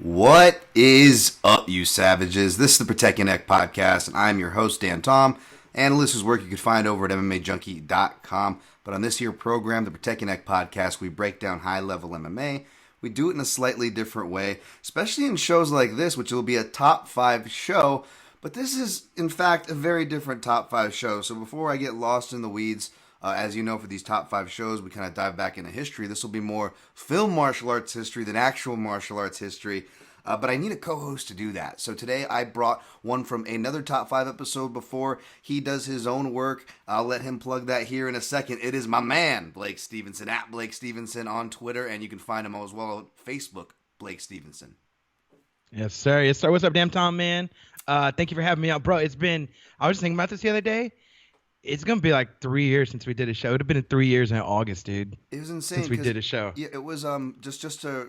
What is up, you savages? This is the Protect Your Neck podcast, and I'm your host, Dan Tom. Analysts whose work you can find over at MMAJunkie.com. But on this here program, the Protect Your Neck podcast, we break down high-level MMA. We do it in a slightly different way, especially in shows like this, which will be a top 5 show. But this is, in fact, a very different top 5 show. So before I get lost in the weeds, as you know, for these top 5 shows, we kind of dive back into history. This will be more film martial arts history than actual martial arts history. But I need a co-host to do that. So today I brought one from another top 5 episode before. He does his own work. I'll let him plug that here in a second. It is my man, Blake Stephenson, at Blake Stephenson on Twitter. And you can find him as well at Facebook, Blake Stephenson. Yes, sir. Yes, sir. What's up, Damn Tom, man? Thank you for having me out, bro. I was just thinking about this the other day. It's going to be like 3 years since we did a show. It would have been 3 years in August, dude. It was insane. Since we did a show. Yeah, it was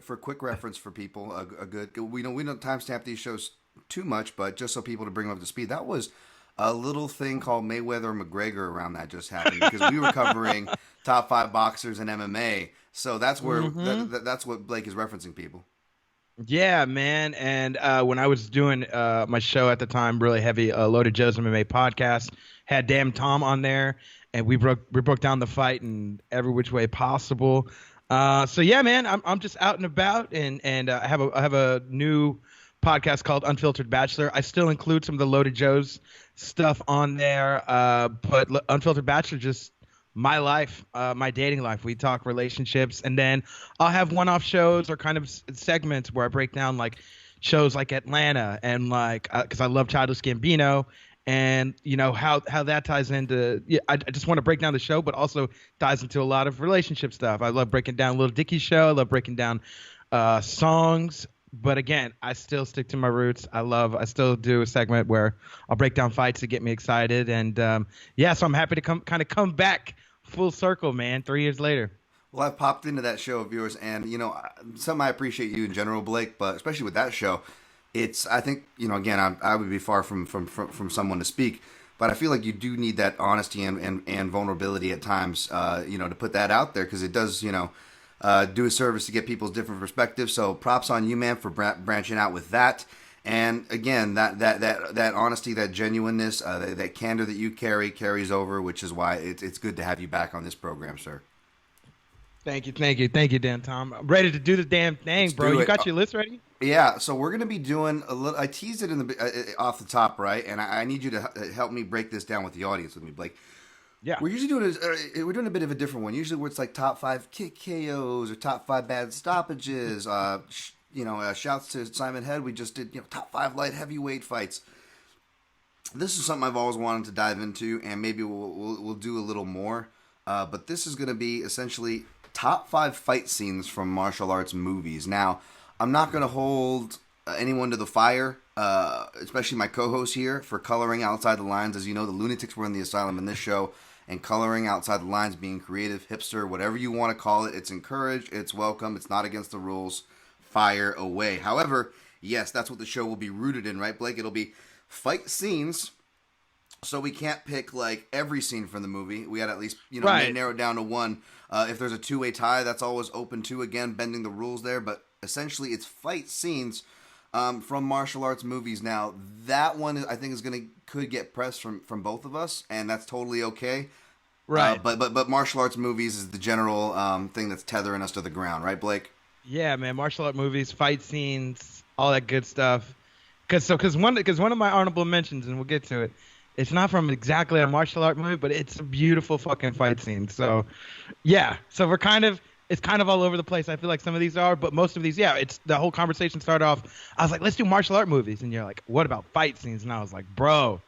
for quick reference for people, we don't timestamp these shows too much, but just so people to bring them up to speed, that was a little thing called Mayweather McGregor around that just happened because we were covering top 5 boxers in MMA. So that's where that's what Blake is referencing, people. Yeah, man. And when I was doing my show at the time, really heavy, Loaded Joe's MMA podcast, had Damn Tom on there, and we broke down the fight in every which way possible. So yeah, man, I'm just out and about, and I have a new podcast called Unfiltered Bachelor. I still include some of the Loaded Joe's stuff on there, but Unfiltered Bachelor just my life, my dating life. We talk relationships, and then I'll have one-off shows or kind of segments where I break down like shows like Atlanta and like because I love Childish Gambino, and you know how that ties into. Yeah, I just want to break down the show, but also ties into a lot of relationship stuff. I love breaking down Lil Dicky's show. I love breaking down songs. But again, I still stick to my roots. I still do a segment where I'll break down fights to get me excited, and so I'm happy to come back full circle, man. 3 years later. Well, I've popped into that show of yours, and something I appreciate you in general, Blake, but especially with that show, I think again, I would be far from someone to speak, but I feel like you do need that honesty and vulnerability at times, to put that out there because it does, do a service to get people's different perspectives. So props on you, man, for branching out with that. And again, that honesty, that genuineness, that candor that you carries over, which is why it's good to have you back on this program, sir. Thank you, Dan Tom. I'm ready to do the damn thing, bro. You got your list ready? Yeah. So we're gonna be doing a little. I teased it off the top, right? And I need you to help me break this down with the audience with me, Blake. Yeah. We're usually doing a bit of a different one. Usually, where it's like top 5 kick KOs or top 5 bad stoppages. Shouts to Simon Head. We just did top 5 light heavyweight fights. This is something I've always wanted to dive into, and maybe we'll do a little more. But this is going to be essentially top 5 fight scenes from martial arts movies. Now, I'm not going to hold anyone to the fire, especially my co-host here, for coloring outside the lines. As you know, the lunatics were in the asylum in this show, and coloring outside the lines, being creative, hipster, whatever you want to call it, it's encouraged, it's welcome, it's not against the rules. Fire away. However, yes, that's what the show will be rooted in, right, Blake? It'll be fight scenes, so we can't pick like every scene from the movie. We got to at least narrow it down to one. If there's a two-way tie, that's always open to, again, bending the rules there. But essentially, it's fight scenes from martial arts movies. Now, that one I think could get press from both of us, and that's totally okay. Right. But martial arts movies is the general thing that's tethering us to the ground, right, Blake? Yeah, man. Martial art movies, fight scenes, all that good stuff. Because one of my honorable mentions, and we'll get to it. It's not from exactly a martial art movie, but it's a beautiful fucking fight scene. So, yeah. So it's kind of all over the place. I feel like some of these are, but most of these, yeah. It's the whole conversation started off. I was like, let's do martial art movies, and you're like, what about fight scenes? And I was like, bro,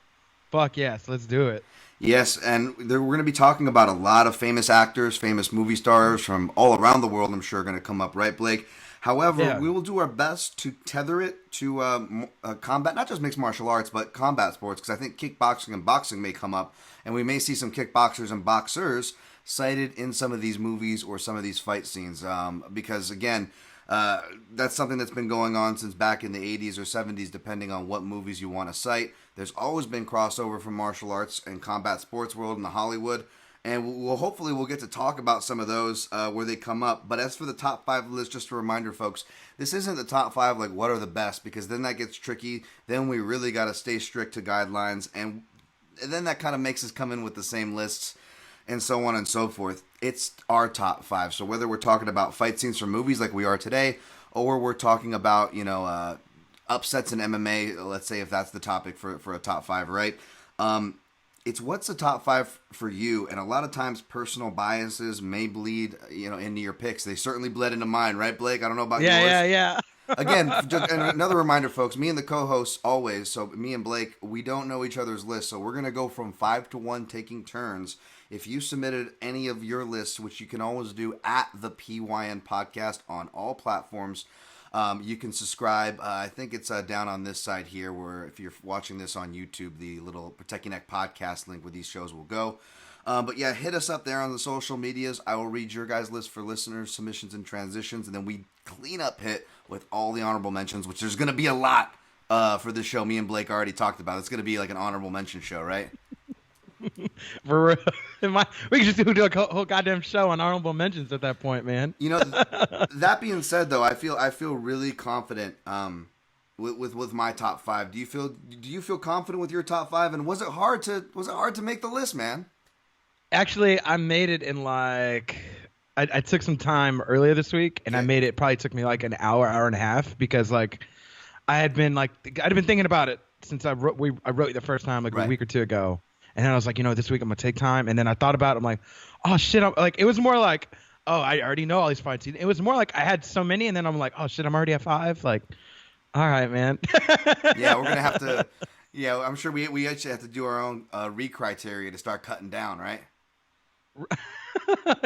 fuck yes, let's do it. Yes, and we're going to be talking about a lot of famous actors, famous movie stars from all around the world, I'm sure, are going to come up, right, Blake? However, we will do our best to tether it to combat, not just mixed martial arts, but combat sports, because I think kickboxing and boxing may come up, and we may see some kickboxers and boxers cited in some of these movies or some of these fight scenes, because, again, that's something that's been going on since back in the 80s or 70s, depending on what movies you want to cite. There's always been crossover from martial arts and combat sports world in the Hollywood, And hopefully we'll get to talk about some of those where they come up. But as for the top 5 list, just a reminder, folks, this isn't the top 5 like what are the best, because then that gets tricky. Then we really got to stay strict to guidelines, and then that kind of makes us come in with the same lists and so on and so forth. It's our top 5. So whether we're talking about fight scenes from movies like we are today, or we're talking about upsets in MMA, let's say if that's the topic for a top 5, right? It's what's the top 5 for you, and a lot of times personal biases may bleed, into your picks. They certainly bled into mine, right, Blake? I don't know about yours. Yeah. Again, just, and another reminder, folks, me and the co-hosts always, so me and Blake, we don't know each other's lists, so we're going to go from 5 to 1 taking turns. If you submitted any of your lists, which you can always do at the PYN Podcast on all platforms, you can subscribe. I think it's down on this side here, where if you're watching this on YouTube, the little Protect Your Neck podcast link where these shows will go. But yeah, hit us up there on the social medias. I will read your guys' list for listeners, submissions, and transitions, and then we clean up hit with all the honorable mentions, which there's going to be a lot for this show. Me and Blake already talked about. It's going to be like an honorable mention show, right? For real. We could just do a whole goddamn show on honorable mentions at that point, man. That being said, though, I feel really confident with my top 5. Do you feel confident with your top 5? And was it hard to make the list, man? Actually, I made it in I took some time earlier this week, and Okay. it probably took me like an hour and a half, because I'd been thinking about it since I wrote it the first time Right. a week or two ago. And then I was like, this week I'm gonna take time. And then I thought about it. I'm like, oh shit. It was more like, oh, I already know all these fight scenes. It was more like I had so many, and then I'm like, oh shit, I'm already at 5. Like, all right, man. Yeah, we're gonna have to. Yeah, I'm sure we actually have to do our own re-criteria to start cutting down, right?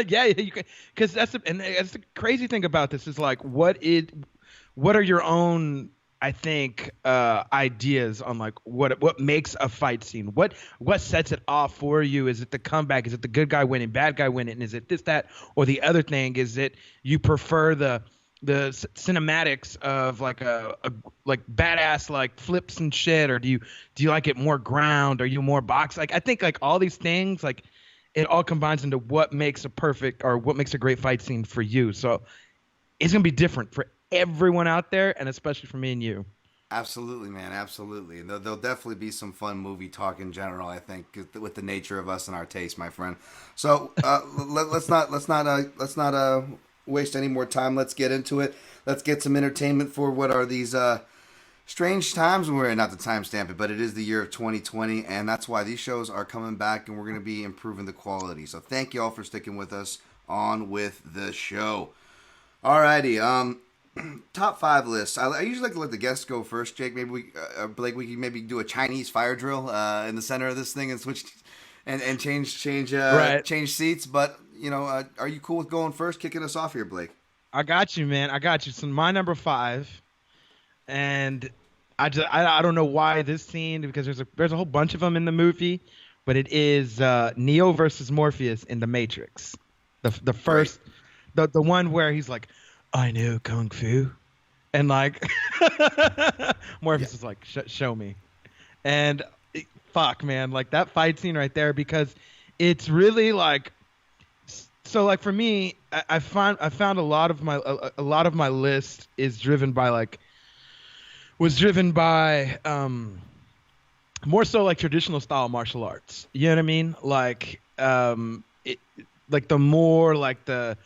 Yeah, you can, because that's the crazy thing about this is like, what are your own, I think, ideas on like what makes a fight scene? What sets it off for you? Is it the comeback? Is it the good guy winning, bad guy winning? And is it this, that, or the other thing? Is it you prefer the cinematics of like a badass like flips and shit, or do you like it more ground? Are you more box? Like, I think like all these things, like it all combines into what makes a great fight scene for you. So it's gonna be different for everyone out there, and especially for me and you. Absolutely, man. Absolutely. There'll definitely be some fun movie talk in general, I think, with the nature of us and our taste, my friend. So let's not waste any more time. Let's get into it. Let's get some entertainment for what are these strange times we're in. Not to timestamp it, but it is the year of 2020, and that's why these shows are coming back, and we're going to be improving the quality. So thank you all for sticking with us. On with the show. Alrighty. Top 5 lists. I usually like to let the guests go first. Jake, maybe Blake, we can maybe do a Chinese fire drill in the center of this thing and switch and change seats. But are you cool with going first, kicking us off here, Blake? I got you, man. I got you. So my number 5, and I don't know why this scene, because there's a whole bunch of them in the movie, but it is Neo versus Morpheus in The Matrix. The first, right. the one where he's like, I know Kung Fu. And like, Morpheus is like, show me. And fuck, man, like that fight scene right there, because it's really like, so like for me, I found a lot of my list was driven by more so like traditional style martial arts. You know what I mean? Like, like the more like the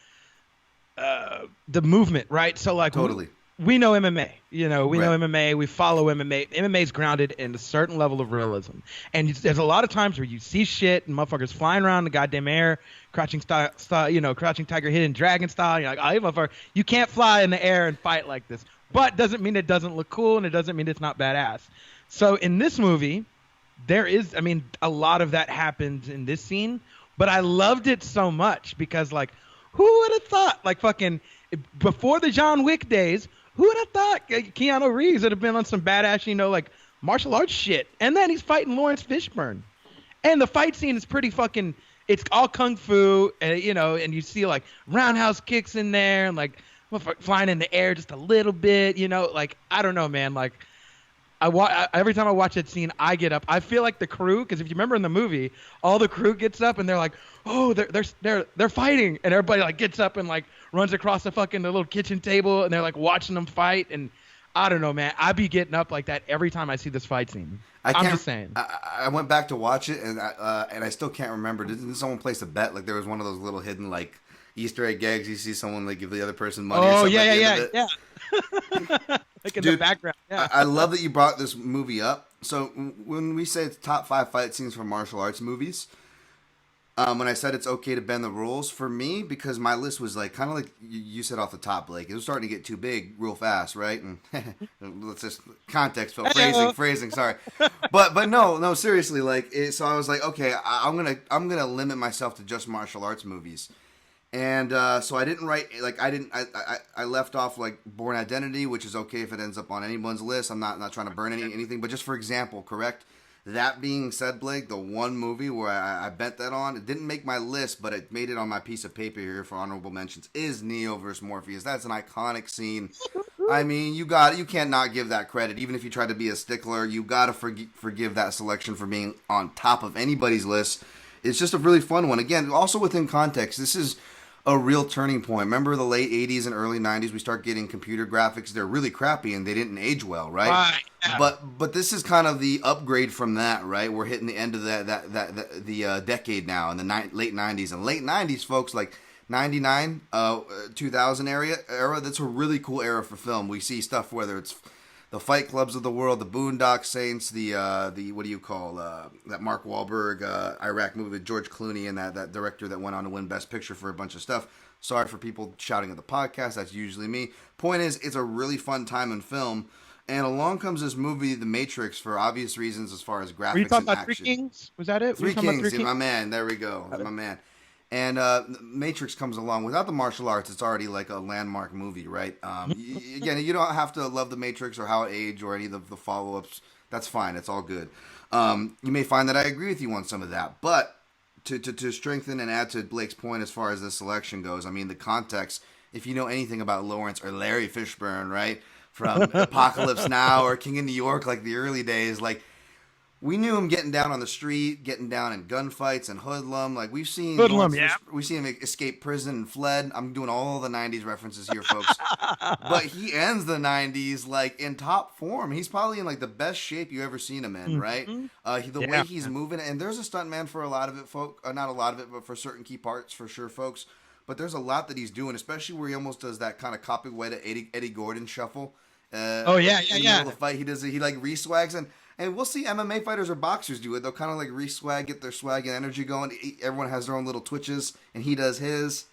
movement, right? So like totally. We know MMA, know MMA, we follow MMA. MMA is grounded in a certain level of realism. And there's a lot of times where you see shit and motherfuckers flying around the goddamn air, crouching crouching tiger, hidden dragon style. You're like, oh, you motherfucker, you can't fly in the air and fight like this. But doesn't mean it doesn't look cool, and it doesn't mean it's not badass. So in this movie, there is, a lot of that happens in this scene, but I loved it so much because, like, who would have thought, like, fucking, before the John Wick days, who would have thought Keanu Reeves would have been on some badass, like, martial arts shit? And then he's fighting Lawrence Fishburne. And the fight scene is pretty fucking, it's all kung fu, and, and you see, like, roundhouse kicks in there, and, like, flying in the air just a little bit, like, I don't know, man, like, every time I watch that scene, I get up. I feel like the crew, because if you remember in the movie, all the crew gets up and they're like, "Oh, they're fighting," and everybody like gets up and like runs across the little kitchen table and they're like watching them fight. And I don't know, man. I be getting up like that every time I see this fight scene. I'm just saying. I went back to watch it and I still can't remember. Didn't someone place a bet? Like there was one of those little hidden like Easter egg gags. You see someone like give the other person money. Oh or yeah, yeah. Like in Dude, the background. Yeah. I love that you brought this movie up. So when we say it's top 5 fight scenes from martial arts movies, when I said it's okay to bend the rules, for me, because my list was like kind of like you said off the top, Blake, it was starting to get too big real fast, right? And let's just context, Phil, phrasing. Sorry, but no, seriously, like so I was like, okay, I'm gonna limit myself to just martial arts movies. And so I didn't write I left off like Born Identity, which is okay if it ends up on anyone's list. I'm not trying to burn anything, but just for example, correct. That being said, Blake, the one movie where I bet that on, it didn't make my list, but it made it on my piece of paper here for honorable mentions, is Neo versus Morpheus. That's an iconic scene. I mean, you can't not give that credit. Even if you try to be a stickler, you got to forgive that selection for being on top of anybody's list. It's just a really fun one. Again, also within context, this is a real turning point. Remember the late 80s and early 90s, we start getting computer graphics. They're really crappy and they didn't age well, right? Right. Yeah. But this is kind of the upgrade from that, right? We're hitting the end of the decade now in the late 90s. And late 90s, folks, like 99, 2000 era, that's a really cool era for film. We see stuff whether it's the Fight Clubs of the world, the Boondock Saints, the what do you call that Mark Wahlberg Iraq movie with George Clooney and that director that went on to win Best Picture for a bunch of stuff. Sorry for people shouting at the podcast. That's usually me. Point is, it's a really fun time in film. And along comes this movie, The Matrix, for obvious reasons as far as graphics Were you talking and about action. Three Kings? Was that it? Three Kings, my man. There we go. My man. And Matrix comes along. Without the martial arts, it's already like a landmark movie, right? Again, you don't have to love The Matrix or how it aged or any of the follow-ups. That's fine. It's all good. You may find that I agree with you on some of that. But to strengthen and add to Blake's point as far as the selection goes, I mean, the context, if you know anything about Lawrence or Larry Fishburne, right, from Apocalypse Now or King of New York, like the early days, like, we knew him getting down on the street, getting down in gunfights and hoodlum. Like we've seen we see him escape prison and fled. I'm doing all the 90s references here, folks. But he ends the 90s like in top form. He's probably in like the best shape you ever seen him in, right? The way he's moving, and there's a stuntman for a lot of it, folks. Not a lot of it, but for certain key parts, for sure, folks. But there's a lot that he's doing, especially where he almost does that kind of copyright Eddie Gordon shuffle. In the middle of the fight, he like re-swags and we'll see MMA fighters or boxers do it. They'll kind of like re-swag, get their swag and energy going. Everyone has their own little twitches, and he does his.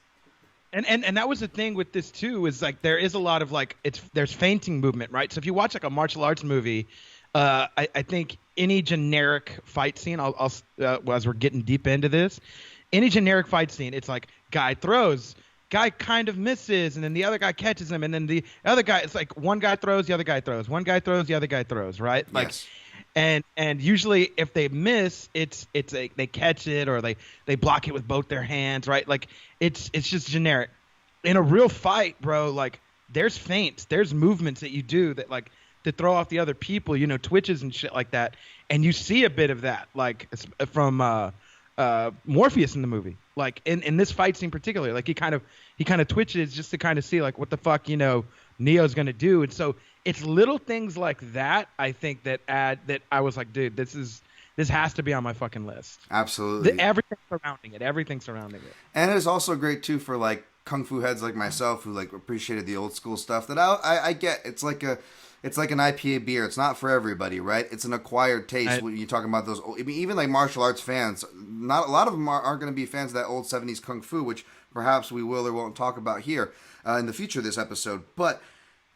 And that was the thing with this too, is like there is a lot of like there's feinting movement, right? So if you watch like a martial arts movie, I think any generic fight scene, as we're getting deep into this, any generic fight scene, it's like guy throws. Guy kind of misses, and then the other guy catches him, and then the other guy, it's like one guy throws, the other guy throws, one guy throws, the other guy throws, right? Like, yes. And usually if they miss, they catch it or they block it with both their hands, right? Like it's just generic. In a real fight, bro, like there's feints, there's movements that you do that like to throw off the other people, twitches and shit like that, and you see a bit of that, like from Morpheus in the movie. Like in this fight scene particularly, like he kind of twitches just to kind of see like what the fuck Neo's gonna do. And so it's little things like that, I think, that I was like, dude, this has to be on my fucking list. Absolutely. Everything surrounding it. And it's also great too for like kung fu heads like myself who like appreciated the old school stuff that I get. It's like an IPA beer. It's not for everybody, right? It's an acquired taste. When you're talking about those, I mean, even like martial arts fans, not a lot of them aren't going to be fans of that old 70s kung fu, which perhaps we will or won't talk about here in the future of this episode. But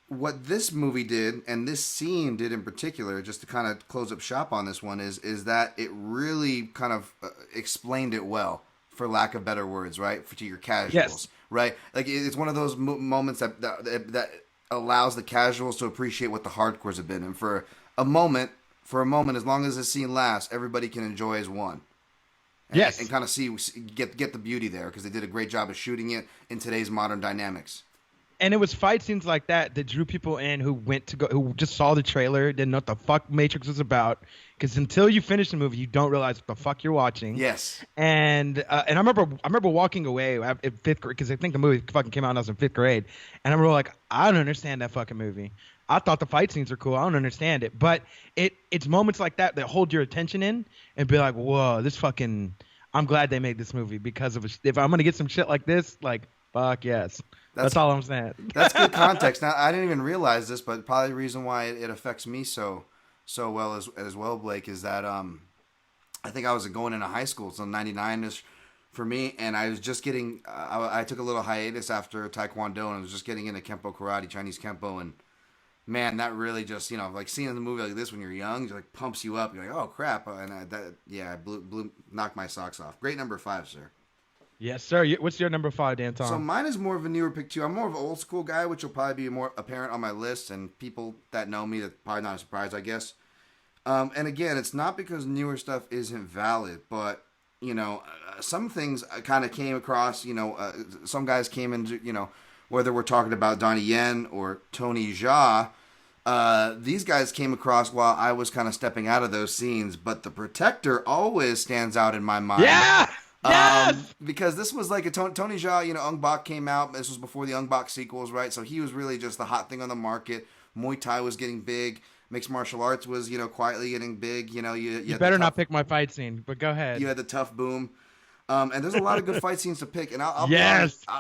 what this movie did, and this scene did in particular, just to kind of close up shop on this one, is that it really kind of explained it well, for lack of better words, right? To your casuals, yes. Right? Like it's one of those moments that allows the casuals to appreciate what the hardcores have been, and for a moment, as long as this scene lasts, everybody can enjoy as one. Yes, and kind of get the beauty there because they did a great job of shooting it in today's modern dynamics. And it was fight scenes like that that drew people in who just saw the trailer, didn't know what the fuck Matrix was about. Because until you finish the movie, you don't realize what the fuck you're watching. Yes. And I remember walking away in fifth grade because I think the movie fucking came out when I was in fifth grade, and I remember like, I don't understand that fucking movie. I thought the fight scenes are cool. I don't understand it, but it's moments like that hold your attention in and be like, whoa, this fucking. I'm glad they made this movie because if I'm gonna get some shit like this, like fuck yes. That's all I'm saying. That's good context. Now, I didn't even realize this, but probably the reason why it affects me so well as well, Blake, is that I think I was going into high school, so 99 is for me, and I was just getting. I took a little hiatus after Taekwondo, and I was just getting into Kempo karate, Chinese Kempo, and man, that really just like seeing the movie like this when you're young, it like pumps you up. You're like, oh crap, and I knocked my socks off. Great number 5, sir. Yes, sir. What's your number 5, Dan Tom? So mine is more of a newer pick too. I'm more of an old school guy, which will probably be more apparent on my list, and people that know me, that's probably not a surprise, I guess. And again, it's not because newer stuff isn't valid, but some things I kind of came across. Some guys came into whether we're talking about Donnie Yen or Tony Jaa. These guys came across while I was kind of stepping out of those scenes, but the Protector always stands out in my mind. Yeah. Yes! Because this was like a Tony Jaa, Ung Bak came out. This was before the Ung Bak sequels, right? So he was really just the hot thing on the market. Muay Thai was getting big. Mixed martial arts was, quietly getting big. You better not pick my fight scene, but go ahead. You had the tough boom. And there's a lot of good fight scenes to pick. And I'll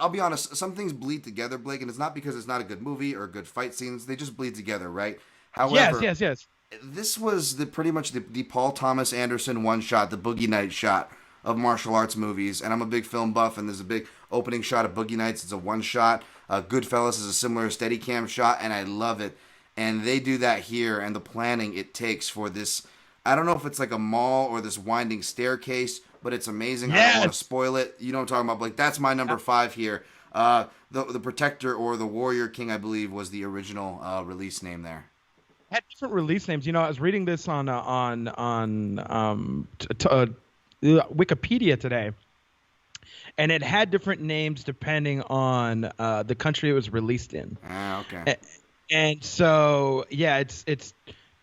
be honest, some things bleed together, Blake, and it's not because it's not a good movie or good fight scenes. They just bleed together, right? However, yes. This was pretty much the Paul Thomas Anderson one shot, the Boogie Nights shot of martial arts movies, and I'm a big film buff, and there's a big opening shot of Boogie Nights. It's a one shot. Goodfellas is a similar Steadicam shot, and I love it. And they do that here, and the planning it takes for this. I don't know if it's like a mall or this winding staircase, but it's amazing. Yes! I don't want to spoil it. You know what I'm talking about, Blake. That's my number 5 here. The Protector or the Warrior King, I believe, was the original release name there. Had different release names. I was reading this on Wikipedia today, and it had different names depending on the country it was released in. Okay. And so it's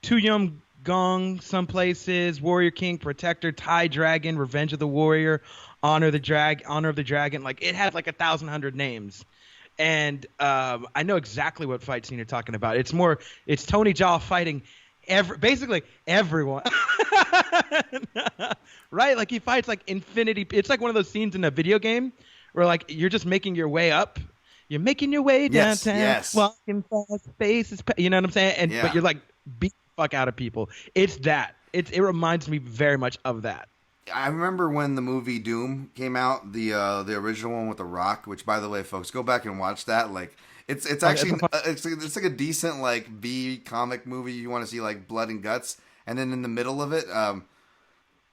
Tu Yum Gong some places, Warrior King, Protector, Thai Dragon, Revenge of the Warrior, Honor of the Dragon. Like it had like 1,100 names. And I know exactly what fight scene you're talking about. It's Tony Jaa fighting basically everyone. Right? Like he fights like infinity. It's like one of those scenes in a video game where like you're just making your way up. You're making your way downtown. Yes. Walking fast, faces. You know what I'm saying? But you're like beat the fuck out of people. It's that. It reminds me very much of that. I remember when the movie Doom came out, the original one with The Rock, which by the way, folks, go back and watch that. Like it's actually it's like a decent like B comic movie. You want to see like blood and guts, and then in the middle of it,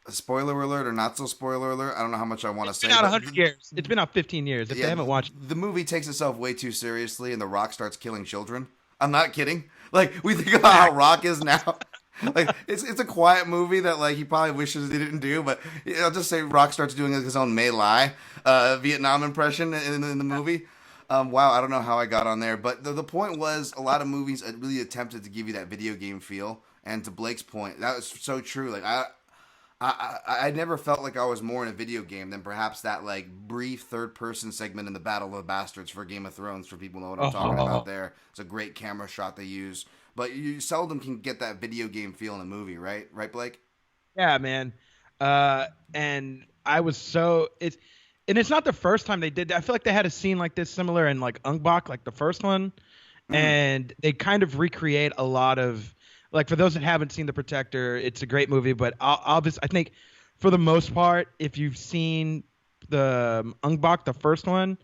spoiler alert or not so spoiler alert, I don't know how much I want to say. It's been out 100 years. It's been out 15 years. If they haven't watched, the movie takes itself way too seriously, and The Rock starts killing children. I'm not kidding. Like we think about how Rock is now. Like it's a quiet movie that like he probably wishes he didn't do, but I'll just say Rock starts doing his own May Lai Vietnam impression in the movie. Wow, I don't know how I got on there, but the point was a lot of movies really attempted to give you that video game feel, and to Blake's point, that was so true. Like I never felt like I was more in a video game than perhaps that like brief third person segment in the Battle of the Bastards for Game of Thrones. For people who know what I'm talking about, there it's a great camera shot they use. But you seldom can get that video game feel in a movie, right? Right, Blake? Yeah, man. And I was it's not the first time they did that. I feel like they had a scene like this similar in like Ung Bak, like the first one. And they kind of recreate a lot of, like for those that haven't seen The Protector, it's a great movie. But I think for the most part, if you've seen the Ung Bak, the first one,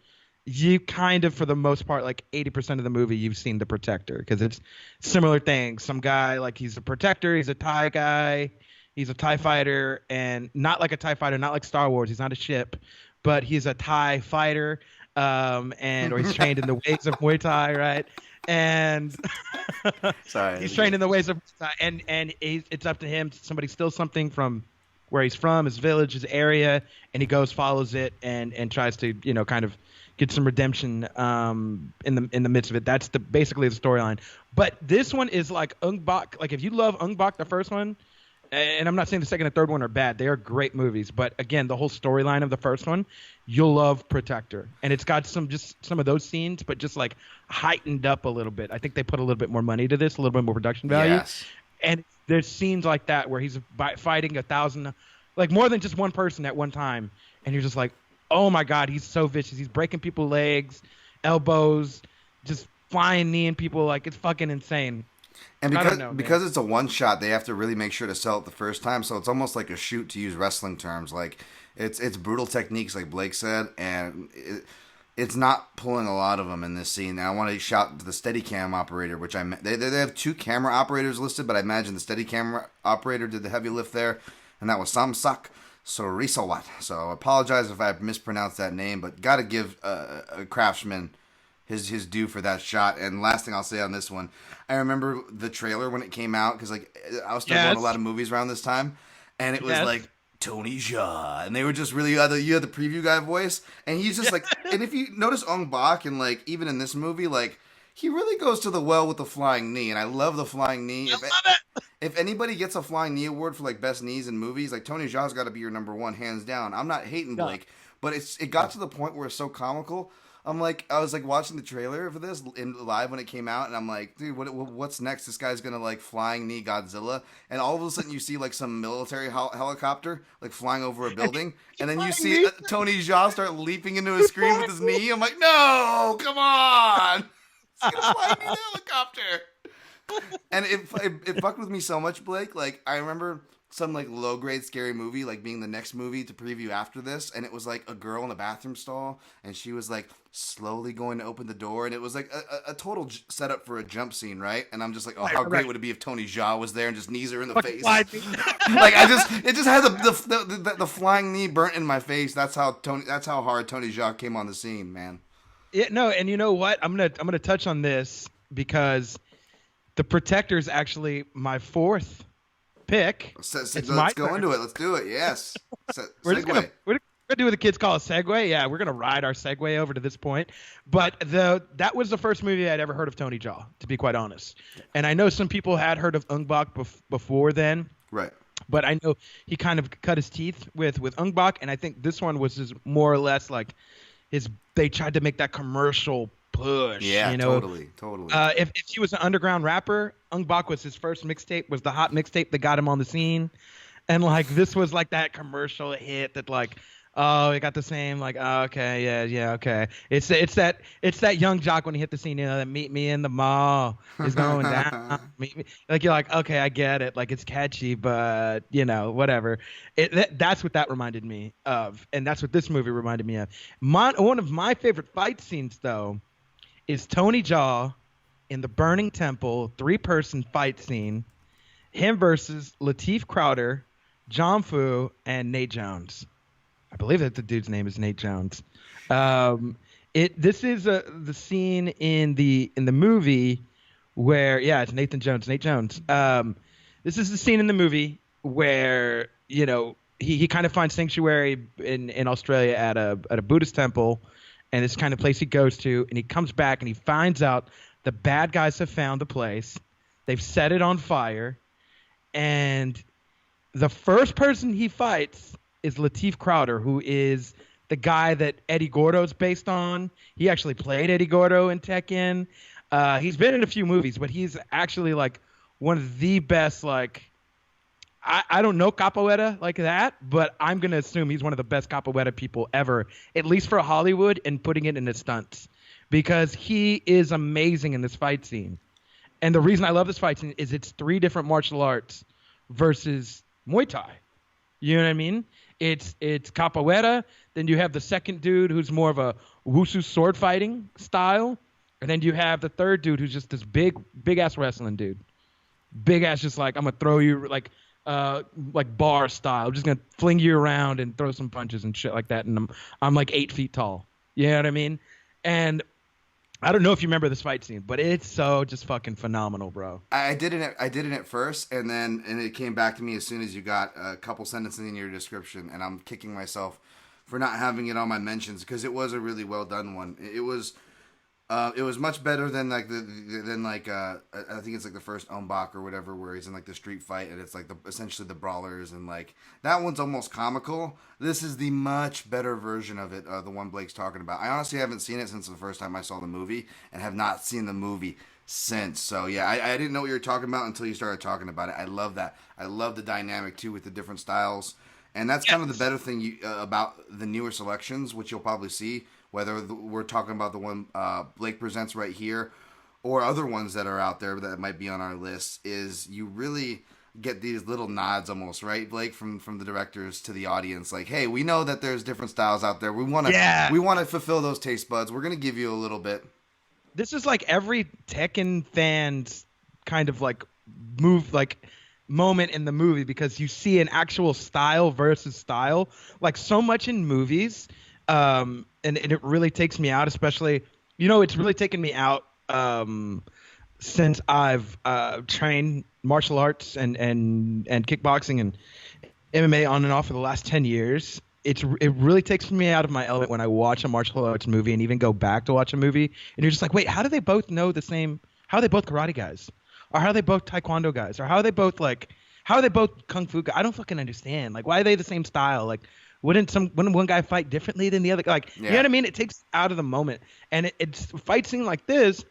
you kind of, for the most part, like 80% of the movie, you've seen The Protector because it's similar things. Some guy, like he's a protector, he's a Thai guy, he's a Thai fighter, and not like a Thai fighter, not like Star Wars. He's not a ship, but he's a Thai fighter, or he's trained in the ways of Muay Thai, right? And he's trained in the ways of Muay Thai, and it's up to him. Somebody steals something from where he's from, his village, his area, and he goes, follows it, and tries to, kind of get some redemption in the midst of it. That's basically the storyline. But this one is like Ong Bak. Like if you love Ong Bak, the first one, and I'm not saying the second and third one are bad. They are great movies. But again, the whole storyline of the first one, you'll love Protector. And it's got some of those scenes, but just like heightened up a little bit. I think they put a little bit more money to this, a little bit more production value. Yes. And there's scenes like that where he's fighting 1,000, like more than just one person at one time. And you're just like, oh my God, he's so vicious. He's breaking people's legs, elbows, just flying kneeing people. Like it's fucking insane. And because it's a one shot, they have to really make sure to sell it the first time. So it's almost like a shoot, to use wrestling terms. Like it's brutal techniques, like Blake said, and it's not pulling a lot of them in this scene. And I want to shout to the Steadicam operator, which they have 2 camera operators listed, but I imagine the Steadicam operator did the heavy lift there, and that was Samsak Sorisawat. So I apologize if I mispronounced that name, but got to give a craftsman his due for that shot. And last thing I'll say on this one, I remember the trailer when it came out, because like I was starting going to a lot of movies around this time, and it was like Tony Jaa, and they were just really you had the preview guy voice, and he's just like, and if you notice Ong Bak, and like even in this movie, like he really goes to the well with the flying knee, and I love the flying knee. If anybody gets a flying knee award for like best knees in movies, like Tony Jaa's got to be your number one, hands down. I'm not hating Blake, but it got to the point where it's so comical. I was like watching the trailer for this live when it came out, and I'm like, dude, what's next? This guy's gonna like flying knee Godzilla, and all of a sudden you see like some military helicopter like flying over a building, and then you see Tony Jaa start leaping into a screen with his knee. I'm like, no, come on, he's gonna fly me the helicopter. And it fucked with me so much, Blake. Like I remember some like low grade scary movie like being the next movie to preview after this, and it was like a girl in a bathroom stall, and she was like slowly going to open the door, and it was like a total setup for a jump scene, right? And I'm just like, oh, how great would it be if Tony Jaa was there and just knees her in the face? Like it just has the flying knee burnt in my face. That's how hard Tony Jaa came on the scene, man. Yeah, no, and you know what? I'm gonna touch on this because the Protector is actually my 4th pick. Let's go into it. Let's do it. Yes. We're gonna do what the kids call a segue. Yeah, we're gonna ride our segue over to this point. But that was the first movie I'd ever heard of Tony Jaa, to be quite honest. And I know some people had heard of Ong Bak before then. Right. But I know he kind of cut his teeth with Ong Bak, and I think this one was just more or less like they tried to make that commercial push. Yeah, you know? Totally. If he was an underground rapper, Ong Bak was his first mixtape, was the hot mixtape that got him on the scene. And like this was like that commercial hit that like, oh, it got the same like, oh, okay, yeah, okay. It's that young jock when he hit the scene, you know, that meet me in the mall is going down. Meet me. Like you're like, okay, I get it. Like it's catchy, but you know, whatever. That's what that reminded me of, and that's what this movie reminded me of. One of my favorite fight scenes though is Tony Jaa in the Burning Temple 3-person fight scene, him versus Lateef Crowder, John Fu, and Nate Jones. I believe that the dude's name is Nate Jones. This is the scene in the movie where it's Nathan Jones. Nate Jones. This is the scene in the movie where you know he kind of finds sanctuary in Australia at a Buddhist temple, and this kind of place he goes to, and he comes back and he finds out the bad guys have found the place. They've set it on fire, and the first person he fights is Lateef Crowder, who is the guy that Eddie Gordo's based on. He actually played Eddie Gordo in Tekken. He's been in a few movies, but he's actually like one of the best, like, I don't know capoeira like that, but I'm going to assume he's one of the best capoeira people ever, at least for Hollywood, and putting it in his stunts, because he is amazing in this fight scene. And the reason I love this fight scene is it's 3 different martial arts versus Muay Thai. You know what I mean? It's capoeira. Then you have the second dude who's more of a wushu sword fighting style. And then you have the third dude who's just this big ass wrestling dude. Big ass, just like, I'm going to throw you like bar style. I'm just going to fling you around and throw some punches and shit like that. And I'm like 8 feet tall. You know what I mean? And I don't know if you remember this fight scene, but it's so just fucking phenomenal, bro. I did it at first, and then it came back to me as soon as you got a couple sentences in your description, and I'm kicking myself for not having it on my mentions because it was a really well done one. It was much better than like I think it's like the first Umbach or whatever where he's in like the street fight and it's like essentially the brawlers and like that one's almost comical. This is the much better version of it, the one Blake's talking about. I honestly haven't seen it since the first time I saw the movie and have not seen the movie since. So yeah, I didn't know what you were talking about until you started talking about it. I love that. I love the dynamic too with the different styles, and that's kind of the better thing about the newer selections, which you'll probably see. Whether we're talking about the one Blake presents right here or other ones that are out there that might be on our list, is you really get these little nods almost, right, Blake, from the directors to the audience. Like, hey, we know that there's different styles out there. We want to fulfill those taste buds. We're going to give you a little bit. This is like every Tekken fan's kind of like moment in the movie because you see an actual style versus style. Like so much in movies. And it really takes me out, especially, it's really taken me out since I've trained martial arts and kickboxing and MMA on and off for the last 10 years. It really takes me out of my element when I watch a martial arts movie and even go back to watch a movie. And you're just like, wait, how do they both know the same? How are they both karate guys? Or how are they both taekwondo guys? Or how are they both kung fu guys? I don't fucking understand. Like, why are they the same style? Like, wouldn't one guy fight differently than the other? Like, You know what I mean? It takes out of the moment. And it's a fight scene like this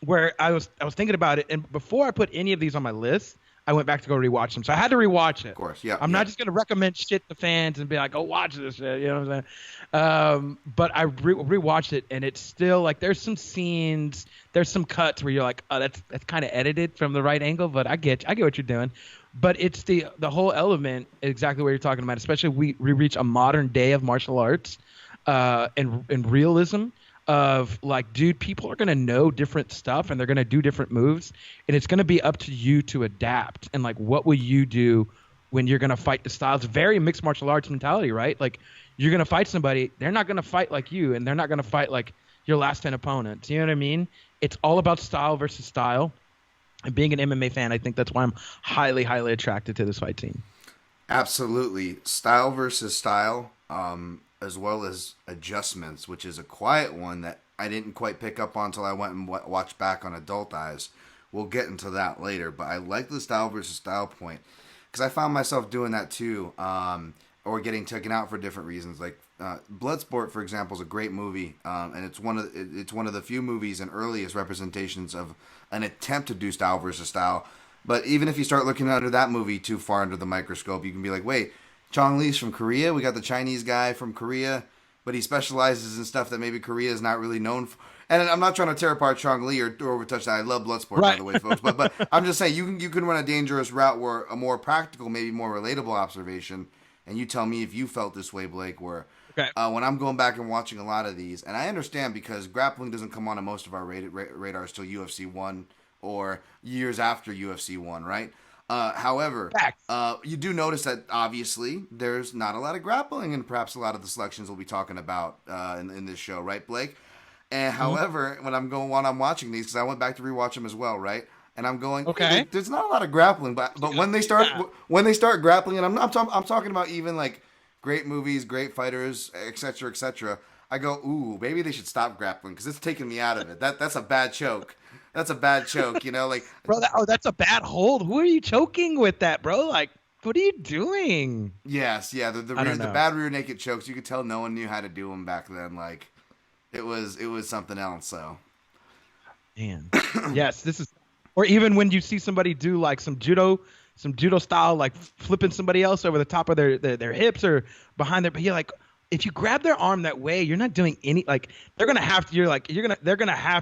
where I was thinking about it. And before I put any of these on my list, I went back to go rewatch them. So I had to rewatch it. Of course, yeah. I'm not just going to recommend shit to fans and be like, oh, watch this shit. You know what I'm saying? But I rewatched it, and it's still like there's some scenes, there's some cuts where you're like, oh, that's kind of edited from the right angle, but I get what you're doing. But it's the whole element, exactly what you're talking about, especially we reach a modern day of martial arts and realism of like, dude, people are going to know different stuff and they're going to do different moves. And it's going to be up to you to adapt. And like, what will you do when you're going to fight the styles? Very mixed martial arts mentality, right? Like you're going to fight somebody. They're not going to fight like you and they're not going to fight like your last 10 opponents. You know what I mean? It's all about style versus style. And being an MMA fan, I think that's why I'm highly, highly attracted to this fight scene. Absolutely. Style versus style, as well as adjustments, which is a quiet one that I didn't quite pick up on until I went and watched back on Adult Eyes. We'll get into that later, but I like the style versus style point because I found myself doing that too, or getting taken out for different reasons. Like Bloodsport, for example, is a great movie, and it's one of the few movies and earliest representations of an attempt to do style versus style. But even if you start looking under that movie too far under the microscope, you can be like, wait, Chong Li's from Korea. We got the Chinese guy from Korea, but he specializes in stuff that maybe Korea is not really known for. And I'm not trying to tear apart Chong Li or overtouch that. I love Bloodsport, right, by the way, folks. But I'm just saying you can run a dangerous route where a more practical, maybe more relatable observation. And you tell me if you felt this way, Blake, where when I'm going back and watching a lot of these, and I understand because grappling doesn't come on most of our radars till UFC 1 or years after UFC 1, right? However, you do notice that obviously there's not a lot of grappling in perhaps a lot of the selections we'll be talking about in this show, right, Blake? And however, when I'm watching these, because I went back to rewatch them as well, right? And I'm going, okay, there's not a lot of grappling, but when they start grappling, and I'm talking about even like great movies, great fighters, etc., etc. I go, ooh, maybe they should stop grappling because it's taking me out of it. That's a bad choke. That's a bad choke, like. Bro, that's a bad hold. Who are you choking with that, bro? Like, what are you doing? Yes, yeah, the bad rear naked chokes. You could tell no one knew how to do them back then. Like, it was something else. So, man, yes, this is. Or even when you see somebody do like some judo style, like flipping somebody else over the top of their hips or behind their, but you're like, if you grab their arm that way, you're not doing any, like they're gonna have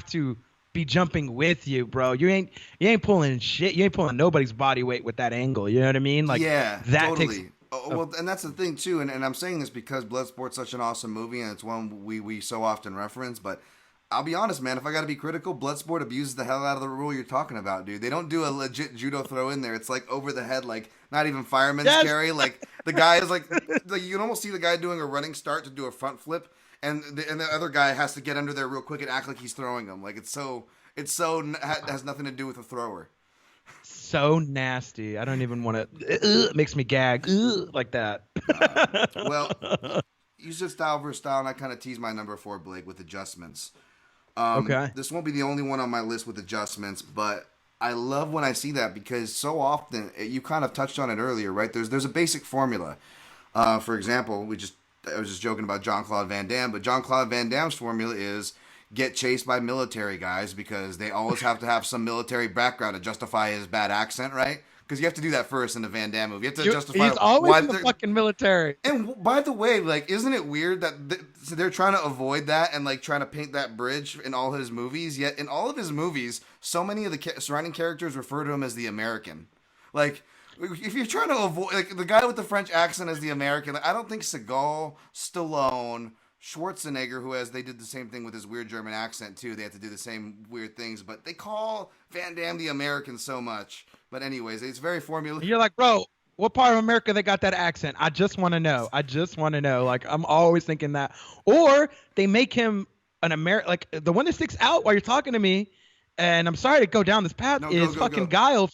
to be jumping with you, bro. You ain't pulling shit. You ain't pulling nobody's body weight with that angle. You know what I mean? Like, yeah, that totally. takes. Well, and that's the thing too, and I'm saying this because Bloodsport's such an awesome movie, and it's one we so often reference, but. I'll be honest, man. If I got to be critical, Bloodsport abuses the hell out of the rule you're talking about, dude. They don't do a legit judo throw in there. It's like over the head, like not even fireman's carry. Like the guy is like you can almost see the guy doing a running start to do a front flip, and the other guy has to get under there real quick and act like he's throwing them. Like it has nothing to do with the thrower. So nasty. I don't even want to. It makes me gag like that. Well. you said style versus style, and I kind of teased my number 4, Blake, with adjustments. Okay. This won't be the only one on my list with adjustments, but I love when I see that because so often you kind of touched on it earlier, right? There's a basic formula. For example, I was just joking about Jean-Claude Van Damme, but Jean-Claude Van Damme's formula is get chased by military guys because they always have to have some military background to justify his bad accent, right? Because you have to do that first in the Van Damme movie. You have to justify He's always why in the fucking military. And by the way, like, isn't it weird that they're trying to avoid that and like trying to paint that bridge in all his movies? Yet in all of his movies, so many of the surrounding characters refer to him as the American. Like, if you're trying to avoid like the guy with the French accent as the American, like, I don't think Seagal, Stallone, Schwarzenegger, they did the same thing with his weird German accent too. They had to do the same weird things, but they call Van Damme the American so much. But anyways, it's very formula. You're like, bro, what part of America they got that accent? I just want to know. Like, I'm always thinking that. Or they make him an American, like the one that sticks out while you're talking to me. And I'm sorry to go down this path. Go. Guile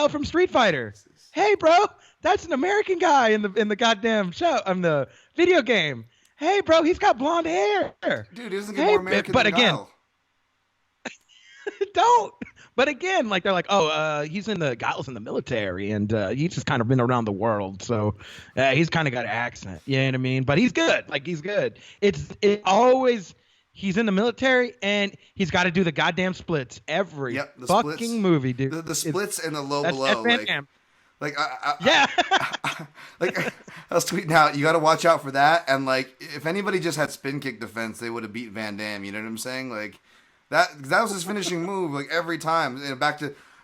from Street Fighter. Hey, bro, that's an American guy in the goddamn show. The video game. Hey, bro, he's got blonde hair. Dude, isn't he more American than Guile? Don't. But again, like they're like, he's in the military, and he's just kind of been around the world, so he's kind of got an accent. You know what I mean? But he's good. Like he's good. It always he's in the military, and he's got to do the goddamn splits every fucking splits, movie, dude. The splits and the low below. Yeah. Like I was tweeting out, you got to watch out for that. And like, if anybody just had spin kick defense, they would have beat Van Damme. You know what I'm saying? Like. That was his finishing move, like every time. You know,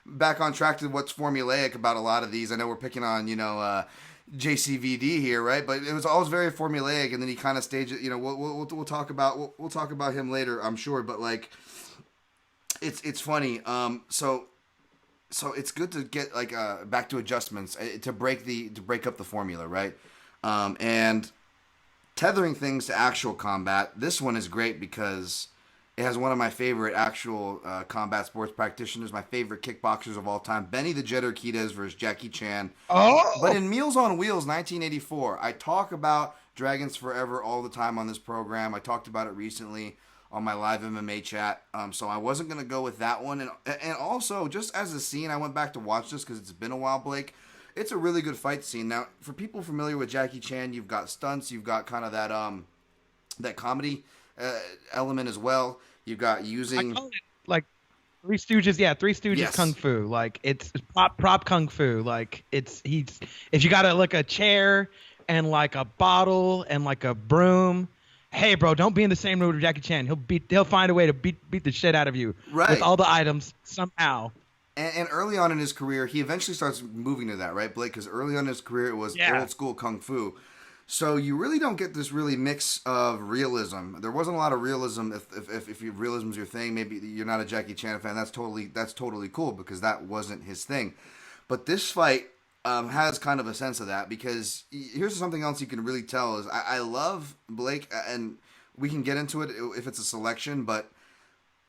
back on track to what's formulaic about a lot of these. I know we're picking on JCVD here, right? But it was always very formulaic, and then he kind of staged it. You know, we'll talk about him later, I'm sure. But like, it's funny. So it's good to get like back to adjustments to break up the formula, right? And tethering things to actual combat. This one is great because. It has one of my favorite actual combat sports practitioners, my favorite kickboxers of all time, Benny the Jet Urquidez versus Jackie Chan. Oh! But in Meals on Wheels, 1984, I talk about Dragons Forever all the time on this program. I talked about it recently on my live MMA chat, so I wasn't going to go with that one. And also, just as a scene, I went back to watch this because it's been a while, Blake. It's a really good fight scene. Now, for people familiar with Jackie Chan, you've got stunts, you've got kind of that comedy element as well. You've got using I call it, like Three Stooges, Three Stooges yes. Kung Fu. Like it's prop Kung Fu. Like if you got a chair and like a bottle and like a broom. Hey, bro, don't be in the same room with Jackie Chan. He'll find a way to beat the shit out of you with all the items somehow. And early on in his career, he eventually starts moving to that, right, Blake? Because early on in his career, it was old school Kung Fu. So you really don't get this really mix of realism. There wasn't a lot of realism. If realism is your thing, maybe you're not a Jackie Chan fan. That's totally cool because that wasn't his thing. But this fight has kind of a sense of that because here's something else you can really tell is I love Blake, and we can get into it if it's a selection, but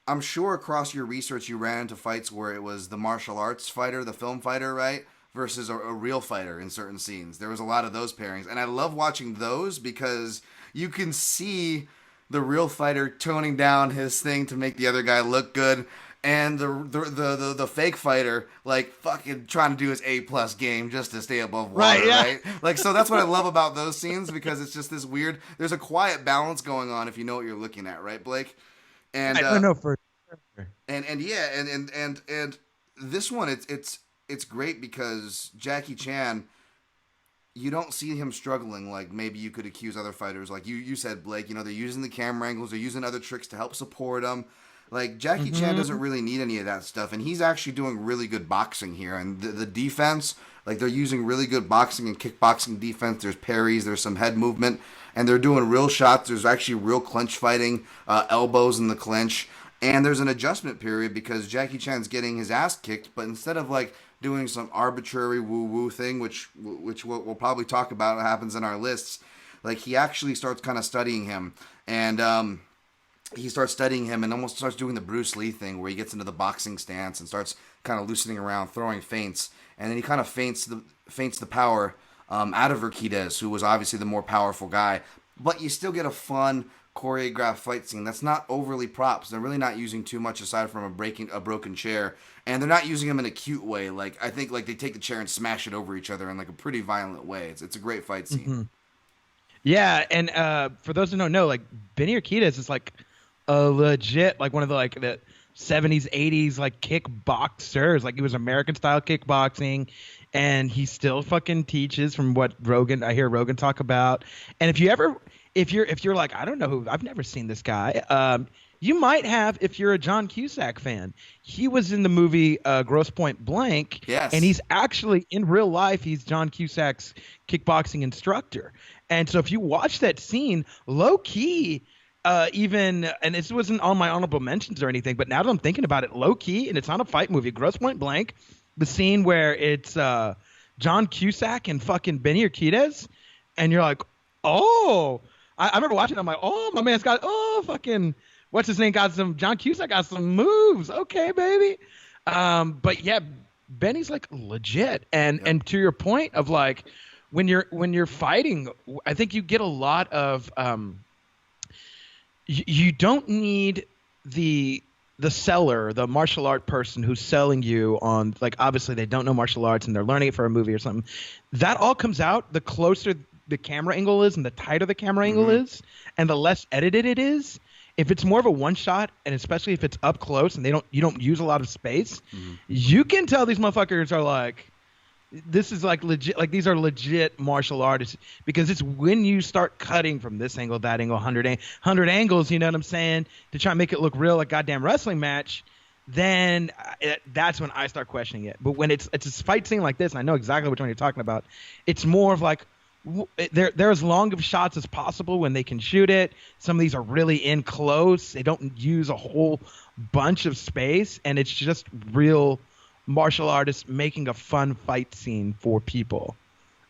I'm sure across your research you ran into fights where it was the martial arts fighter, the film fighter, right? Versus a real fighter in certain scenes. There was a lot of those pairings. And I love watching those because you can see the real fighter toning down his thing to make the other guy look good. And the fake fighter, like, fucking trying to do his A+ game just to stay above water, right? Like, so that's what I love about those scenes because it's just this weird, there's a quiet balance going on if you know what you're looking at, right, Blake? And I don't know for sure. And this one, it's great because Jackie Chan, you don't see him struggling like maybe you could accuse other fighters. Like you said, Blake, they're using the camera angles, they're using other tricks to help support him. Like, Jackie Chan doesn't really need any of that stuff, and he's actually doing really good boxing here. And the defense, like, they're using really good boxing and kickboxing defense. There's parries, there's some head movement, and they're doing real shots. There's actually real clinch fighting, elbows in the clinch. And there's an adjustment period because Jackie Chan's getting his ass kicked, but instead of, like, doing some arbitrary woo-woo thing, which we'll probably talk about, happens in our lists, like, he actually starts kind of studying him. And he starts studying him and almost starts doing the Bruce Lee thing where he gets into the boxing stance and starts kind of loosening around, throwing feints. And then he kind of feints the power out of Urquidez, who was obviously the more powerful guy. But you still get a fun choreographed fight scene that's not overly props. They're really not using too much aside from a broken chair, and they're not using them in a cute way. Like I think like they take the chair and smash it over each other in like a pretty violent way. It's a great fight scene. Mm-hmm. Yeah, and for those who don't know, like Benny Urquidez is like a legit like one of the 70s 80s like kickboxers. Like he was American style kickboxing, and he still fucking teaches from what I hear Rogan talk about. And if you're like, I don't know who, I've never seen this guy. You might have if you're a John Cusack fan. He was in the movie Grosse Point Blank. Yes. And he's actually in real life, he's John Cusack's kickboxing instructor. And so if you watch that scene, low key, and this wasn't on my honorable mentions or anything, but now that I'm thinking about it, low key, and it's not a fight movie, Grosse Point Blank, the scene where it's John Cusack and fucking Benny Urquidez, and you're like, oh, I remember watching it, I'm like, oh, my man's got, fucking, what's his name, John Cusack got some moves, okay, baby. But yeah, Benny's like legit, and to your point of like, when you're fighting, I think you get a lot of you don't need the seller, the martial art person who's selling you on, like, obviously they don't know martial arts and they're learning it for a movie or something. That all comes out the closer the camera angle is and the tighter the camera angle is and the less edited it is. If it's more of a one shot, and especially if it's up close and you don't use a lot of space, you can tell these motherfuckers are like, this is like legit, like these are legit martial artists, because it's when you start cutting from this angle, that angle, 100 angles, you know what I'm saying, to try and make it look real, like goddamn wrestling match, then that's when I start questioning it. But when it's a fight scene like this, and I know exactly which one you're talking about, it's more of like, they're as long of shots as possible when they can shoot it. Some of these are really in close. They don't use a whole bunch of space, and it's just real martial artists making a fun fight scene for people.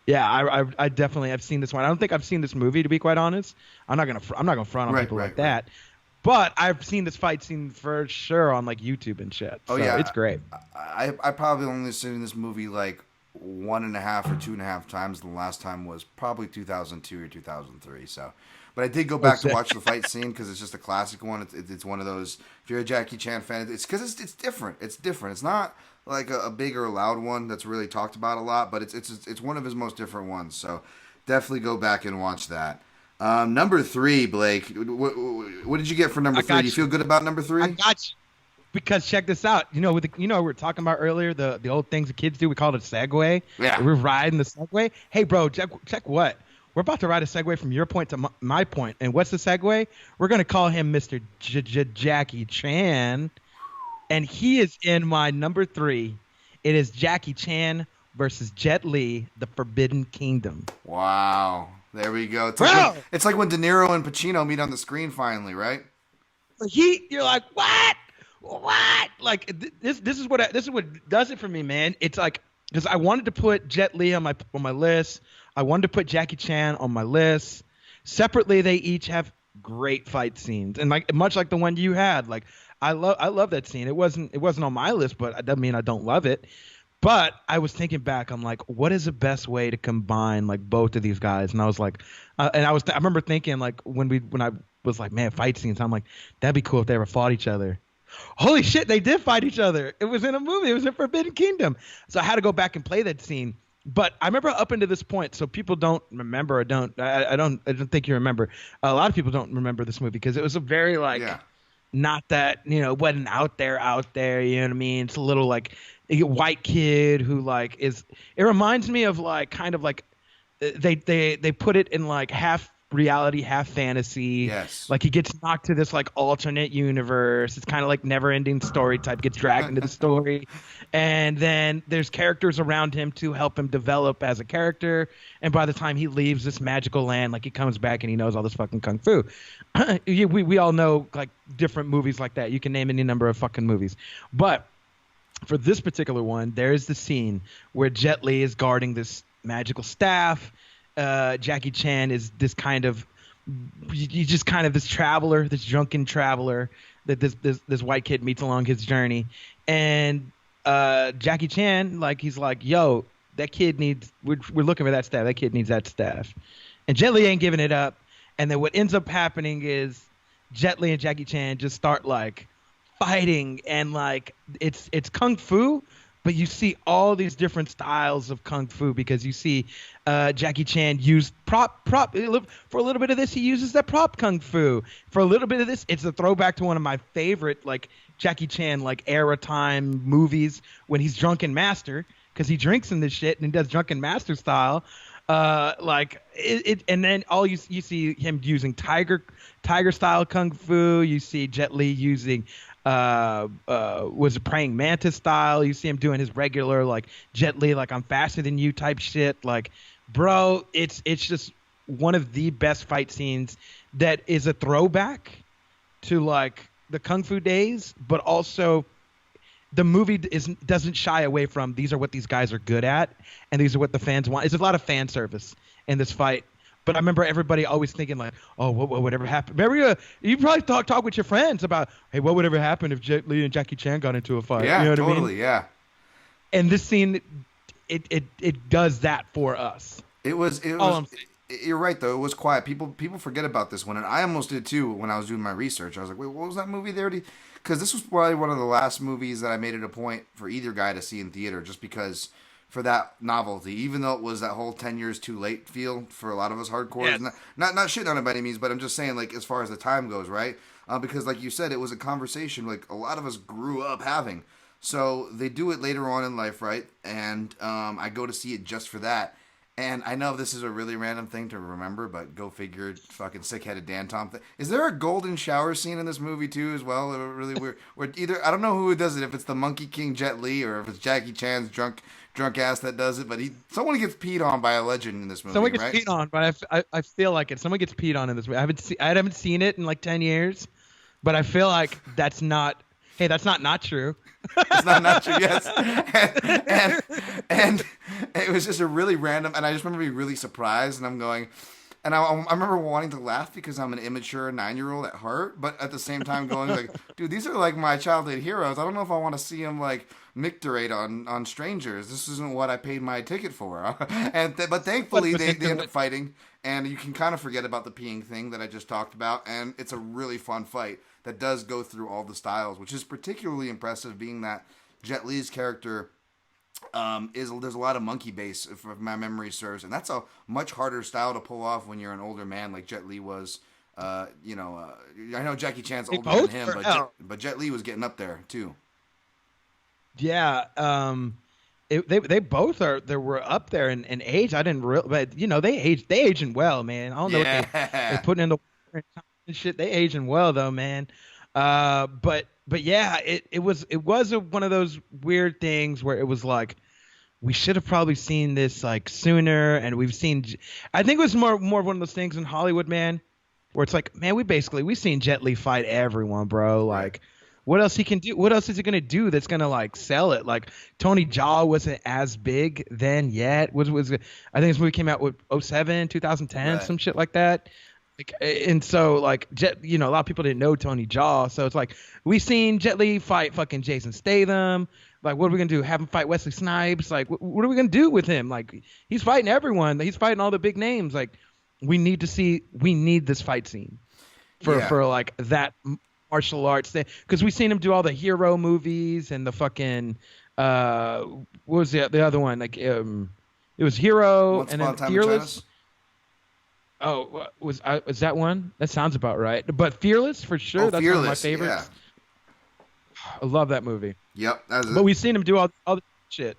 Yeah, I definitely have seen this one. I don't think I've seen this movie, to be quite honest. I'm not gonna front on people like that. But I've seen this fight scene for sure on like YouTube and shit. Oh, so yeah, it's great. I probably only seen this movie like 1.5 or 2.5 times. The last time was probably 2002 or 2003. So, but I did go back to watch the fight scene because it's just a classic one. It's one of those. If you're a Jackie Chan fan, it's because it's different. It's different. It's not like a big or loud one that's really talked about a lot, but it's one of his most different ones. So definitely go back and watch that. Number 3, Blake. What did you get for number 3? Do you feel good about number 3? I got you. Because check this out. We were talking about earlier the old things the kids do. We call it a Segway. Yeah. We're riding the Segway. Hey, bro, check what? We're about to ride a Segway from your point to my point. And what's the Segway? We're going to call him Mr. Jackie Chan. And he is in my number 3. It is Jackie Chan versus Jet Li, The Forbidden Kingdom. Wow. There we go. It's like when De Niro and Pacino meet on the screen finally, right? You're like, what? Like this is what does it for me, man. It's like, because I wanted to put Jet Li on my list. I wanted to put Jackie Chan on my list. Separately, they each have great fight scenes, and like much like the one you had, like I love that scene. It wasn't on my list, but that doesn't mean I don't love it. But I was thinking back, I'm like, what is the best way to combine like both of these guys? And I was like, I remember thinking like when I was like, man, fight scenes. I'm like, that'd be cool if they ever fought each other. Holy shit, they did fight each other. It was in a movie. It was in Forbidden Kingdom. So I had to go back and play that scene. But I remember up until this point, so people don't remember or I don't think you remember. A lot of people don't remember this movie because it was a very not that, wasn't out there, you know what I mean? It's a little like a white kid who like it reminds me of like kind of like they put it in like half reality, half fantasy. Yes. Like he gets knocked to this like alternate universe. It's kind of like never ending story type, gets dragged into the story. And then there's characters around him to help him develop as a character. And by the time he leaves this magical land, like he comes back and he knows all this fucking kung fu. we all know like different movies like that. You can name any number of fucking movies. But for this particular one, there's the scene where Jet Li is guarding this magical staff. Jackie Chan is this kind of, he's just kind of this traveler, this drunken traveler that this white kid meets along his journey. And Jackie Chan, like, he's like, yo, that kid needs. We're looking for that staff. That kid needs that staff, and Jet Li ain't giving it up. And then what ends up happening is Jet Li and Jackie Chan just start like fighting, and like it's kung fu, but you see all these different styles of kung fu because you see Jackie Chan use prop for a little bit of this. He uses that prop kung fu. For a little bit of this, it's a throwback to one of my favorite like Jackie Chan like era time movies when he's Drunken Master, because he drinks in this shit and he does Drunken Master style. Like it, and then all you see him using tiger style kung fu. You see Jet Li using was a praying mantis style. You see him doing his regular like Jet Li like I'm faster than you type shit. Like, bro, it's just one of the best fight scenes that is a throwback to like the kung fu days, but also the movie doesn't shy away from these are what these guys are good at, and these are what the fans want. It's a lot of fan service in this fight. But I remember everybody always thinking like, oh, what would ever happen? Remember, you probably talk with your friends about, hey, what would ever happen if Jet Li and Jackie Chan got into a fight? Yeah, you know what totally, I mean? yeah. And this scene, it does that for us. It was. You're right though. It was quiet. People forget about this one, and I almost did too when I was doing my research. I was like, wait, what was that movie there? Because this was probably one of the last movies that I made it a point for either guy to see in theater, just because for that novelty. Even though it was that whole 10 years too late feel for a lot of us hardcores. Yeah. Not shitting on it by any means, but I'm just saying like as far as the time goes, right? Because like you said, it was a conversation like a lot of us grew up having. So they do it later on in life, right? And I go to see it just for that. And I know this is a really random thing to remember, but go figure, fucking sick-headed Dan Tom thing. Is there a golden shower scene in this movie too, as well? Really weird. Where either I don't know who does it, if it's the Monkey King Jet Li or if it's Jackie Chan's drunk ass that does it. But someone gets peed on by a legend in this movie. Someone gets right? peed on, but I feel like it. Someone gets peed on in this movie. I haven't seen it in like 10 years, but I feel like that's not. Hey, that's not true. It's not true, yes. And it was just a really random, and I just remember being really surprised, and I'm going, and I remember wanting to laugh because I'm an immature 9-year-old at heart, but at the same time going like, dude, these are like my childhood heroes. I don't know if I want to see them like micturate on strangers. This isn't what I paid my ticket for. But thankfully they end up fighting, and you can kind of forget about the peeing thing that I just talked about, and it's a really fun fight that does go through all the styles, which is particularly impressive, being that Jet Li's character there's a lot of monkey base, if my memory serves, and that's a much harder style to pull off when you're an older man like Jet Li was. I know Jackie Chan's older than him, but Jet Li was getting up there too. Yeah, they both were up there in age. I didn't real, but they aging well, man. I don't know what they're putting in the and shit. They aging well though, man. But yeah, it was one of those weird things where it was like we should have probably seen this like sooner, and we've seen. I think it was more of one of those things in Hollywood, man, where it's like, man, we've seen Jet Li fight everyone, bro. Like, what else he can do? What else is he gonna do that's gonna like sell it? Like Tony Jaa wasn't as big then yet. I think this movie came out with 2007, 2010, some shit like that. Like, and so like a lot of people didn't know Tony Jaa, so it's like we seen Jet Li fight fucking Jason Statham. Like, what are we gonna do? Have him fight Wesley Snipes? Like, what are we gonna do with him? Like, he's fighting everyone. He's fighting all the big names. Like, we need this fight scene for like that martial arts thing, because we've seen him do all the hero movies and the fucking what was the other one? Like, it was Hero and then Fearless. Oh, was that one? That sounds about right. But Fearless, for sure. That's one of my favorites. Yeah. I love that movie. Yep. But we've seen him do all the shit.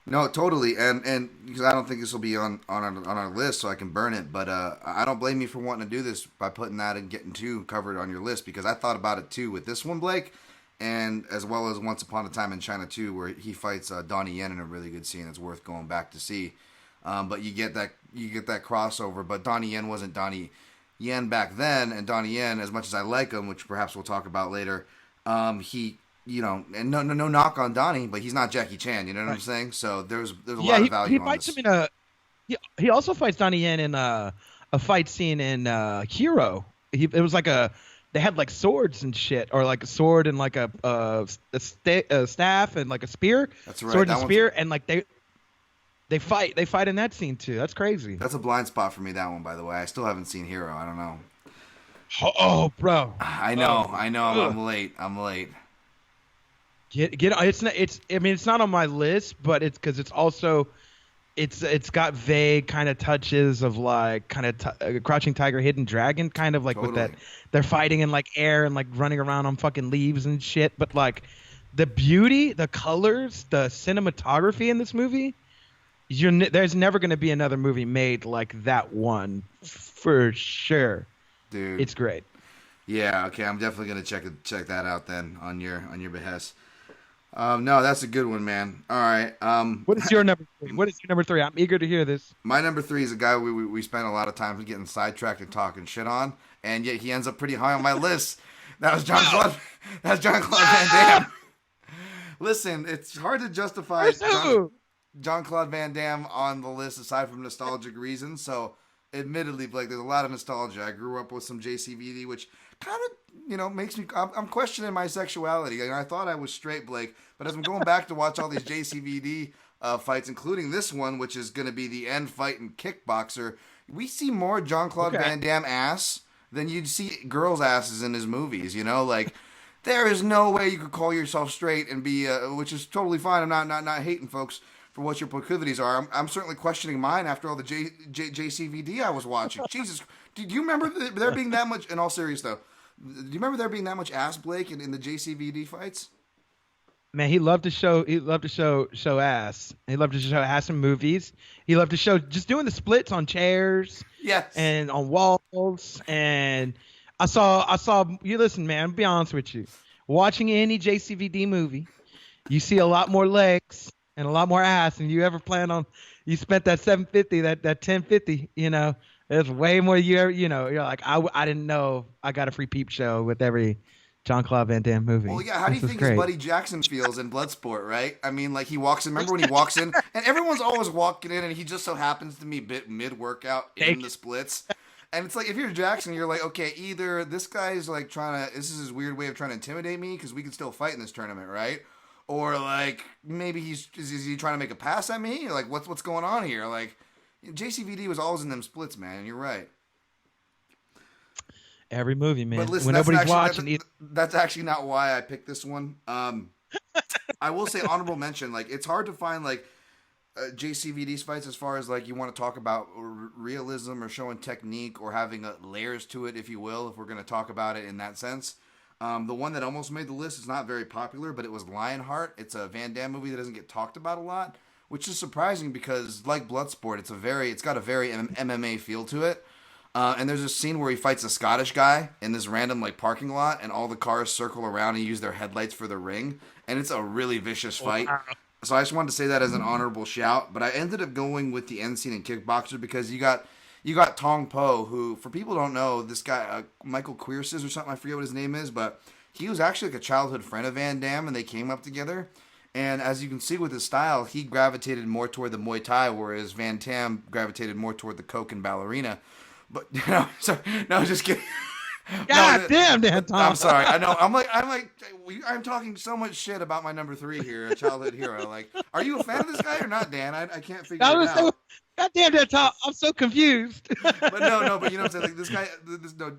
No, totally. And because I don't think this will be on our list, so I can burn it. But I don't blame you for wanting to do this by putting that and getting 2 covered on your list, because I thought about it too with this one, Blake, and as well as Once Upon a Time in China 2, where he fights Donnie Yen in a really good scene that's worth going back to see. But you get that crossover. But Donnie Yen wasn't Donnie Yen back then, and Donnie Yen, as much as I like him, which perhaps we'll talk about later, he, and no knock on Donnie, but he's not Jackie Chan. You know what I'm saying? So there's a lot of value. He fights him in he also fights Donnie Yen in a fight scene in Hero. It was like they had like swords and shit, or like a sword and like a staff and like a spear. That's right. Sword and spear, and like They fight in that scene too. That's crazy. That's a blind spot for me. That one, by the way. I still haven't seen Hero. I don't know. Oh, bro. I know. Oh, I know. ugh. I'm late. I'm late. Get it's not it's I mean it's not on my list, but it's because it's also it's got vague kind of touches of like kind of Crouching Tiger, Hidden Dragon, kind of like with that Totally. they're fighting in like air and like running around on fucking leaves and shit. But like the beauty, the colors, the cinematography in this movie, there's never going to be another movie made like that one for sure. Dude. It's great. Yeah. Okay. I'm definitely gonna check that out then on your behest. No, that's a good one, man. All right. What is your number three? What is your number three? I'm eager to hear this. My number three is a guy we spent a lot of time getting sidetracked and talking shit on, and yet he ends up pretty high on my list. That was John Claude. That's John Claude Van Damme. Listen, it's hard to justify John Claude Van Damme on the list aside from nostalgic reasons. So, admittedly, Blake, there's a lot of nostalgia. I grew up with some JCVD, which kind of makes me. I'm questioning my sexuality, and I thought I was straight, Blake. But as I'm going back to watch all these JCVD fights, including this one, which is going to be the end fight in Kickboxer, we see more John Claude Van Damme ass than you'd see girls' asses in his movies. Like there is no way you could call yourself straight and be, which is totally fine. I'm not hating folks for what your proclivities are. I'm certainly questioning mine after all the JCVD I was watching. Jesus, do you remember there being that much? In all seriousness, though, do you remember there being that much ass, Blake, in the JCVD fights? Man, he loved to show ass. He loved to show ass in movies. He loved to show just doing the splits on chairs. Yes. And on walls. And I saw you listen, man, I'll be honest with you. Watching any JCVD movie, you see a lot more legs and a lot more ass than you ever planned on. You spent that $750, that $1050, there's way more you're like, I didn't know I got a free peep show with every John Claude Van Damme movie. Well, yeah. How do you think his buddy Jackson feels in Bloodsport, right? I mean, like he walks in. Remember when he walks in, and everyone's always walking in, and he just so happens to be mid workout in the splits. And it's like if you're Jackson, you're like, okay, either this guy's like this is his weird way of trying to intimidate me because we can still fight in this tournament, right? Or like maybe is he trying to make a pass at me? Like what's going on here? Like JCVD was always in them splits, man. And you're right. Every movie, man. But listen, when nobody's watching. That's actually not why I picked this one. I will say honorable mention. Like it's hard to find like JCVD's fights as far as like you want to talk about realism or showing technique or having layers to it, if you will. If we're going to talk about it in that sense, the one that almost made the list is not very popular, but it was Lionheart. It's a Van Damme movie that doesn't get talked about a lot, which is surprising because like Bloodsport, it's got a very MMA feel to it. And there's a scene where he fights a Scottish guy in this random like parking lot, and all the cars circle around and use their headlights for the ring, and it's a really vicious fight. Wow. So I just wanted to say that as an honorable shout. But I ended up going with the end scene in Kickboxer because you got Tong Po, who for people who don't know, this guy Michael Queerses or something, I forget what his name is, but he was actually like a childhood friend of Van Damme, and they came up together. And as you can see with his style, he gravitated more toward the Muay Thai, whereas Van Damme gravitated more toward the Coke and Ballerina. But sorry, no, just kidding. God damn, Dan Tom. I'm sorry. I know. I'm talking so much shit about my number three here, a childhood hero. Like, are you a fan of this guy or not, Dan? I can't figure it out. God damn, Dan Tom. I'm so confused. But no. But you know what I'm saying?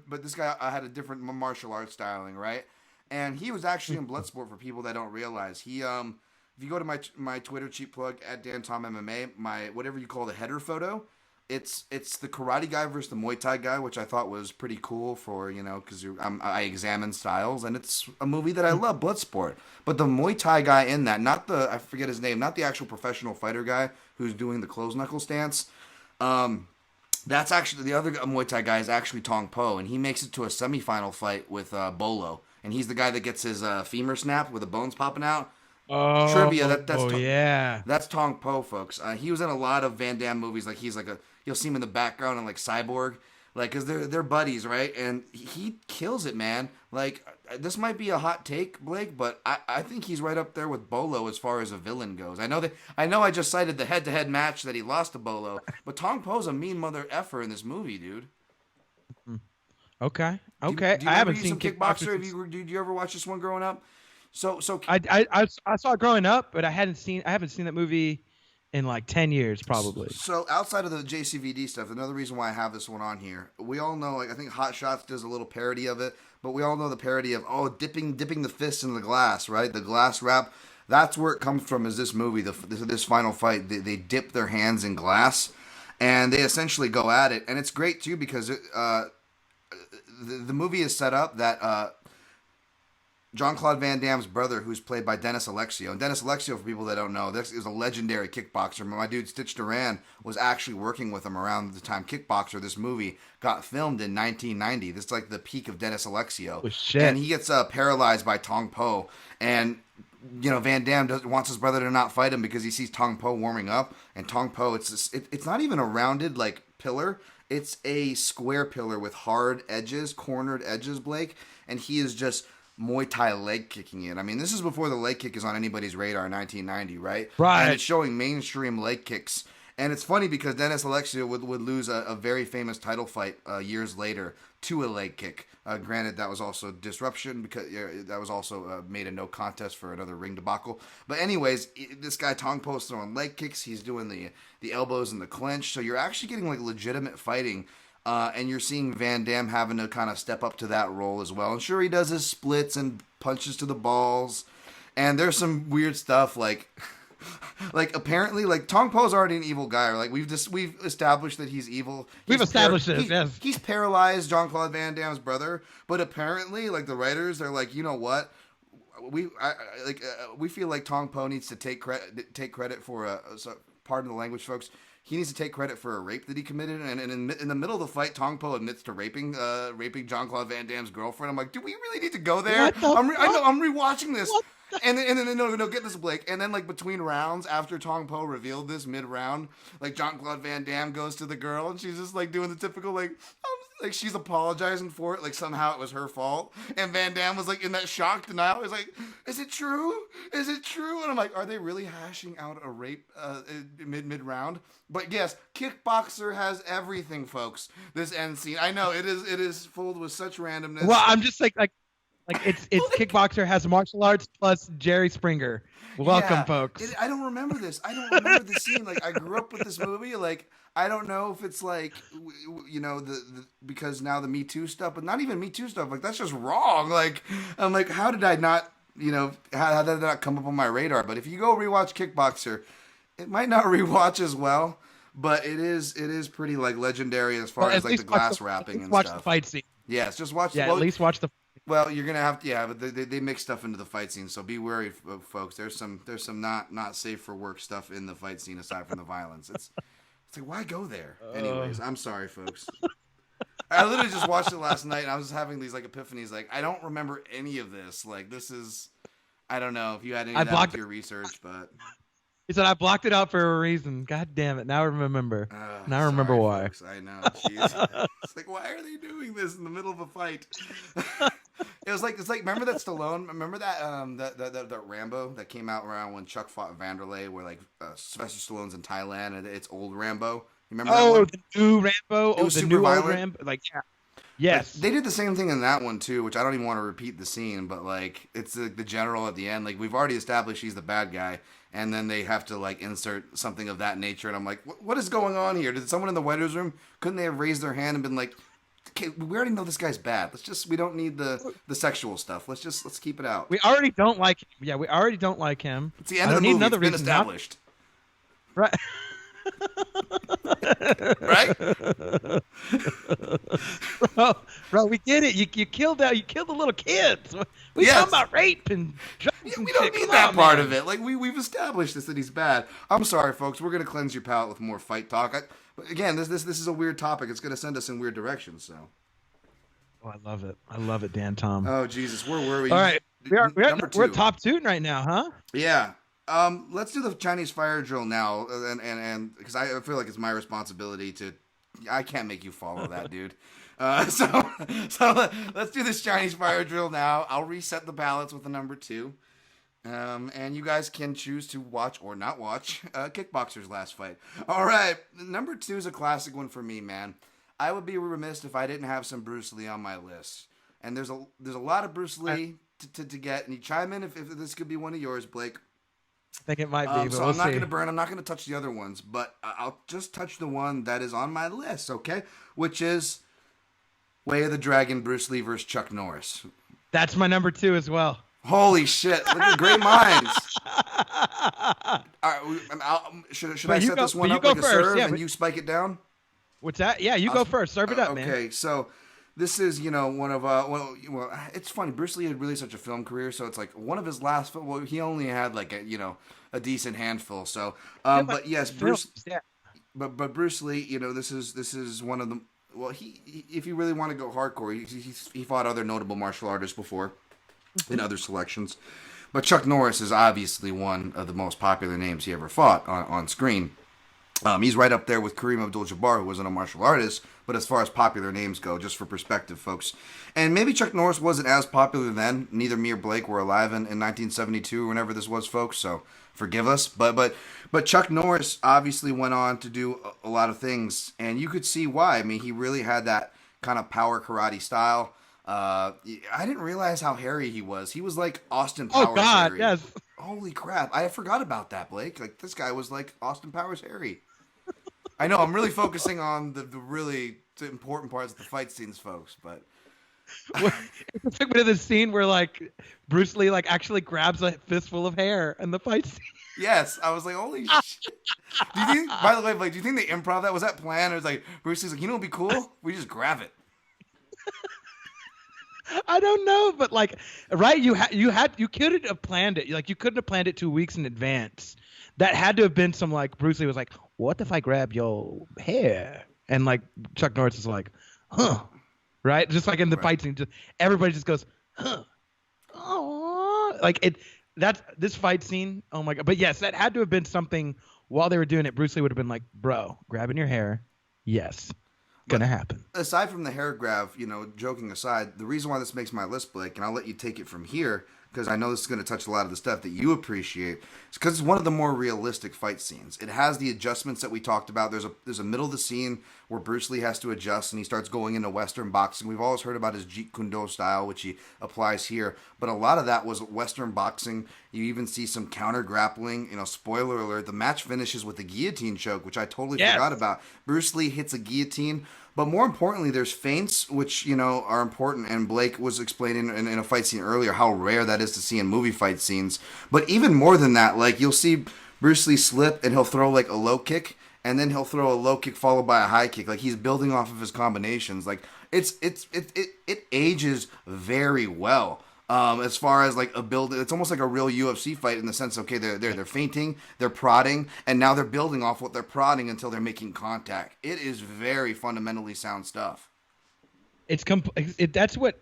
Like this guy had a different martial arts styling, right? And he was actually in Bloodsport for people that don't realize. He if you go to my Twitter cheap plug at Dan Tom MMA, my whatever you call the header photo. It's the karate guy versus the Muay Thai guy, which I thought was pretty cool for, because I examine styles, and it's a movie that I love, Bloodsport. But the Muay Thai guy in that, I forget his name, not the actual professional fighter guy who's doing the closed knuckle stance. That's actually, the other Muay Thai guy is actually Tong Po, and he makes it to a semifinal fight with Bolo. And he's the guy that gets his femur snapped with the bones popping out. Oh, Trivia. Yeah. That's Tong Po, folks. He was in a lot of Van Damme movies. Like he's like you'll see him in the background in like Cyborg, like because they're buddies, right? And he kills it, man. Like this might be a hot take, Blake, but I think he's right up there with Bolo as far as a villain goes. I know I just cited the head-to-head match that he lost to Bolo, but Tong Po's a mean mother effer in this movie, dude. Okay. Do you I haven't seen Kickboxer. Did you ever watch this one growing up? So I saw it growing up, but I haven't seen that movie in like 10 years, probably. So outside of the JCVD stuff, another reason why I have this one on here, we all know, like I think Hot Shots does a little parody of it, but we all know the parody of dipping the fist in the glass, right? The glass wrap. That's where it comes from. Is this movie, this final fight? They dip their hands in glass, and they essentially go at it, and it's great too because the movie is set up that. Jean-Claude Van Damme's brother, who's played by Dennis Alexio. And Dennis Alexio, for people that don't know, this is a legendary kickboxer. My dude Stitch Duran was actually working with him around the time Kickboxer, this movie, got filmed in 1990. This is like the peak of Dennis Alexio. Oh, shit. And he gets paralyzed by Tong Po. And, Van Damme wants his brother to not fight him because he sees Tong Po warming up. And Tong Po, it's not even a rounded, like, pillar. It's a square pillar with hard edges, cornered edges, Blake. And he is just Muay Thai leg kicking it. I mean, this is before the leg kick is on anybody's radar in 1990, right? Right. And it's showing mainstream leg kicks. And it's funny because Dennis Alexio would lose a very famous title fight years later to a leg kick. Granted, that was also disruption because that was also made a no contest for another ring debacle. But anyways, this guy Tong Po's throwing leg kicks. He's doing the elbows and the clinch. So you're actually getting like legitimate fighting. And you're seeing Van Damme having to kind of step up to that role as well. And sure, he does his splits and punches to the balls. And there's some weird stuff like apparently, like Tong Po's already an evil guy. Like we've established that he's evil. We've established this. Yes, he's paralyzed Jean-Claude Van Damme's brother. But apparently, like the writers, they're like, you know what? We feel like Tong Po needs to take credit for pardon the language, folks. He needs to take credit for a rape that he committed, and in the middle of the fight, Tong Po admits to raping Jean-Claude Van Damme's girlfriend. I'm like, do we really need to go there? I'm rewatching this, and then no, get this, Blake. And then like between rounds, after Tong Po revealed this mid-round, like Jean-Claude Van Damme goes to the girl, and she's just like doing the typical like she's apologizing for it, like somehow it was her fault. And Van Damme was like in that shock denial. He's like, "Is it true? Is it true?" And I'm like, "Are they really hashing out a rape mid round?" But yes, Kickboxer has everything, folks. This end scene, I know it is filled with such randomness. Well, I'm just like it's Kickboxer has martial arts plus Jerry Springer. Welcome, folks. I don't remember this. I don't remember the scene. Like I grew up with this movie. Like I don't know if it's like because now the Me Too stuff, but not even Me Too stuff. Like that's just wrong. Like I'm like, how did I not? How did that not come up on my radar? But if you go rewatch Kickboxer, it might not rewatch as well, but it is pretty like legendary as far as like the glass wrapping and watch stuff. The fight scene. Yes, just watch. Yeah, at least watch the. Well, you're gonna have to, but they mix stuff into the fight scene, so be wary, folks. There's some not safe for work stuff in the fight scene aside from the violence. It's like, why go there? Anyways, I'm sorry, folks. I literally just watched it last night, and I was just having these like epiphanies. Like, I don't remember any of this. Like, this is, I don't know if you had any of that with your research, but. He said, I blocked it out for a reason. God damn it. Now I remember. Now I remember why. Folks, I know. Jeez. It's like, why are they doing this in the middle of a fight? It's like remember that Stallone? Remember that that Rambo that came out around when Chuck fought Vanderlei, where like Sylvester Stallone's in Thailand and it's old Rambo. You remember that one? The new Rambo? It was the super new violent. old Rambo? Like, yeah. Yes. They did the same thing in that one too, which I don't even want to repeat the scene, but like it's the general at the end. Like we've already established he's the bad guy, and then they have to like insert something of that nature, and I'm like, what is going on here? Did someone in the writers' room, couldn't they have raised their hand and been like, okay, we already know this guy's bad. We don't need the sexual stuff. Let's keep it out. We already don't like him. Yeah, we already don't like him. It's the end of the movie. It's been established. Right. Right? Bro, we get it. You killed the little kids. We talking about rape and drugs. Yeah, we don't need that part of it. Like we've established this that he's bad. I'm sorry, folks. We're gonna cleanse your palate with more fight talk. But again, this is a weird topic. It's gonna send us in weird directions. So. Oh, I love it. I love it, Dan Tom. Oh Jesus, where were we? All right, we're top two right now, huh? Yeah. Let's do the Chinese fire drill now, and because I feel like it's my responsibility to. I can't make you follow that, dude. So let's do this Chinese fire drill now. I'll reset the ballots with the number 2, and you guys can choose to watch or not watch Kickboxer's last fight. All right, number 2 is a classic one for me, man. I would be remiss if I didn't have some Bruce Lee on my list, and there's a lot of Bruce Lee to get. And you chime in if this could be one of yours, Blake. I think it might be, but So we'll I'm not see. going to burn. I'm not going to touch the other ones, but I'll just touch the one that is on my list, okay? Which is Way of the Dragon, Bruce Lee versus Chuck Norris. That's my number 2 as well. Holy shit! Look at great minds. All right, should I set this one up like a serve and you spike it down? What's that? Yeah, you go first. Serve it up, man. Okay, so this is one of well, it's funny. Bruce Lee had really such a film career, so it's like one of his last. Well, he only had like a decent handful. So, but yes, Bruce. Yeah. But Bruce Lee, this is one of the. Well, he if you really want to go hardcore, he fought other notable martial artists before. In other selections. But Chuck Norris is obviously one of the most popular names he ever fought on screen. He's right up there with Kareem Abdul-Jabbar, who wasn't a martial artist, but as far as popular names go, just for perspective, folks. And maybe Chuck Norris wasn't as popular then. Neither me or Blake were alive in 1972 or whenever this was, folks, so forgive us. But Chuck Norris obviously went on to do a lot of things, and you could see why. I mean, he really had that kind of power karate style. I didn't realize how hairy he was. He was like Austin Powers. Oh God, hairy. yes. Holy crap! I forgot about that, Blake. Like this guy was like Austin Powers hairy. I know. I'm really focusing on the really important parts of the fight scenes, folks. But it took me to the scene where like Bruce Lee like actually grabs a fistful of hair in the fight scene. Yes, I was like, holy shit. Do you think? By the way, Blake, do you think they improv that? Was that planned? Or was like Bruce Lee's like, what'd be cool? We just grab it. I don't know, but like, right? You couldn't have planned it. Like, you couldn't have planned it 2 weeks in advance. That had to have been some like Bruce Lee was like, "What if I grab your hair?" And like Chuck Norris is like, "Huh," right? Just like in the fight scene, just everybody just goes, "Huh." Oh, like it. That's this fight scene. Oh my god! But yes, that had to have been something while they were doing it. Bruce Lee would have been like, "Bro, grabbing your hair, yes." Gonna happen. Aside from the hair grab, joking aside, the reason why this makes my list, Blake, and I'll let you take it from here because I know this is going to touch a lot of the stuff that you appreciate. It's because it's one of the more realistic fight scenes. It has the adjustments that we talked about. There's a middle of the scene where Bruce Lee has to adjust and he starts going into Western boxing. We've always heard about his Jeet Kune Do style, which he applies here, but a lot of that was Western boxing. You even see some counter grappling. Spoiler alert: the match finishes with a guillotine choke, which I totally forgot about. Bruce Lee hits a guillotine. But more importantly, there's feints, which, are important. And Blake was explaining in a fight scene earlier how rare that is to see in movie fight scenes. But even more than that, like, you'll see Bruce Lee slip and he'll throw, like, a low kick. And then he'll throw a low kick followed by a high kick. Like, he's building off of his combinations. Like, it ages very well. As far as like a build, it's almost like a real UFC fight in the sense, okay, they're feinting, they're prodding, and now they're building off what they're prodding until they're making contact. It is very fundamentally sound stuff. That's what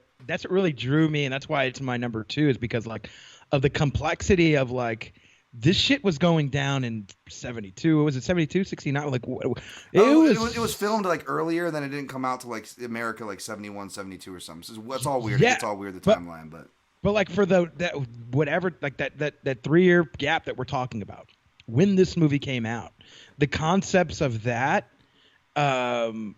really drew me, and that's why it's my number 2 is because like of the complexity of like this shit was going down in 72. Was it 72, 69? Like it was filmed like earlier, then it didn't come out to like America like 71, 72 or something. So it's all weird. Yeah, it's all weird, the timeline, but like for that 3-year gap that we're talking about, when this movie came out, the concepts of that those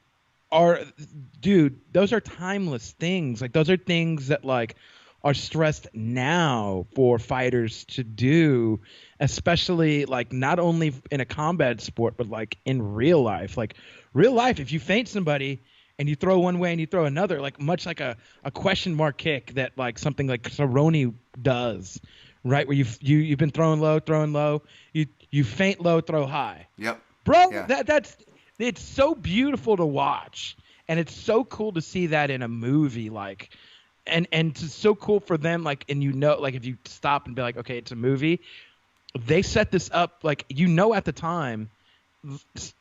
are timeless things. Like those are things that like are stressed now for fighters to do, especially like not only in a combat sport, but like in real life. Like real life, if you feint somebody and you throw one way and you throw another, like much like a question mark kick that like something like Cerrone does, right? Where you've been throwing low, you feint low, throw high. Yep. Bro, yeah. It's so beautiful to watch, and it's so cool to see that in a movie, like. And it's so cool for them, like, and like if you stop and be like, okay, it's a movie, they set this up like at the time, the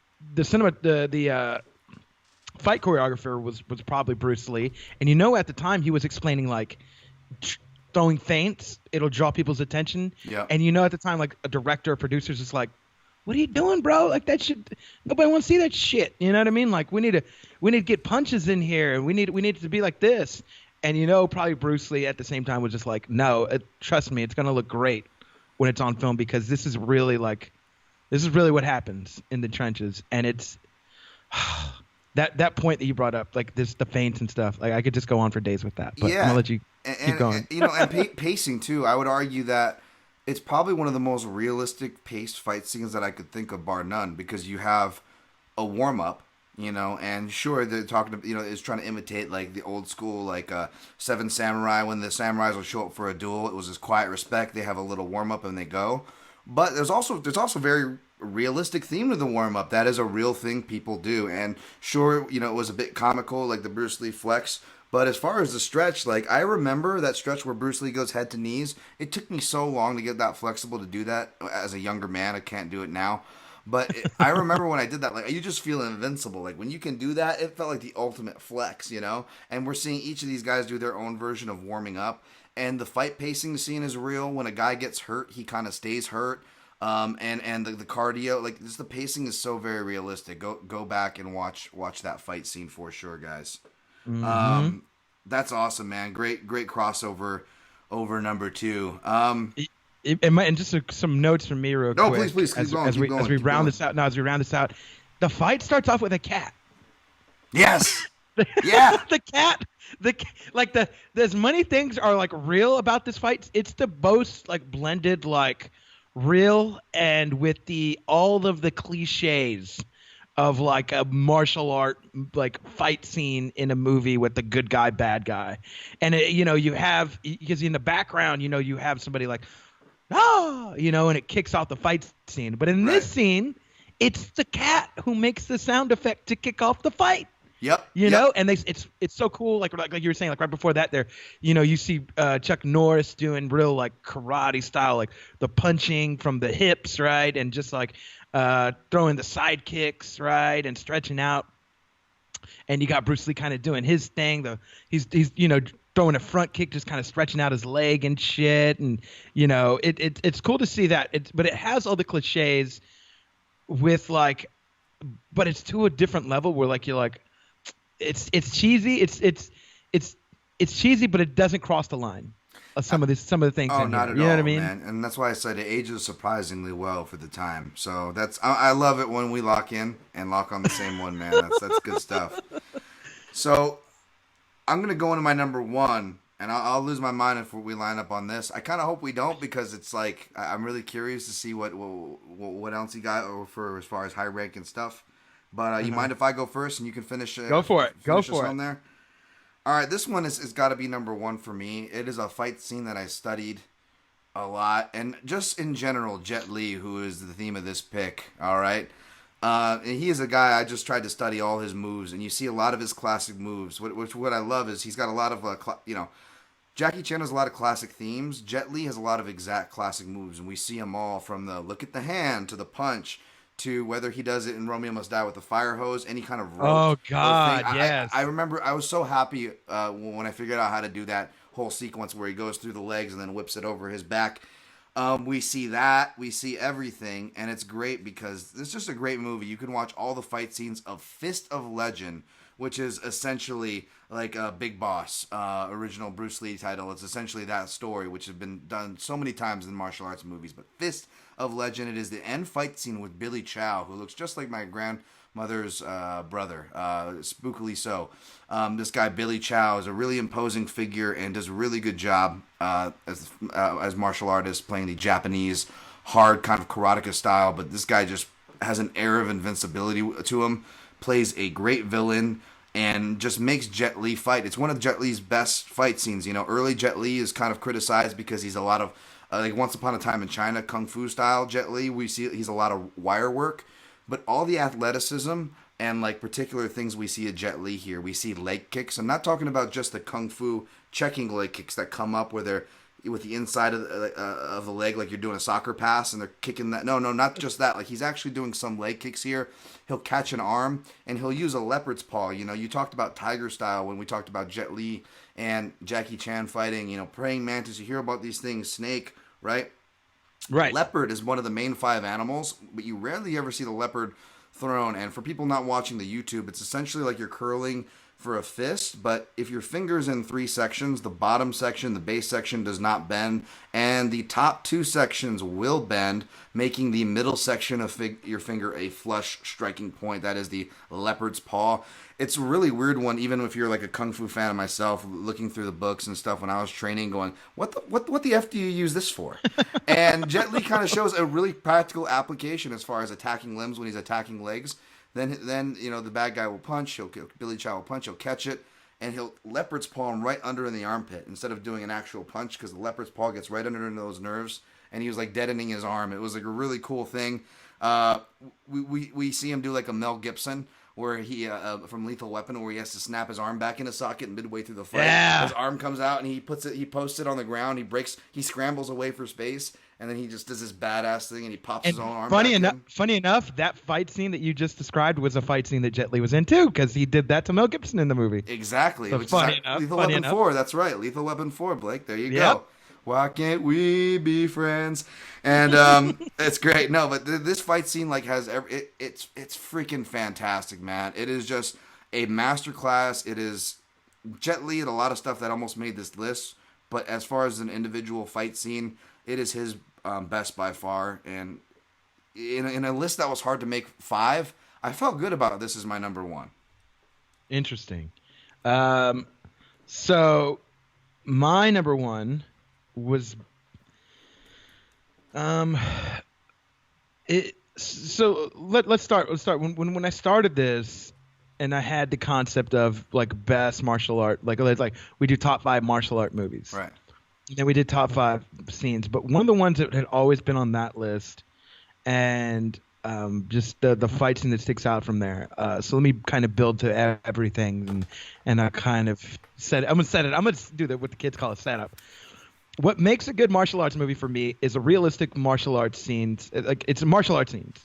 fight choreographer was probably Bruce Lee, and at the time he was explaining like throwing feints, it'll draw people's attention, and at the time like a director or producer's just like, what are you doing, bro? Like that shit, nobody wants to see that shit. You know what I mean? Like we need to get punches in here, and we need it to be like this. And probably Bruce Lee at the same time was just like, no, trust me, it's going to look great when it's on film because this is really what happens in the trenches. And it's that point that you brought up, like the feints and stuff. Like I could just go on for days with that, but I'm gonna let you keep going. And pacing too. I would argue that It's probably one of the most realistic paced fight scenes that I could think of, bar none, because you have a warm up, and sure they're talking to, it's trying to imitate like the old school like Seven Samurai when the samurais will show up for a duel. It was this quiet respect. They have a little warm up and they go. But there's also very realistic theme to the warm up. That is a real thing people do. And sure, it was a bit comical like the Bruce Lee flex. But as far as the stretch, like I remember that stretch where Bruce Lee goes head to knees. It took me so long to get that flexible to do that as a younger man. I can't do it now. But I remember when I did that, like you just feel invincible. Like when you can do that, it felt like the ultimate flex. And we're seeing each of these guys do their own version of warming up. And the fight pacing scene is real. When a guy gets hurt, he kind of stays hurt. And the cardio, like the pacing is so very realistic. Go back and watch that fight scene for sure, guys. Mm-hmm. That's awesome, man. Great crossover over number 2. And just some notes from me real quick. No, please, keep going. As we round this out, the fight starts off with a cat. Yes. Yeah. The cat. There's many things are like real about this fight. It's the most like blended like real and with all of the cliches of like a martial art like fight scene in a movie with the good guy, bad guy. And you have, because in the background, you have somebody like, and it kicks off the fight scene. But in this scene, it's the cat who makes the sound effect to kick off the fight. Yep. And it's so cool. Like you were saying, like right before that, you see Chuck Norris doing real like karate style, like the punching from the hips, right, and just like throwing the side kicks, right, and stretching out. And you got Bruce Lee kind of doing his thing. He's throwing a front kick, just kind of stretching out his leg and shit. And it's cool to see that. But it has all the cliches with like, but it's to a different level where like you're like, it's cheesy. It's cheesy, but it doesn't cross the line of some of the things. Oh, in not here. at You know all, what I mean? man. And that's why I said it ages surprisingly well for the time. So I love it when we lock in and lock on the same one, man. That's good stuff. So I'm gonna go into my number 1, and I'll lose my mind if we line up on this. I kind of hope we don't, because it's like I'm really curious to see what else you got for as far as high rank and stuff. But you mind if I go first and you can finish? Go for it. Go for it. There. All right, this one is got to be number 1 for me. It is a fight scene that I studied a lot, and just in general, Jet Li, who is the theme of this pick. All right, and he is a guy I just tried to study all his moves, and you see a lot of his classic moves. What I love is he's got a lot of Jackie Chan has a lot of classic themes. Jet Li has a lot of exact classic moves, and we see them all from the look at the hand to the punch to whether he does it in Romeo Must Die with the fire hose, any kind of rope. Oh, God, yes. I remember I was so happy when I figured out how to do that whole sequence where he goes through the legs and then whips it over his back. We see that. We see everything, and it's great because it's just a great movie. You can watch all the fight scenes of Fist of Legend, which is essentially like a Big Boss, original Bruce Lee title. It's essentially that story, which has been done so many times in martial arts movies. But Fist of Legend, it is the end fight scene with Billy Chow, who looks just like my grandmother's brother, spookily so. This guy, Billy Chow, is a really imposing figure and does a really good job as martial artist, playing the Japanese hard kind of karateka style. But this guy just has an air of invincibility to him, plays a great villain, and just makes Jet Li fight. It's one of Jet Li's best fight scenes. Early Jet Li is kind of criticized because he's a lot of like Once Upon a Time in China, Kung Fu style Jet Li. We see he's a lot of wire work, but all the athleticism and like particular things we see at Jet Li here. We see leg kicks. I'm not talking about just the Kung Fu checking leg kicks that come up where they're with the inside of the leg, like you're doing a soccer pass and they're kicking that. No, not just that. Like he's actually doing some leg kicks here. He'll catch an arm and he'll use a leopard's paw. You talked about Tiger Style when we talked about Jet Li and Jackie Chan fighting. Praying mantis. You hear about these things. Snake, right? Right. Leopard is one of the main 5 animals, but you rarely ever see the leopard thrown. And for people not watching the YouTube, it's essentially like you're curling for a fist, but if your finger's in 3 sections, the bottom section, the base section does not bend, and the top 2 sections will bend, making the middle section of your finger a flush striking point. That is the leopard's paw. It's a really weird one, even if you're like a kung fu fan of myself, looking through the books and stuff when I was training, going, what the F do you use this for? And Jet Li kind of shows a really practical application as far as attacking limbs when he's attacking legs. Then the bad guy will punch. Billy Chow will punch. He'll catch it, and he'll leopard's paw him right under in the armpit instead of doing an actual punch, because the leopard's paw gets right under those nerves, and he was like deadening his arm. It was like a really cool thing. We see him do like a Mel Gibson where he from Lethal Weapon, where he has to snap his arm back in a socket midway through the fight. Yeah. His arm comes out and he posts it on the ground. He scrambles away for space. And then he just does this badass thing, and he pops his own arm. Funny enough, that fight scene that you just described was a fight scene that Jet Li was in too, because he did that to Mel Gibson in the movie. Exactly. So Lethal Weapon 4. That's right. Lethal Weapon 4, Blake. There you go. Why can't we be friends? And it's great. No, but this fight scene has it's freaking fantastic, man. It is just a masterclass. It is Jet Li and a lot of stuff that almost made this list. But as far as an individual fight scene, it is his best by far. And in a list that was hard to make 5, I felt good about this as my number 1. Interesting. So my number 1 was let's start. When I started this, and I had the concept of best martial art, like we do top 5 martial art movies, right? And then we did top 5 scenes, but one of the ones that had always been on that list, and just the fight scene that sticks out from there. So let me kind of build to everything, and I kind of said I'm gonna do that what the kids call a setup. What makes a good martial arts movie for me is a realistic martial arts scenes. It's a martial arts scenes,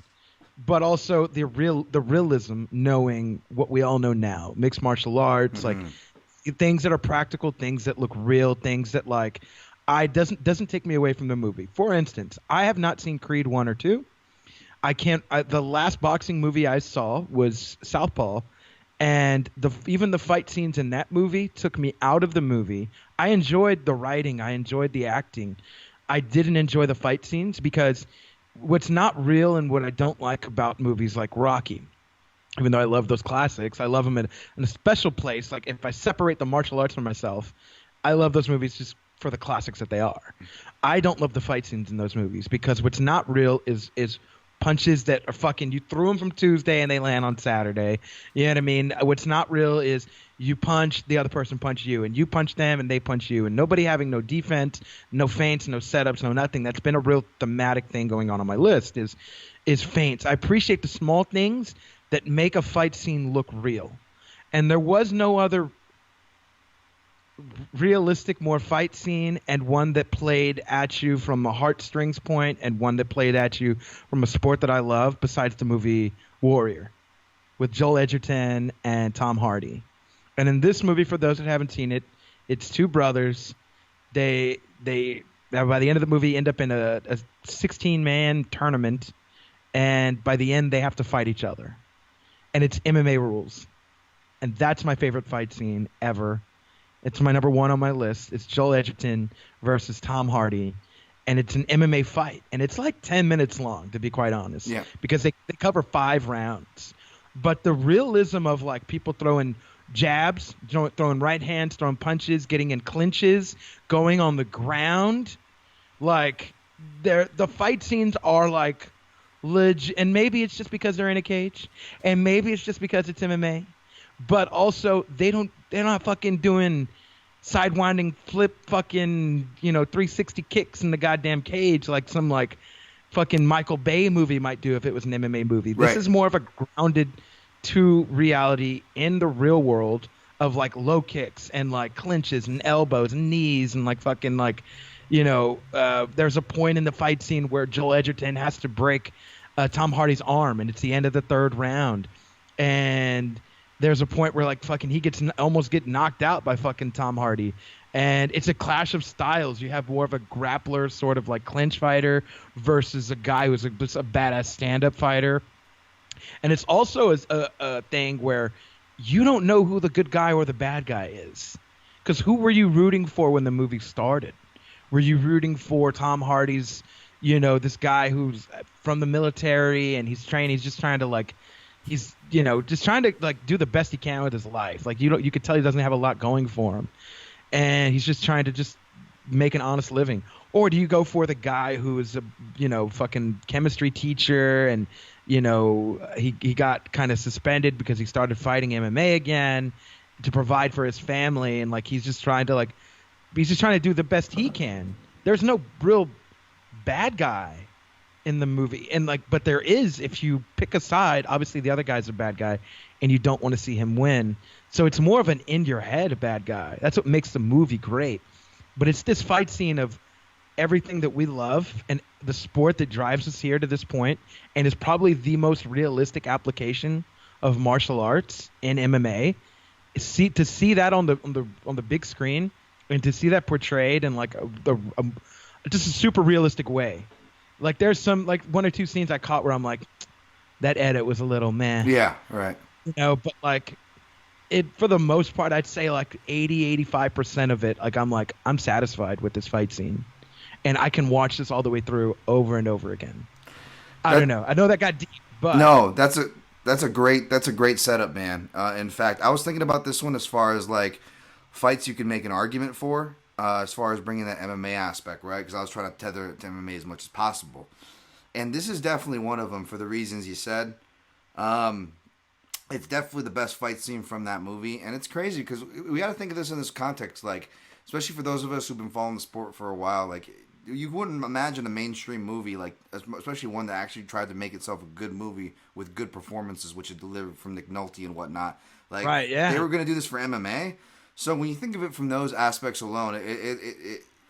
but also the realism, knowing what we all know now, mixed martial arts, things that are practical, things that look real, things that doesn't take me away from the movie. For instance, I have not seen Creed 1 or 2. The last boxing movie I saw was Southpaw, and even the fight scenes in that movie took me out of the movie. I enjoyed the writing, I enjoyed the acting. I didn't enjoy the fight scenes, because what's not real and what I don't like about movies like Rocky, even though I love those classics, I love them in a special place. Like, if I separate the martial arts from myself, I love those movies just for the classics that they are. I don't love the fight scenes in those movies, because what's not real is punches that are fucking, you threw them from Tuesday and they land on Saturday. You know what I mean? What's not real is you punch, the other person punch you, and you punch them and they punch you, and nobody having no defense, no feints, no setups, no nothing. That's been a real thematic thing going on my list is feints. I appreciate the small things that make a fight scene look real. And there was no other realistic, more fight scene, and one that played at you from a heartstrings point, and one that played at you from a sport that I love, besides the movie Warrior with Joel Edgerton and Tom Hardy. And in this movie, for those that haven't seen it, it's 2 brothers. They by the end of the movie end up in a 16-man tournament, and by the end they have to fight each other, and it's MMA rules. And that's my favorite fight scene ever. It's my number 1 on my list. It's Joel Edgerton versus Tom Hardy, and it's an MMA fight, and it's like 10 minutes long, to be quite honest. Yeah. Because they cover 5 rounds. But the realism of people throwing jabs, throwing right hands, throwing punches, getting in clinches, going on the ground, the fight scenes are legit. And maybe it's just because they're in a cage, and maybe it's just because it's MMA. But also, they're not fucking doing sidewinding flip fucking 360 kicks in the goddamn cage like some fucking Michael Bay movie might do if it was an MMA movie. This is more of a grounded to reality in the real world of low kicks and clinches and elbows and knees and there's a point in the fight scene where Joel Edgerton has to break Tom Hardy's arm, and it's the end of the 3rd round, and there's a point where he almost get knocked out by fucking Tom Hardy. And it's a clash of styles. You have more of a grappler, sort of clinch fighter, versus a guy who's just a badass stand-up fighter. And it's also a thing where you don't know who the good guy or the bad guy is. Because who were you rooting for when the movie started? Were you rooting for Tom Hardy's, this guy who's from the military and he's just trying to like, just trying to like do the best he can with his life. Like you could tell he doesn't have a lot going for him, and he's just trying to just make an honest living. Or do you go for the guy who is a fucking chemistry teacher and he got kind of suspended because he started fighting MMA again to provide for his family, and like he's just trying to do the best he can. There's no real bad guy in the movie, and like, but there is if you pick a side. Obviously, the other guy's a bad guy, and you don't want to see him win. So it's more of an in your head bad guy. That's what makes the movie great. But it's this fight scene of everything that we love and the sport that drives us here to this point, and is probably the most realistic application of martial arts in MMA. To see that on the big screen, and to see that portrayed in like just a super realistic way. Like there's some like one or two scenes I caught where I'm like, that edit was a little meh. Yeah, right. But like it for the most part, I'd say like 85% of it, like I'm satisfied with this fight scene, and I can watch this all the way through over and over again. I don't know. I know that got deep, but no, that's a great setup, man. In fact, I was thinking about this one as far as like fights you can make an argument for, as far as bringing that MMA aspect, right? Because I was trying to tether it to MMA as much as possible, and this is definitely one of them for the reasons you said. It's definitely the best fight scene from that movie, and it's crazy because we got to think of this in this context, like especially for those of us who've been following the sport for a while, like. You wouldn't imagine a mainstream movie, like especially one that actually tried to make itself a good movie with good performances, which it delivered from Nick Nolte and whatnot. Like, right, yeah. They were going to do this for MMA. So when you think of it from those aspects alone,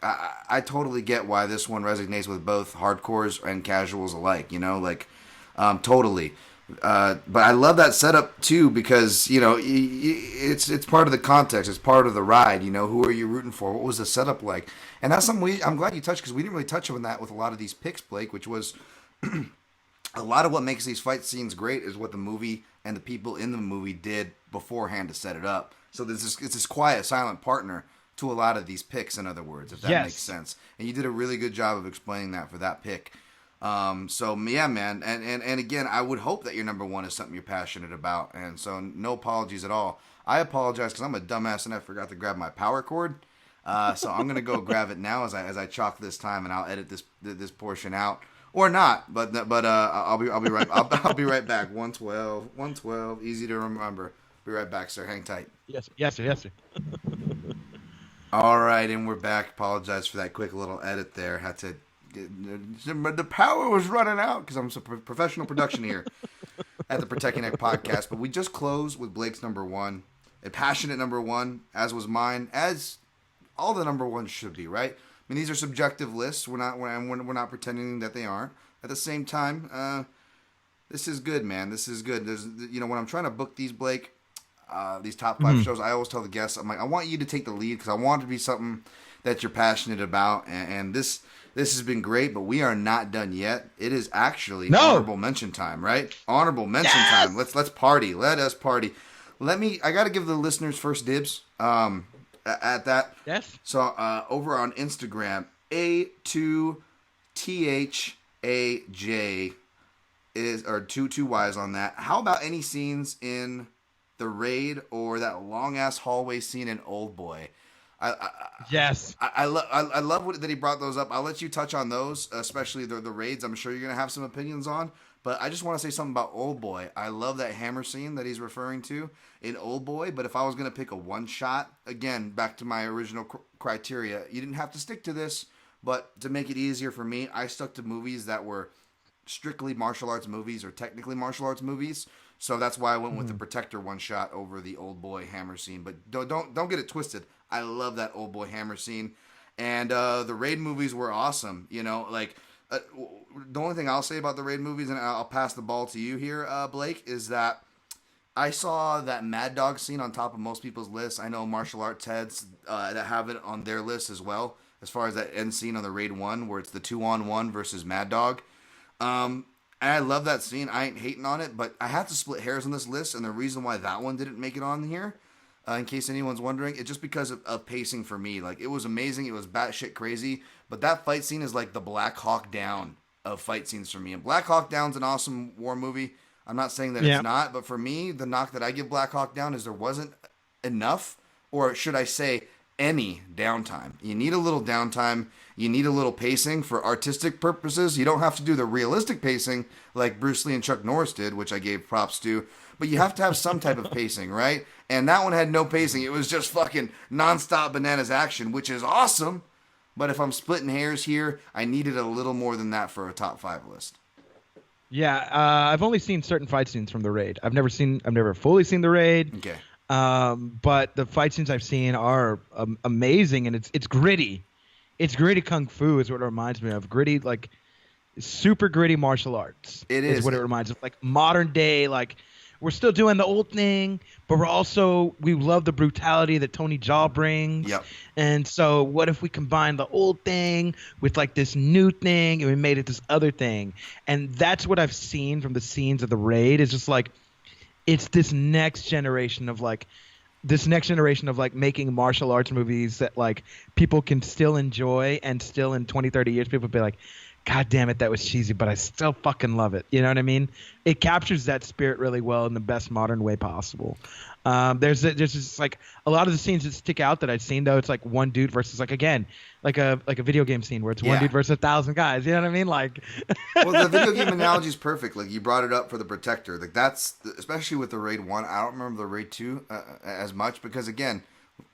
I totally get why this one resonates with both hardcores and casuals alike. Totally. But I love that setup too because it's part of the context, it's part of the ride. Who are you rooting for? What was the setup like? And that's something I'm glad you touched because we didn't really touch on that with a lot of these picks, Blake. Which was a lot of what makes these fight scenes great is what the movie and the people in the movie did beforehand to set it up. So it's this quiet, silent partner to a lot of these picks. In other words, if that makes sense. And you did a really good job of explaining that for that pick. So yeah, man, and again, I would hope that your number one is something you're passionate about, and so no apologies at all. I apologize because I'm a dumbass and I forgot to grab my power cord. So I'm gonna go grab it now as I chalk this time, and I'll edit this portion out or not. But I'll be right I'll be right back. 112, easy to remember. Be right back, sir. Hang tight. Yes, sir. All right, and we're back. Apologize for that quick little edit there. Had to. The power was running out because I'm a professional production here at the Protecting Neck podcast. But we just closed with Blake's number one, a passionate number one, as was mine, as all the number ones should be, right? I mean, these are subjective lists. We're not pretending that they aren't. At the same time, this is good, man. This is good. There's when I'm trying to book these, Blake, these top five shows, I always tell the guests, I'm like, I want you to take the lead because I want it to be something that you're passionate about, and this. This has been great, but we are not done yet. It is actually honorable mention time, right? Honorable mention time. Let's party. Let us party. I got to give the listeners first dibs at that. Yes. So over on Instagram, A2THAJ is, or two Y's on that. How about any scenes in The Raid or that long ass hallway scene in Old Boy? Yes. I love that he brought those up. I'll let you touch on those, especially the raids. I'm sure you're going to have some opinions on. But I just want to say something about Old Boy. I love that hammer scene that he's referring to in Old Boy. But if I was going to pick a one shot, again, back to my original criteria, you didn't have to stick to this. But to make it easier for me, I stuck to movies that were strictly martial arts movies or technically martial arts movies. So that's why I went with the Protector one shot over the Old Boy hammer scene. But don't get it twisted. I love that Old Boy hammer scene. And the Raid movies were awesome. The only thing I'll say about the Raid movies, and I'll pass the ball to you here, Blake, is that I saw that Mad Dog scene on top of most people's lists. I know martial arts heads that have it on their list as well, as far as that end scene on the Raid 1 where it's the 2-on-1 versus Mad Dog. And I love that scene. I ain't hating on it, but I have to split hairs on this list, and the reason why that one didn't make it on here, in case anyone's wondering, it's just because of pacing for me. Like, it was amazing. It was batshit crazy, but that fight scene is like the Black Hawk Down of fight scenes for me. And Black Hawk Down's an awesome war movie. I'm not saying that it's not, but for me, the knock that I give Black Hawk Down is there wasn't enough, or should I say, any downtime. You need a little downtime. You need a little pacing for artistic purposes. You don't have to do the realistic pacing like Bruce Lee and Chuck Norris did, which I gave props to, but you have to have some type of pacing, right? And that one had no pacing. It was just fucking nonstop bananas action, which is awesome. But if I'm splitting hairs here, I needed a little more than that for a top 5 list. Yeah, I've only seen certain fight scenes from The Raid. I've never fully seen The Raid. Okay. But the fight scenes I've seen are amazing, and it's gritty. It's gritty kung fu is what it reminds me of. Gritty, like super gritty martial arts. It is what it reminds me of. Like modern day, like we're still doing the old thing, but we love the brutality that Tony Jaa brings. Yep. And so what if we combine the old thing with like this new thing, and we made it this other thing? And that's what I've seen from the scenes of The Raid. Is just like, it's this next generation of making martial arts movies that like people can still enjoy, and still in 20, 30 years people will be like, God damn it, that was cheesy, but I still fucking love it. You know what I mean? It captures that spirit really well in the best modern way possible. There's just like a lot of the scenes that stick out that I've seen, though. It's like one dude versus like a video game scene where it's one dude versus 1,000 guys. You know what I mean? Like, well, the video game analogy is perfect. Like, you brought it up for the Protector. Like, that's especially with the Raid 1. I don't remember the Raid 2 as much because, again,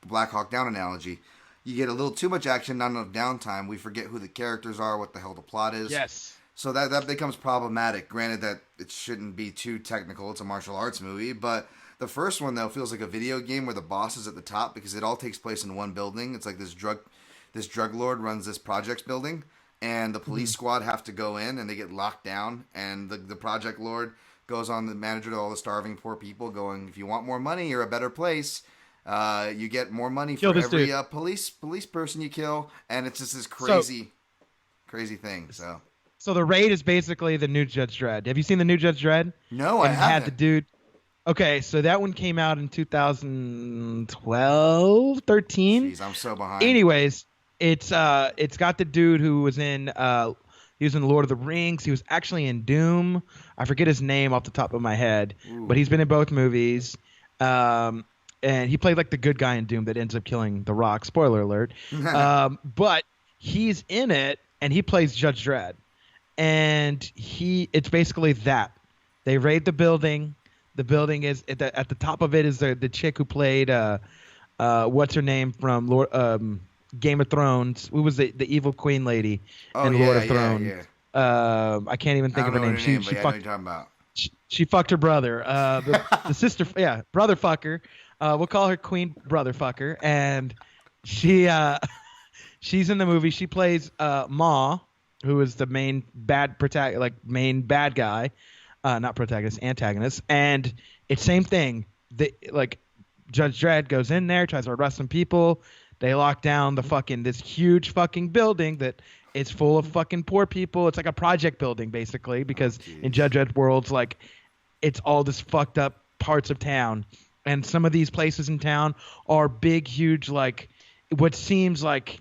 Black Hawk Down analogy. You get a little too much action, not enough downtime. We forget who the characters are, what the hell the plot is. yes. So that becomes problematic. Granted that it shouldn't be too technical. It's a martial arts movie. But the first one, though, feels like a video game where the boss is at the top because it all takes place in one building. It's like this drug lord runs this projects building, and the police squad have to go in, and they get locked down. And the project lord goes on the manager to all the starving poor people going, if you want more money or a better place, you get more money for every police person you kill, and it's just this crazy thing. So The Raid is basically the new Judge Dredd. Have you seen the new Judge Dredd? No, I haven't. Had the dude. Okay, so that one came out in 2012, 13. Jeez, I'm so behind. Anyways, it's got the dude who was in he was in Lord of the Rings. He was actually in Doom. I forget his name off the top of my head, but he's been in both movies. And he played like the good guy in Doom that ends up killing The Rock. Spoiler alert. But he's in it, and he plays Judge Dredd. And it's basically that. They raid the building. The building is at the top of it is the chick who played what's her name from Game of Thrones. Who was the evil queen lady in Lord of Thrones? Yeah. I can't even think of her name. She fucked. She fucked her brother. The sister, brother fucker. We'll call her Queen Brother Fucker, and she's in the movie. She plays Ma, who is the main bad guy, not protagonist, antagonist. And it's same thing. Judge Dredd goes in there, tries to arrest some people. They lock down this huge fucking building that is full of fucking poor people. It's like a project building basically, because in Judge Dredd's worlds, like it's all this fucked up parts of town. And some of these places in town are big, huge, like what seems like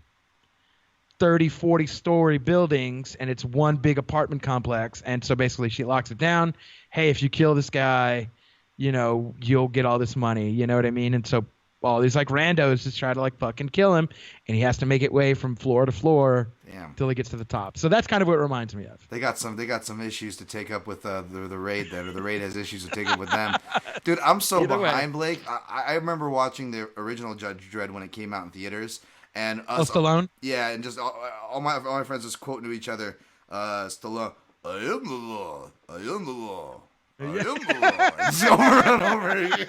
30, 40-story buildings, and it's one big apartment complex. And so basically she locks it down. Hey, if you kill this guy, you'll get all this money. You know what I mean? And so all these like randos just try to like fucking kill him, and he has to make it way from floor to floor until he gets to the top. So that's kind of what it reminds me of. They got some issues to take up with the Raid then, or the Raid has issues to take up with them. Dude, I'm so behind, Blake. I remember watching the original Judge Dredd when it came out in theaters, and Stallone. Yeah, and just all my friends just quoting to each other, Stallone, I am the law, I am the law. I am the law. It's over and over again.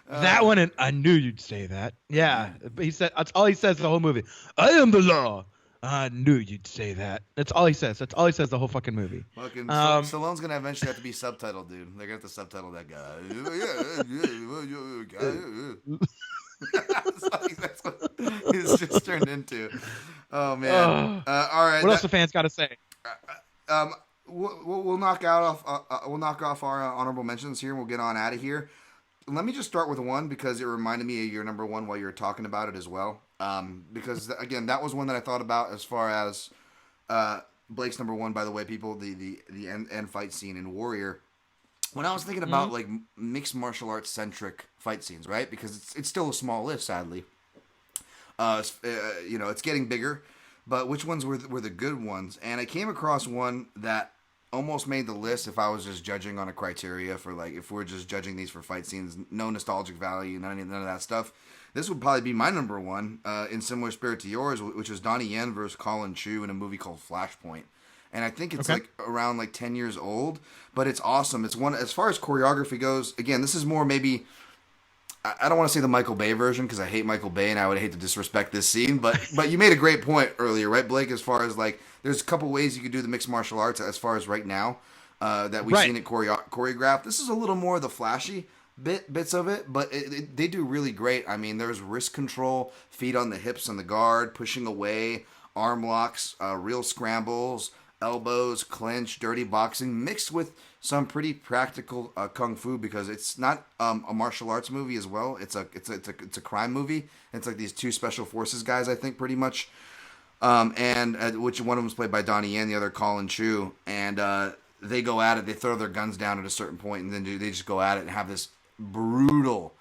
That one, and I knew you'd say that. Yeah, he said that's all he says the whole movie. I am the law. I knew you'd say that. That's all he says. That's all he says the whole fucking movie. Fucking Stallone's gonna eventually have to be subtitled, dude. They're gonna have to subtitle that guy. That's what he's just turned into. Oh man. All right. What else the fans got to say? Um, we'll knock off our honorable mentions here, and we'll get on out of here. Let me just start with one because it reminded me of your number one while you were talking about it as well. Because again, that was one that I thought about as far as Blake's number one. By the way, people, the end fight scene in Warrior. When I was thinking about like mixed martial arts centric fight scenes, right? Because it's still a small list, sadly. It's getting bigger, but which ones were the good ones? And I came across one that almost made the list if I was just judging on a criteria for like if we're just judging these for fight scenes, no nostalgic value, none of that stuff. This would probably be my number one in similar spirit to yours, which is Donnie Yen versus Colin Chu in a movie called Flashpoint. And I think it's like around like 10 years old, but it's awesome. It's one as far as choreography goes. Again, this is more maybe. I don't want to say the Michael Bay version because I hate Michael Bay and I would hate to disrespect this scene, but you made a great point earlier, right, Blake? As far as like, there's a couple ways you could do the mixed martial arts as far as right now that we've seen it choreographed. This is a little more of the flashy bits of it, but they do really great. I mean, there's wrist control, feet on the hips on the guard, pushing away, arm locks, real scrambles, elbows, clinch, dirty boxing, mixed with some pretty practical kung fu because it's not a martial arts movie as well. It's a crime movie. It's like these two special forces guys, I think, pretty much, and which one of them is played by Donnie Yen, the other Colin Chu, and they go at it. They throw their guns down at a certain point, and then they just go at it and have this brutal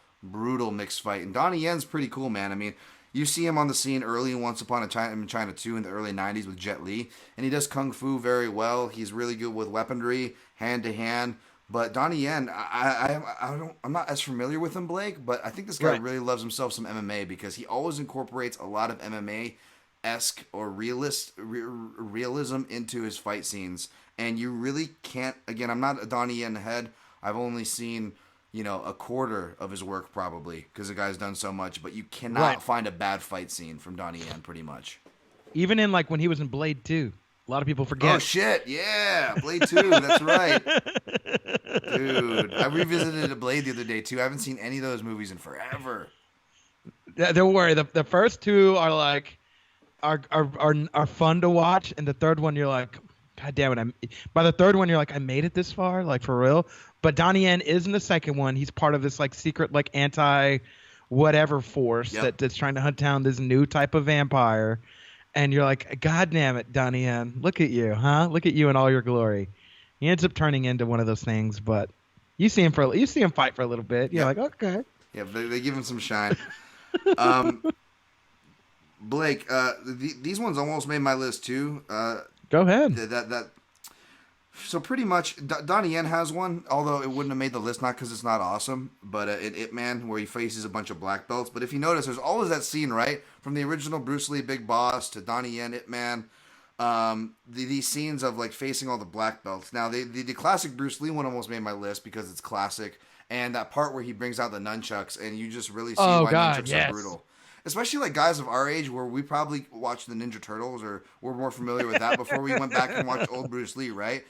mixed fight. And Donnie Yen's pretty cool, man. I mean, you see him on the scene early in Once Upon a Time in China 2 in the early 90s with Jet Li, and he does kung fu very well. He's really good with weaponry, hand to hand. But Donnie Yen, I'm not as familiar with him, Blake, but I think this guy really loves himself some MMA because he always incorporates a lot of MMA-esque or realism into his fight scenes. And you really can't, again, I'm not a Donnie Yen head. I've only seen a quarter of his work probably because the guy's done so much, but you cannot find a bad fight scene from Donnie Yen pretty much. Even in like when he was in Blade 2. A lot of people forget. Oh shit, yeah, Blade 2, that's right. Dude, I revisited a Blade the other day too. I haven't seen any of those movies in forever. Don't worry, the first two are like are fun to watch, and the third one you're like, God damn it! By the third one you're like, I made it this far, like for real. But Donnie Yen is in the second one. He's part of this like secret like anti whatever force that's trying to hunt down this new type of vampire. And you're like, God damn it, Donnie Yen, look at you, huh? Look at you in all your glory. He ends up turning into one of those things, but you see him fight for a little bit. You're like, okay. Yeah, they give him some shine. Blake, these ones almost made my list too. Go ahead. So pretty much, Donnie Yen has one, although it wouldn't have made the list, not because it's not awesome, but in Ip Man, where he faces a bunch of black belts. But if you notice, there's always that scene, right? From the original Bruce Lee Big Boss to Donnie Yen, Ip Man, these scenes of like facing all the black belts. Now, the classic Bruce Lee one almost made my list because it's classic, and that part where he brings out the nunchucks, and you just really see why nunchucks are brutal. Especially like guys of our age where we probably watched the Ninja Turtles or were more familiar with that before we went back and watched old Bruce Lee, right?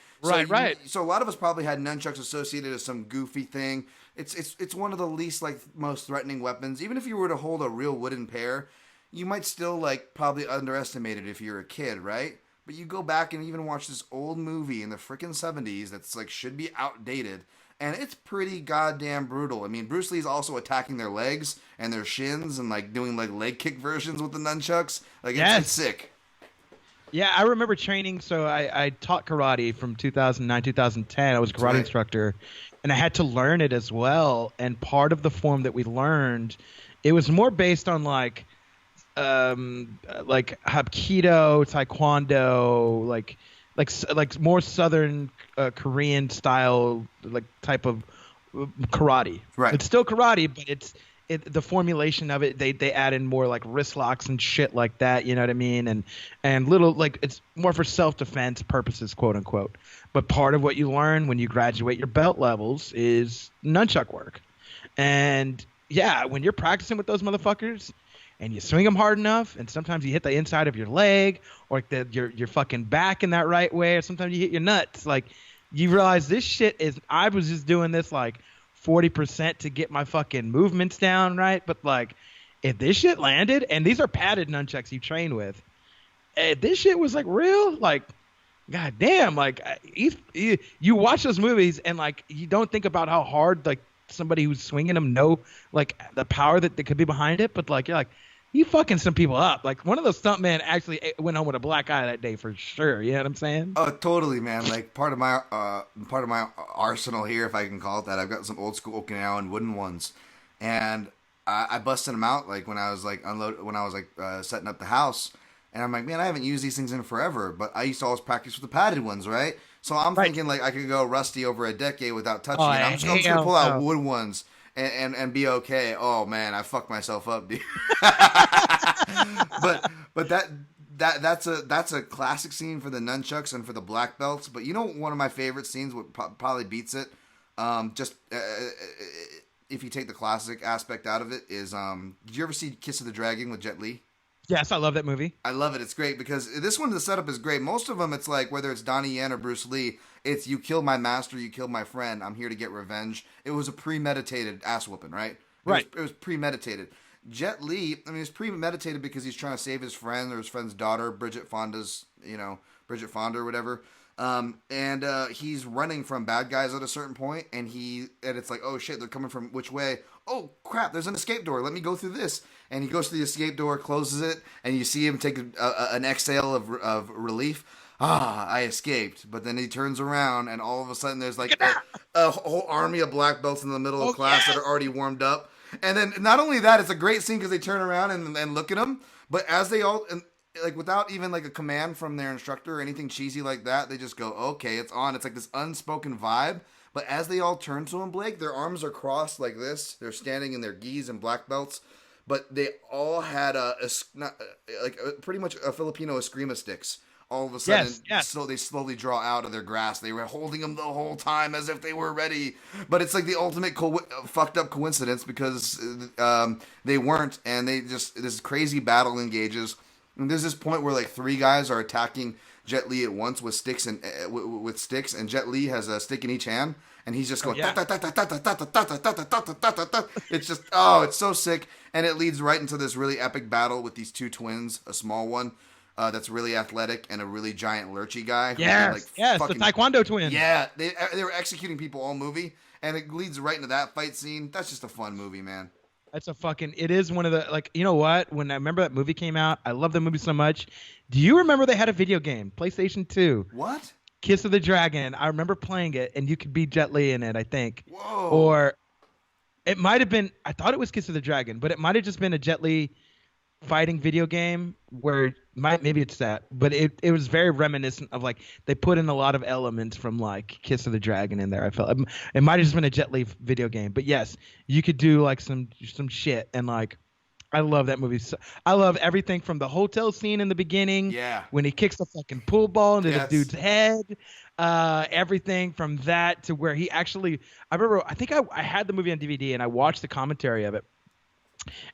So a lot of us probably had nunchucks associated as some goofy thing. It's one of the least like most threatening weapons. Even if you were to hold a real wooden pair, you might still like probably underestimate it if you're a kid, right? But you go back and even watch this old movie in the freaking 70s that's like should be outdated. And it's pretty goddamn brutal. I mean, Bruce Lee's also attacking their legs and their shins and like doing like leg kick versions with the nunchucks. Like it's sick. Yeah, I remember training. So I taught karate from 2009, 2010. I was a karate instructor, and I had to learn it as well. And part of the form that we learned, it was more based on like Hapkido, Taekwondo, like more Southern Korean style like type of karate. Right. It's still karate, but the formulation of it, they add in more like wrist locks and shit like that. You know what I mean? And little like it's more for self-defense purposes, quote unquote. But part of what you learn when you graduate your belt levels is nunchuck work. And yeah, when you're practicing with those motherfuckers, and you swing them hard enough, and sometimes you hit the inside of your leg or your fucking back in that right way, or sometimes you hit your nuts. Like, you realize this shit is – I was just doing this like 40% to get my fucking movements down, right? But like if this shit landed – and these are padded nunchucks you train with. this shit was like real. Like, god damn. Like, you watch those movies and like you don't think about how hard like somebody who's swinging them know like the power that could be behind it. But like you're like, you fucking some people up. Like one of those stuntmen actually went home with a black eye that day for sure. You know what I'm saying? Oh, totally, man. Like part of my arsenal here, if I can call it that. I've got some old school Okinawan wooden ones, and I busted them out like when I was like setting up the house, and I'm like, man, I haven't used these things in forever. But I used to always practice with the padded ones, right? So I'm thinking like I could go rusty over a decade without touching it. I'm just gonna pull out wood ones and be okay. Oh man, I fucked myself up, dude. but that's a classic scene for the nunchucks and for the black belts. But you know, one of my favorite scenes, what probably beats it, if you take the classic aspect out of it, is did you ever see Kiss of the Dragon with Jet Li? Yes, I love that movie. I love it. It's great because this one, the setup is great. Most of them, it's like whether it's Donnie Yen or Bruce Lee, it's you killed my master, you killed my friend, I'm here to get revenge. It was a premeditated ass whooping, right? It was premeditated. Jet Li, I mean, it's premeditated because he's trying to save his friend or his friend's daughter, Bridget Fonda or whatever. He's running from bad guys at a certain point, and it's like, oh shit, they're coming from which way? Oh crap, there's an escape door. Let me go through this. And he goes to the escape door, closes it, and you see him take an exhale of relief. Ah, I escaped. But then he turns around, and all of a sudden there's like a whole army of black belts in the middle of class that are already warmed up. And then not only that, it's a great scene because they turn around and look at him. But as they all, like without even like a command from their instructor or anything cheesy like that, they just go, okay, it's on. It's like this unspoken vibe. But as they all turn to him, Blake, their arms are crossed like this. They're standing in their gis and black belts. But they all had pretty much a Filipino eskrima sticks. All of a sudden, so they slowly draw out of their grasp. They were holding them the whole time as if they were ready. But it's like the ultimate fucked up coincidence because they weren't, and this crazy battle engages. And there's this point where like three guys are attacking Jet Li at once with sticks, and Jet Li has a stick in each hand, and he's just going. It's just it's so sick, and it leads right into this really epic battle with these two twins, a small one that's really athletic and a really giant lurchy guy. Yes, the Taekwondo twins. Yeah, they were executing people all movie, and it leads right into that fight scene. That's just a fun movie, man. It is one of the, like, you know what? When I remember that movie came out, I love the movie so much. Do you remember they had a video game, PlayStation 2? What? Kiss of the Dragon. I remember playing it, and you could be Jet Li in it, I think. Whoa. Or it might have been, I thought it was Kiss of the Dragon, but it might have just been a Jet Li fighting video game where maybe it's that, but it was very reminiscent of, like, they put in a lot of elements from like Kiss of the Dragon in there. I felt it might have just been a Jet Li video game, but yes, you could do like some shit, and like I love that movie. I love everything from the hotel scene in the beginning, when he kicks the fucking pool ball into the dude's head, everything from that to where he actually, I remember, I think I had the movie on DVD and I watched the commentary of it.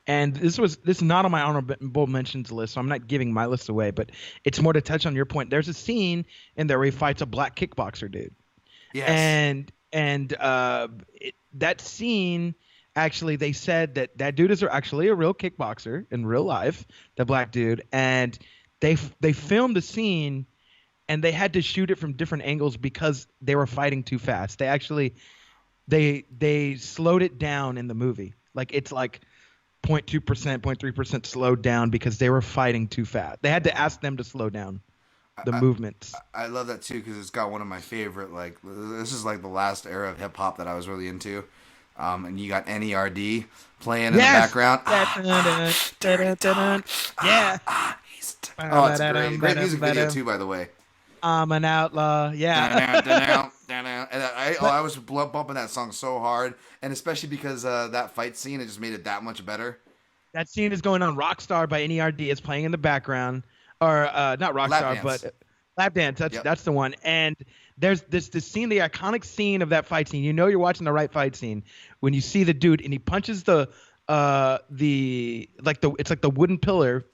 And this is not on my honorable mentions list, so I'm not giving my list away, but it's more to touch on your point. There's a scene in there where he fights a black kickboxer dude. Yes. And that scene, actually, they said that dude is actually a real kickboxer in real life, the black dude, and they filmed the scene and they had to shoot it from different angles because they were fighting too fast. They actually they slowed it down in the movie. Like it's like 0.2%, 0.3% slowed down because they were fighting too fast. They had to ask them to slow down the movements. I love that too because it's got one of my favorite, like, this is like the last era of hip hop that I was really into. And you got NERD playing in the background. Yeah. Oh, it's great. Great music video too, by the way. I'm an outlaw. Yeah. And I was bumping that song so hard, and especially because that fight scene, it just made it that much better. That scene is going on. Rockstar by NERD is playing in the background, or not Rockstar, but Lap Dance. That's the one. And there's this scene, the iconic scene of that fight scene. You know you're watching the right fight scene when you see the dude and he punches it's like the wooden pillar,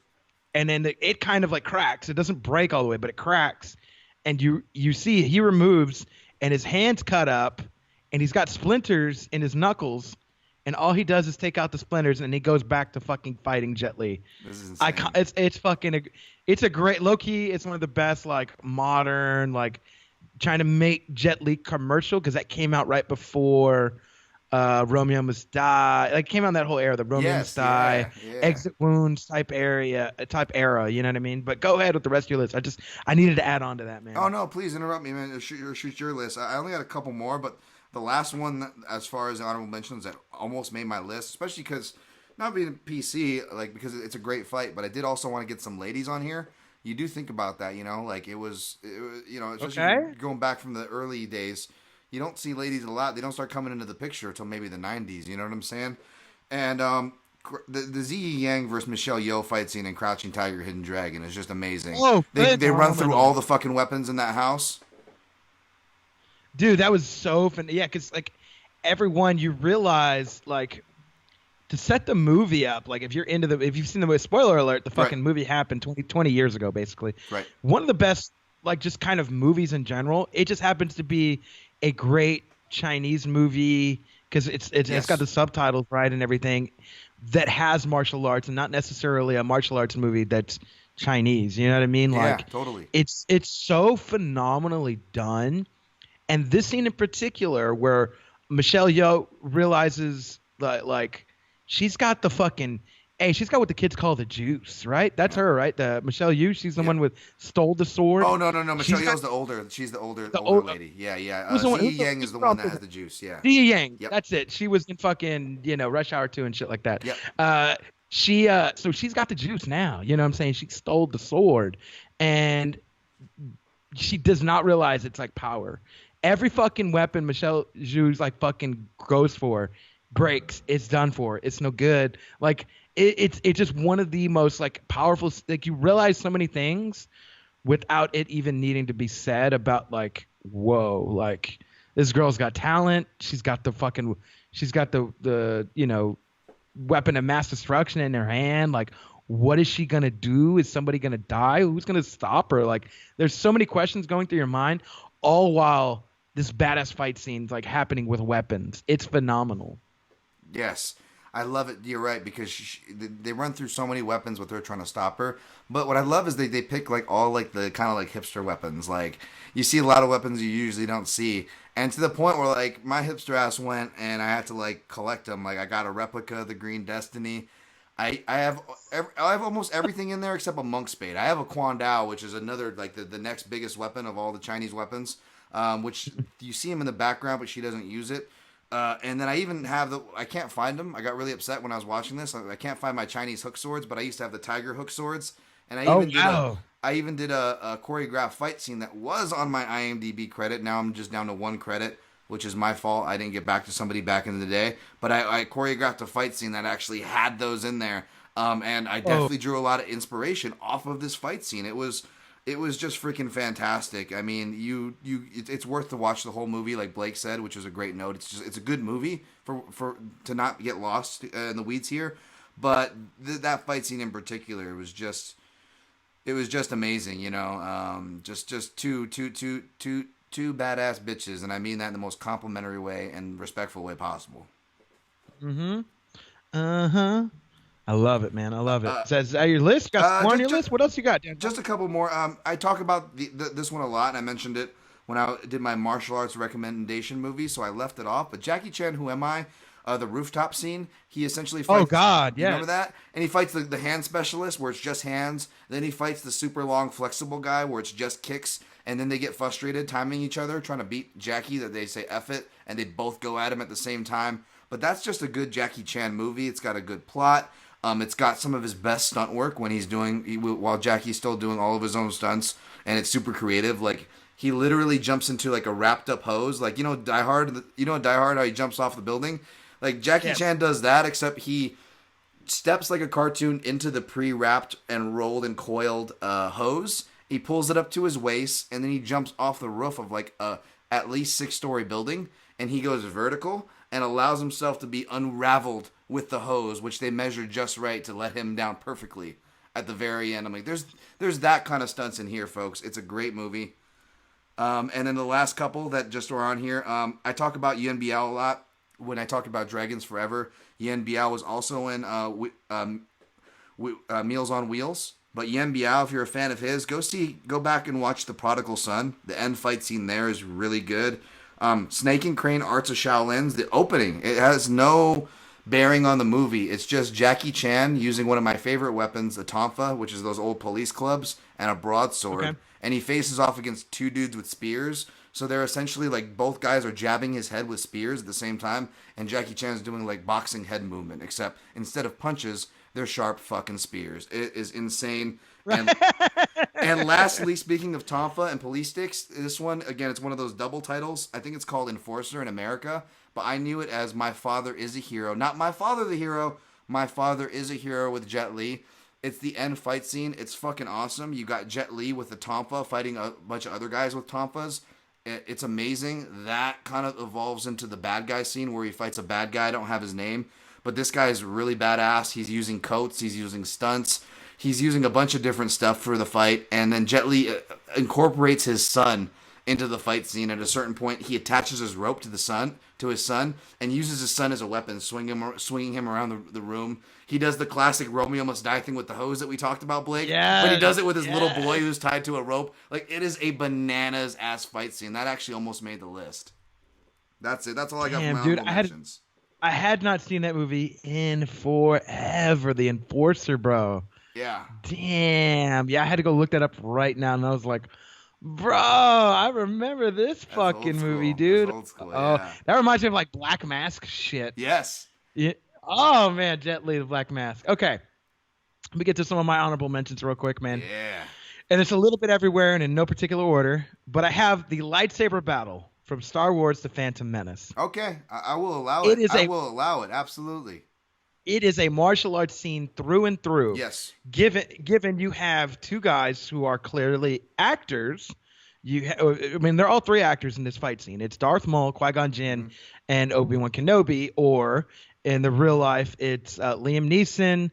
and then it kind of like cracks. It doesn't break all the way, but it cracks. And you see he removes, and his hand's cut up, and he's got splinters in his knuckles, and all he does is take out the splinters, and he goes back to fucking fighting Jet Li. This is insane. It's fucking it's a great low key. It's one of the best like modern like trying to make Jet Li commercial because that came out right before Romeo Must Die. Like came out in that whole era, the Romeo Must Die, Exit Wounds type era. You know what I mean? But go ahead with the rest of your list. I needed to add on to that, man. Oh no, please interrupt me, man. Shoot your list. I only got a couple more, but the last one, as far as honorable mentions, that almost made my list, especially because not being PC, like because it's a great fight, but I did also want to get some ladies on here. You do think about that, you know, like it was you know, especially going back from the early days. You don't see ladies a lot. They don't start coming into the picture until maybe the 90s. You know what I'm saying? And the Ziyi Yang versus Michelle Yeoh fight scene in Crouching Tiger, Hidden Dragon is just amazing. Oh, they run through all the fucking weapons in that house. Dude, that was so fun. Yeah, because like everyone, you realize like to set the movie up. Like if you've seen the movie, spoiler alert, the fucking movie happened 20 years ago, basically. Right. One of the best, like just kind of movies in general. It just happens to be a great Chinese movie because it's got the subtitles right and everything that has martial arts and not necessarily a martial arts movie that's Chinese. You know what I mean? Yeah, like totally. It's so phenomenally done. And this scene in particular where Michelle Yeoh realizes that like she's got the fucking she's got what the kids call the juice, right? That's her, right? The Michelle Yeoh, she's the one with stole the sword. Oh no, Michelle Yeoh's the older. She's the older lady. Yeah. Ziyi Yang is the one that has the juice. Yeah. Ziyi Yang. Yep. That's it. She was in fucking Rush Hour 2 and shit like that. Yep. So she's got the juice now. You know what I'm saying? She stole the sword, and she does not realize it's like power. Every fucking weapon Michelle Yeoh's like fucking goes for breaks. It's done for. It's no good. Like it's just one of the most like powerful. Like you realize so many things without it even needing to be said about like whoa, like this girl's got talent. She's got the weapon of mass destruction in her hand. Like what is she gonna do? Is somebody gonna die? Who's gonna stop her? Like there's so many questions going through your mind, all while this badass fight scene's like happening with weapons. It's phenomenal. Yes, I love it. You're right because they run through so many weapons with her trying to stop her. But what I love is they pick like all like the kind of like hipster weapons. Like you see a lot of weapons you usually don't see, and to the point where like my hipster ass went and I had to like collect them. Like I got a replica of the Green Destiny. I have almost everything in there except a monk spade. I have a Quan Dao, which is another like the next biggest weapon of all the Chinese weapons. Which you see him in the background, but she doesn't use it. And then I even have I can't find them. I got really upset when I was watching this. I can't find my Chinese hook swords, but I used to have the tiger hook swords. And I even did a choreographed fight scene that was on my IMDb credit. Now I'm just down to 1 credit, which is my fault. I didn't get back to somebody back in the day. But I choreographed a fight scene that actually had those in there. And I definitely drew a lot of inspiration off of this fight scene. It was just freaking fantastic. I mean, it's worth to watch the whole movie, like Blake said, which was a great note. It's a good movie for to not get lost in the weeds here. But that fight scene in particular was just amazing. You know, just two badass bitches, and I mean that in the most complimentary way and respectful way possible. I love it, man. I love it. Is that your list? You got more on your list? What else you got, Dan? Just a couple more. I talk about this one a lot, and I mentioned it when I did my martial arts recommendation movie, so I left it off. But Jackie Chan, Who Am I? The rooftop scene, he essentially fights... Oh, God, yeah. Remember that? And he fights the hand specialist, where it's just hands. Then he fights the super long, flexible guy, where it's just kicks. And then they get frustrated, timing each other, trying to beat Jackie, that they say F it, and they both go at him at the same time. But that's just a good Jackie Chan movie. It's got a good plot. It's got some of his best stunt work when while Jackie's still doing all of his own stunts, and it's super creative. Like he literally jumps into like a wrapped up hose, like Die Hard. Die Hard, how he jumps off the building. Like Jackie Chan does that, except he steps like a cartoon into the pre-wrapped and rolled and coiled hose. He pulls it up to his waist, and then he jumps off the roof of like a at least 6-story building, and he goes vertical and allows himself to be unraveled with the hose, which they measured just right to let him down perfectly at the very end. I'm like, there's that kind of stunts in here, folks. It's a great movie. And then the last couple that just are on here, I talk about Yuen Biao a lot. when I talked about Dragons Forever, Yen Biao was also in Meals on Wheels. But Yen Biao, if you're a fan of his, go back and watch The Prodigal Son. The end fight scene there is really good. Snake and Crane Arts of Shaolin's, the opening, it has no bearing on the movie. It's just Jackie Chan using one of my favorite weapons, a tonfa, which is those old police clubs, and a broadsword. Okay. And he faces off against two dudes with spears. So they're essentially like both guys are jabbing his head with spears at the same time, and Jackie Chan's doing like boxing head movement, except instead of punches, they're sharp fucking spears. It is insane. And lastly, speaking of tonfa and police sticks, this one, again, it's one of those double titles. I think it's called Enforcer in America, but I knew it as My Father is a Hero. Not My Father the Hero, My Father is a Hero with Jet Li. It's the end fight scene. It's fucking awesome. You got Jet Li with the tonfa fighting a bunch of other guys with tonfas. It's amazing. That kind of evolves into the bad guy scene where he fights a bad guy. I don't have his name, but this guy is really badass. He's using coats. He's using stunts. He's using a bunch of different stuff for the fight, and then Jet Li incorporates his son into the fight scene. At a certain point, he attaches his rope to his son, and uses his son as a weapon, swinging him around the room. He does the classic Romeo Must Die thing with the hose that we talked about, Blake. Yeah, but he does it with his little boy who's tied to a rope. Like, it is a bananas ass fight scene. That actually almost made the list. That's it. That's all I got from my honorable mentions. I had not seen that movie in forever. The Enforcer, bro. Yeah. Damn. Yeah, I had to go look that up right now, and I was like, bro, I remember this fucking movie, dude. That's old school, yeah. That reminds me of like Black Mask shit. Yes. Yeah. Oh man, Jet Li, the Black Mask. Okay. Let me get to some of my honorable mentions real quick, man. Yeah. And it's a little bit everywhere and in no particular order, but I have the lightsaber battle from Star Wars: The Phantom Menace. Okay, I will allow it. I will allow it. Absolutely. It is a martial arts scene through and through. Yes. Given you have two guys who are clearly actors, I mean, they're all three actors in this fight scene. It's Darth Maul, Qui-Gon Jinn, and Obi-Wan Kenobi. Or in the real life, it's Liam Neeson,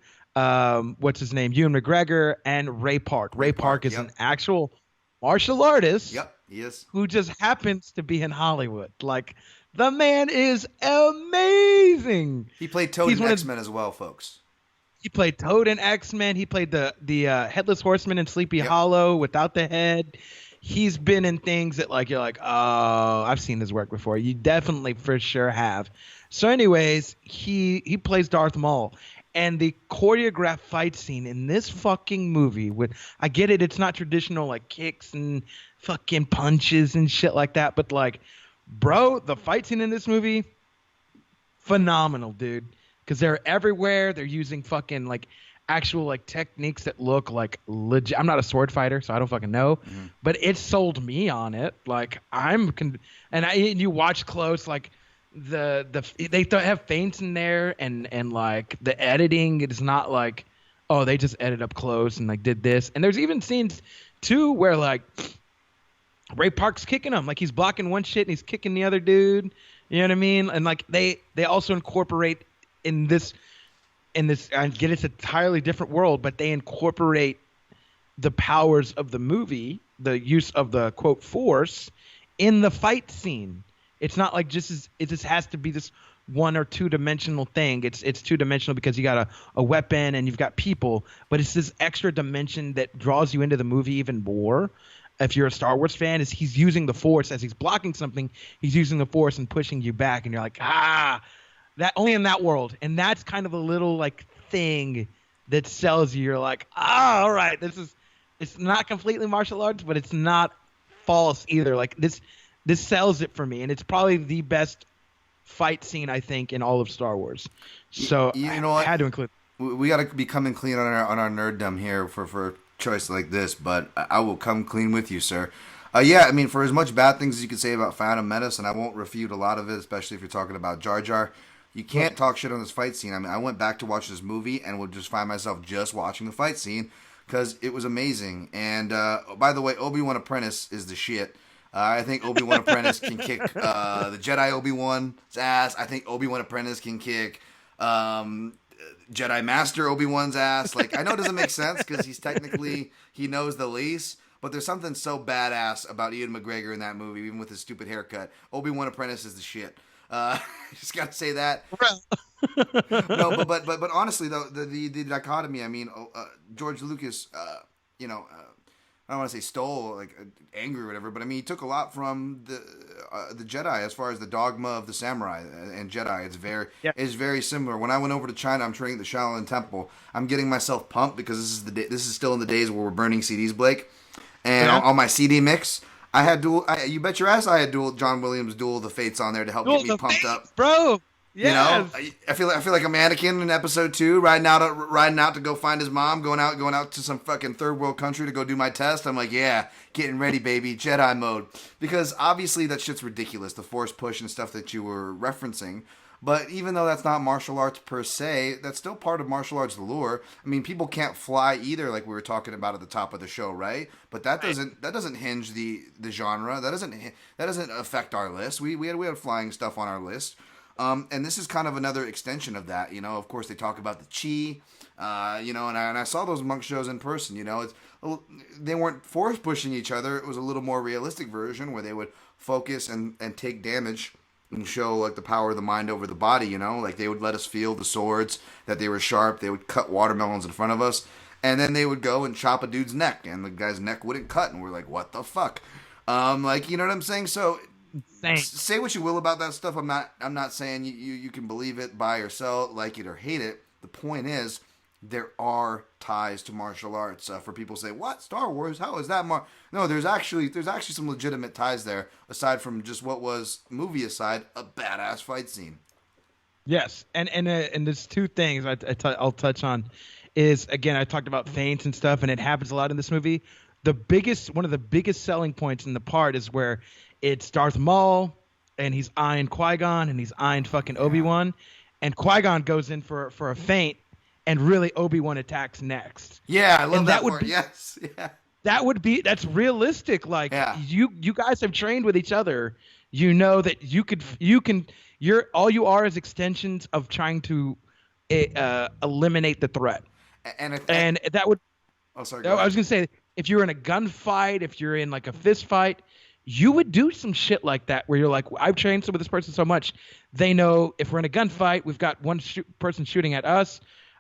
what's his name, Ewan McGregor, and Ray Park. Ray Park is an actual martial artist. Yep, he is. Who just happens to be in Hollywood. Like, the man is amazing. He played Toad in X-Men as well, folks. He played Toad in X-Men. He played the Headless Horseman in Sleepy Hollow without the head. He's been in things that like you're like, oh, I've seen his work before. You definitely for sure have. So anyways, he plays Darth Maul. And the choreographed fight scene in this fucking movie I get it, it's not traditional like kicks and fucking punches and shit like that, but like, bro, the fight scene in this movie, phenomenal, dude. Because they're everywhere. They're using fucking like actual like techniques that look like legit. I'm not a sword fighter, so I don't fucking know. Mm-hmm. But it sold me on it. Like and you watch close, like they have feints in there, and like the editing, it's not like, oh, they just edited up close and like did this. And there's even scenes too where like Ray Park's kicking him, like he's blocking one shit and he's kicking the other dude. You know what I mean? And like they also incorporate in this, I get it's an entirely different world, but they incorporate the powers of the movie, the use of the quote force in the fight scene. It's not like it just has to be this one or two dimensional thing. It's two dimensional because you got a weapon and you've got people, but it's this extra dimension that draws you into the movie even more. If you're a Star Wars fan, is he's using the force as he's blocking something, he's using the force and pushing you back, and you're like, that only in that world. And that's kind of a little like thing that sells you. You're like, all right, it's not completely martial arts, but it's not false either. Like this sells it for me, and it's probably the best fight scene I think in all of Star Wars. So you know what? I had to include. We got to be coming clean on our nerddom here for a choice like this, but I will come clean with you, sir. Yeah, I mean, for as much bad things as you could say about Phantom Menace, and I won't refute a lot of it, especially if you're talking about Jar Jar, you can't talk shit on this fight scene. I mean, I went back to watch this movie and would just find myself just watching the fight scene because it was amazing. And by the way, Obi-Wan Apprentice is the shit. I think Obi-Wan Apprentice can kick the Jedi Obi-Wan's ass. I think Obi-Wan Apprentice can kick Jedi Master Obi-Wan's ass. Like, I know it doesn't make sense because he knows the least, but there's something so badass about Ewan McGregor in that movie, even with his stupid haircut. Obi-Wan Apprentice is the shit. Just gotta say that. No, but honestly though, the dichotomy. I mean, George Lucas, I don't want to say stole, like angry or whatever, but I mean he took a lot from the Jedi as far as the dogma of the samurai and Jedi. It's very similar. When I went over to China, I'm training the Shaolin Temple. I'm getting myself pumped because this is still in the days where we're burning CDs, Blake, and on my CD mix. I had you bet your ass I had John Williams' Duel of the Fates on there to help get me pumped up, bro. Yes. You know, I feel like a mannequin in episode 2, riding out to go find his mom, going out to some fucking third world country to go do my test. I'm like, yeah, getting ready, baby, Jedi mode. Because obviously that shit's ridiculous, the force push and stuff that you were referencing. But even though that's not martial arts per se, that's still part of martial arts lore. I mean, people can't fly either, like we were talking about at the top of the show, right? But that doesn't hinge the genre. That doesn't affect our list. We had flying stuff on our list. And this is kind of another extension of that. You know, of course they talk about the chi. And I saw those monk shows in person. You know, they weren't force pushing each other. It was a little more realistic version where they would focus and take damage and show like the power of the mind over the body, you know, like they would let us feel the swords, that they were sharp. They would cut watermelons in front of us, and then they would go and chop a dude's neck, and the guy's neck wouldn't cut, and we're like, what the fuck? Like, you know what I'm saying? So say what you will about that stuff. I'm not saying you can believe it, buy or sell it, like it or hate it. The point is, there are ties to martial arts. For people say, what, Star Wars? How is that No, there's actually some legitimate ties there, aside from just what was, movie aside, a badass fight scene. Yes, and there's two things I'll touch on. Is, again, I talked about feints and stuff, and it happens a lot in this movie. One of the biggest selling points in the part is where it's Darth Maul, and he's eyeing Qui-Gon, and he's eyeing fucking Obi-Wan, and Qui-Gon goes in for a feint, and really Obi-Wan attacks next. Yeah, I love that part. Yes, yeah. That's realistic. Like, you guys have trained with each other. You know that all you are is extensions of trying to eliminate the threat. And that would. Oh, sorry. I was gonna say, if you're in a gunfight, if you're in like a fist fight, you would do some shit like that where you're like, I've trained with this person so much, they know if we're in a gunfight, we've got one person shooting at us.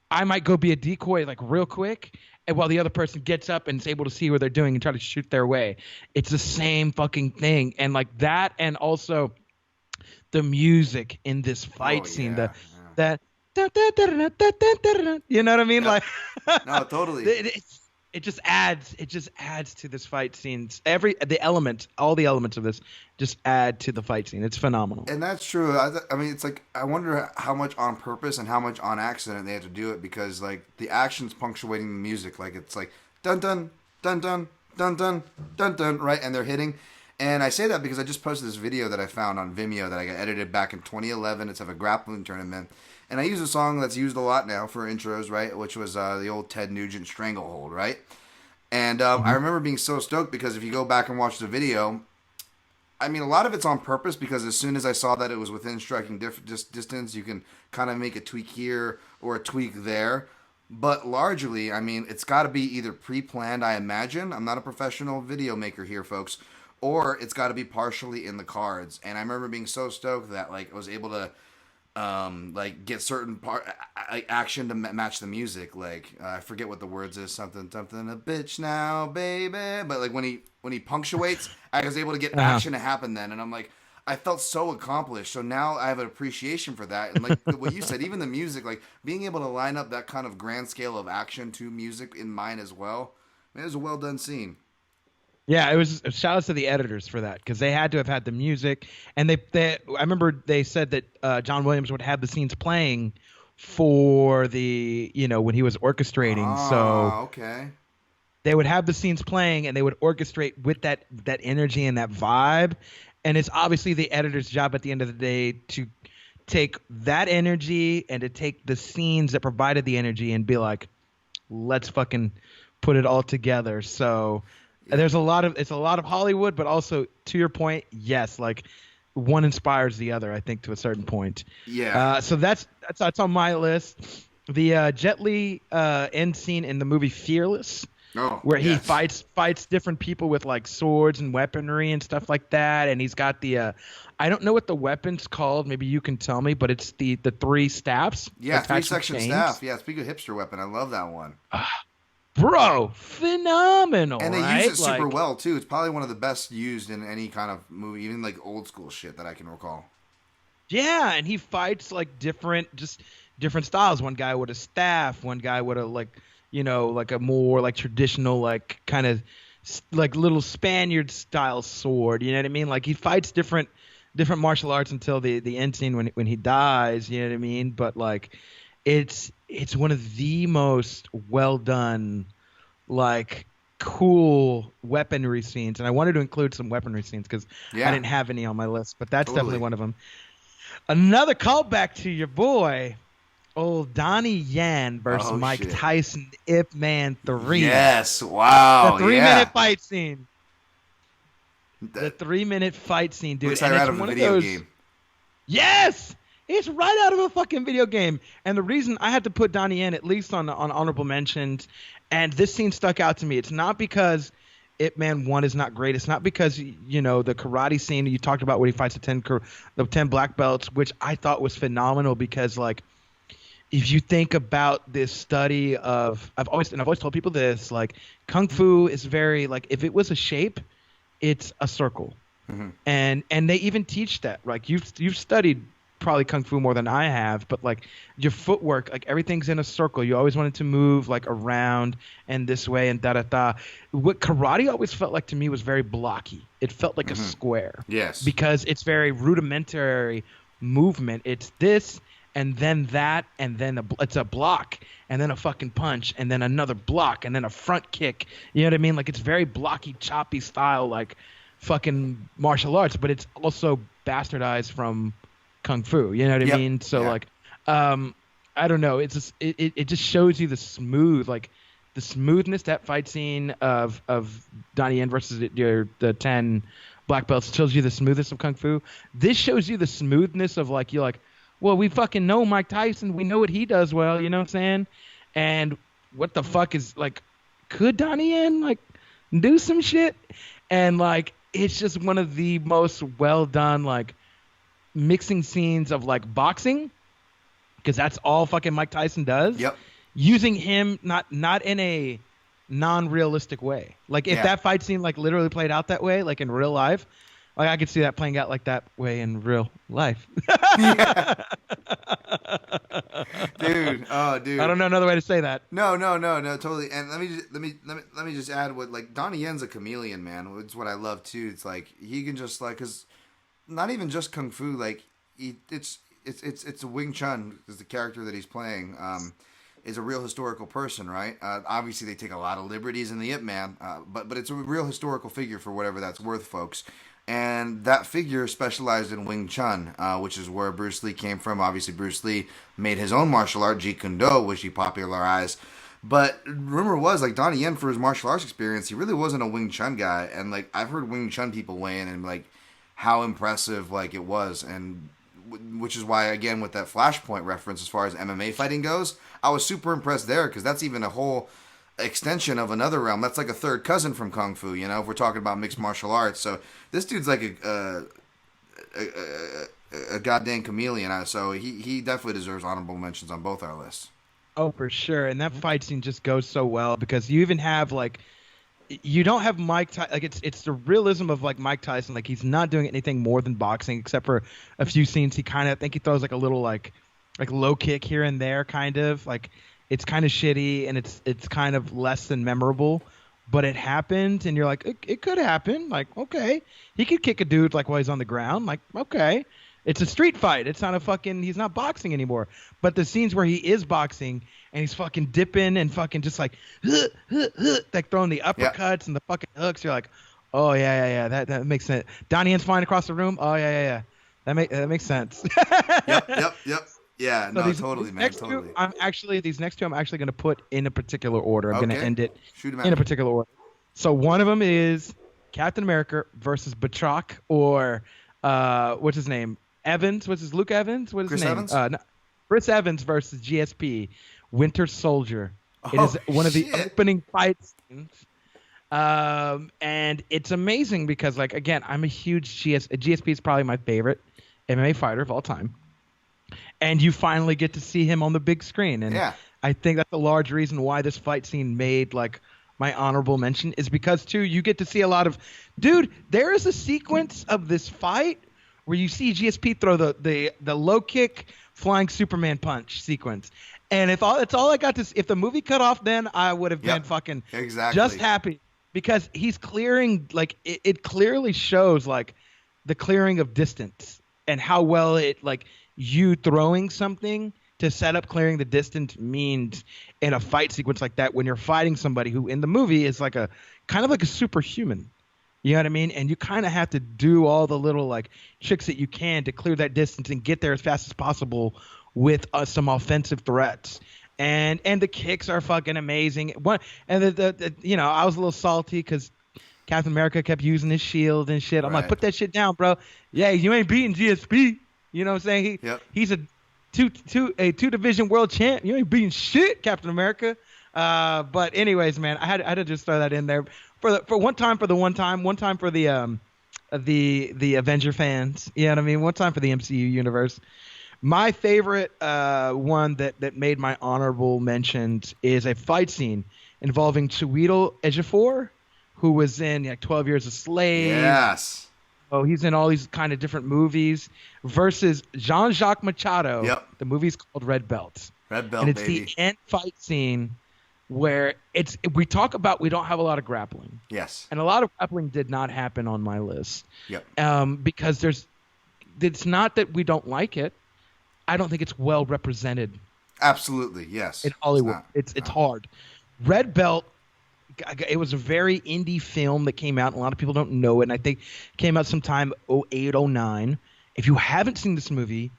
I might go be a decoy like real quick, and while the other person gets up and is able to see what they're doing and try to shoot their way. It's the same fucking thing. And like that, and also the music in this fight scene, that you know what I mean? Like, no, totally. It just adds to this fight scene. All the elements of this just add to the fight scene. It's phenomenal. And that's true. I mean, it's like, I wonder how much on purpose and how much on accident they have to do it, because like the action's punctuating the music. Like it's like dun dun dun dun dun dun dun dun, right? And they're hitting. And I say that because I just posted this video that I found on Vimeo that I got edited back in 2011. It's of a grappling tournament. And I use a song that's used a lot now for intros, right? Which was the old Ted Nugent Stranglehold, right? And I remember being so stoked because if you go back and watch the video, I mean, a lot of it's on purpose, because as soon as I saw that it was within striking distance, you can kind of make a tweak here or a tweak there. But largely, I mean, it's got to be either pre-planned, I imagine. I'm not a professional video maker here, folks. Or it's got to be partially in the cards. And I remember being so stoked that like I was able to like get certain action to match the music. Like I forget what the words is, something a bitch now, baby. But like when he punctuates, I was able to get action to happen then, and I'm like, I felt so accomplished. So now I have an appreciation for that. And like what you said, even the music, like being able to line up that kind of grand scale of action to music in mind as well. Man, it was a well done scene. Yeah, it was. Shout out to the editors for that, because they had to have had the music, and I remember they said that John Williams would have the scenes playing for the when he was orchestrating. Oh, so okay. They would have the scenes playing, and they would orchestrate with that energy and that vibe. And it's obviously the editor's job at the end of the day to take that energy and to take the scenes that provided the energy and be like, let's fucking put it all together. So. Yeah. It's a lot of Hollywood, but also to your point, yes, like one inspires the other, I think, to a certain point. Yeah. So that's on my list. The Jet Li end scene in the movie Fearless, Oh, where he yes. fights different people with like swords and weaponry and stuff like that. And he's got the I don't know what the weapon's called. Maybe you can tell me, but it's the three staffs Yeah, attached with three-section chains. staff. Yeah, speak of hipster weapon, I love that one. Bro, phenomenal, And they use right? it super Like, well too. It's probably one of the best used in any kind of movie, even like old school shit that I can recall. yeah, and he fights like different styles. One guy with a staff, one guy with a like, like a more like traditional like kind of like little Spaniard style sword. You know what I mean? Like he fights different martial arts until the end scene when he dies. You know what I mean? But like, it's one of the most well done, like cool weaponry scenes, and I wanted to include some weaponry scenes because I Yeah, didn't have any on my list, but that's definitely totally. one of them. Another callback to your boy, old Donnie Yen versus Oh Mike shit. Tyson, Ip Man 3. Yes. The Wow. 3 minute Yeah. fight scene. The That 3 minute fight scene, dude. looks like And out it's of a one of video those. game. Yes! It's right out of a fucking video game. And the reason I had to put Donnie Yen at least on honorable mentions, and this scene stuck out to me, it's not because Ip Man 1 is not great. It's not because, the karate scene you talked about when he fights the 10 black belts, which I thought was phenomenal because, like, if you think about this study of I've always told people this, like kung fu is very like if it was a shape, it's a circle. Hmm. And they even teach that. Like you've studied probably kung fu more than I have, but like your footwork, like everything's in a circle. You always wanted to move like around and this way and da da da. What karate always felt like to me was very blocky. It felt like a Hmm. square Yes. because it's very rudimentary movement. It's this and then that and then it's a block and then a fucking punch and then another block and then a front kick. You know what I mean? Like it's very blocky, choppy style, like fucking martial arts, but it's also bastardized from kung fu. You know what I Yep. mean? So Yeah. like, I don't know. It's just it just shows you the smoothness, that fight scene of Donnie Yen versus the 10 black belts shows you the smoothness of kung fu. This shows you the smoothness of like you're like, well, we fucking know Mike Tyson. We know what he does well. You know what I'm saying? And what the fuck is like? Could Donnie Yen like do some shit? And like, it's just one of the most well done like mixing scenes of like boxing because that's all fucking Mike Tyson does. Yep. Using him not in a non-realistic way. Like if Yeah. that fight scene like literally played out that way, like in real life, like I could see that playing out like that way in real life. Yeah. Dude. Oh, dude. I don't know another way to say that. No, totally. And let me just add what like Donnie Yen's a chameleon, man. It's what I love too. It's like he can just like cause not even just kung fu. Like it's Wing Chun is the character that he's playing. Is a real historical person, right? Obviously, they take a lot of liberties in the Ip Man, but it's a real historical figure for whatever that's worth, folks. And that figure specialized in Wing Chun, which is where Bruce Lee came from. Obviously, Bruce Lee made his own martial art, Jeet Kune Do, which he popularized. But rumor was, like, Donnie Yen, for his martial arts experience, he really wasn't a Wing Chun guy. And, like, I've heard Wing Chun people weigh in and, like, how impressive, like, it was. And which is why, again, with that Flashpoint reference as far as MMA fighting goes, I was super impressed there because that's even a whole extension of another realm. That's like a third cousin from Kung Fu, you know, if we're talking about mixed martial arts. So this dude's like a goddamn chameleon. So he definitely deserves honorable mentions on both our lists. Oh, for sure. And that fight scene just goes so well because you even have like you don't have Mike Tyson. Like it's the realism of like Mike Tyson. Like he's not doing anything more than boxing except for a few scenes. He kind of I think he throws like a little like low kick here and there, kind of like it's kind of shitty and it's kind of less than memorable. But it happened, and you're like, it could happen. Like, okay, he could kick a dude like while he's on the ground. Like, okay, it's a street fight. It's not a fucking. He's not boxing anymore. But the scenes where he is boxing and he's fucking dipping and fucking just like, like throwing the uppercuts and the fucking hooks, you're like, oh yeah, that makes sense. Donnie Yen's flying across the room. Oh yeah, that makes sense. Yep. Yeah, So no, totally, man, totally. These next two I'm actually going to put in a particular order. I'm going to end it Shoot 'em in out. a particular order. So one of them is Captain America versus Batroc, or what's his name? Evans. What's his Luke Evans? What is Chris his name? Evans? No, Chris Evans versus GSP, Winter Soldier. It is Oh one of the shit! opening fight scenes. And it's amazing because, like, again, I'm a huge GSP is probably my favorite MMA fighter of all time. And you finally get to see him on the big screen. And Yeah, I think that's a large reason why this fight scene made like my honorable mention is because too you get to see a lot of dude, there is a sequence of this fight where you see GSP throw the low kick flying Superman punch sequence. And if all it's all I got to if the movie cut off then I would have been yep, fucking just exactly. happy because he's clearing like it clearly shows like the clearing of distance and how well it like you throwing something to set up clearing the distance means in a fight sequence like that when you're fighting somebody who in the movie is like a kind of like a superhuman. You know what I mean? And you kind of have to do all the little like tricks that you can to clear that distance and get there as fast as possible with some offensive threats. And the kicks are fucking amazing. One and the you know I was a little salty because Captain America kept using his shield and shit. I'm like, Right. put that shit down, bro. Yeah, you ain't beating GSP. You know what I'm saying? Yep. He's a two division world champ. You ain't beating shit, Captain America. But anyways, man, I had to just throw that in there for one time for the Avenger fans. You know what I mean? One time for the MCU universe. My favorite one that made my honorable mentions is a fight scene involving Chiwetel Ejiofor, who was in like 12 Years a Slave. Yes. Oh, he's in all these kind of different movies versus Jean-Jacques Machado. Yep. The movie's called Red Belt. Red belt, And it's baby. the end fight scene where we talk about we don't have a lot of grappling. Yes. And a lot of grappling did not happen on my list. Yep. Because it's not that we don't like it. I don't think it's well represented Absolutely. Yes. in Hollywood. It's It's not. hard. Red Belt, it was a very indie film that came out, and a lot of people don't know it. And I think it came out sometime 08, 09. If you haven't seen this movie,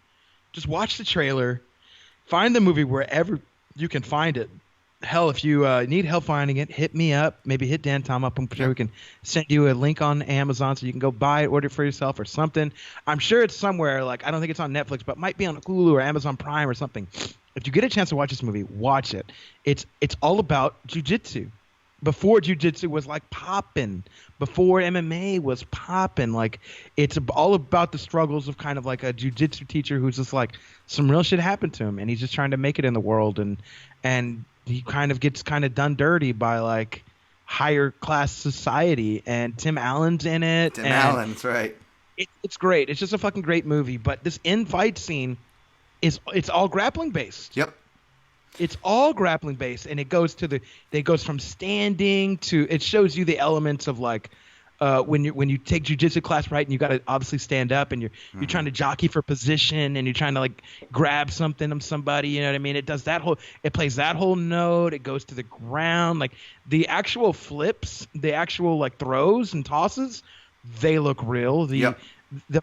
just watch the trailer. Find the movie wherever you can find it. Hell, if you need help finding it, hit me up. Maybe hit Dan Tom up. I'm sure we can send you a link on Amazon so you can go buy it, order it for yourself or something. I'm sure it's somewhere. Like I don't think it's on Netflix, but it might be on Hulu or Amazon Prime or something. If you get a chance to watch this movie, watch it. It's all about jiu-jitsu. Before jiu-jitsu was like popping, before MMA was popping, like it's all about the struggles of kind of like a jiu-jitsu teacher who's just like some real shit happened to him and he's just trying to make it in the world and he kind of gets kind of done dirty by like higher class society and Tim Allen's in it. Tim Allen, that's right. It's great. It's just a fucking great movie. But this end fight scene it's all grappling based. Yep. It's all grappling based, and it goes from standing to it shows you the elements of like when you take jiu-jitsu class right and you got to obviously stand up and you're trying to jockey for position and you're trying to like grab something of somebody, you know what I mean? It plays that whole note. It goes to the ground, like the actual flips, the actual like throws and tosses, they look real. The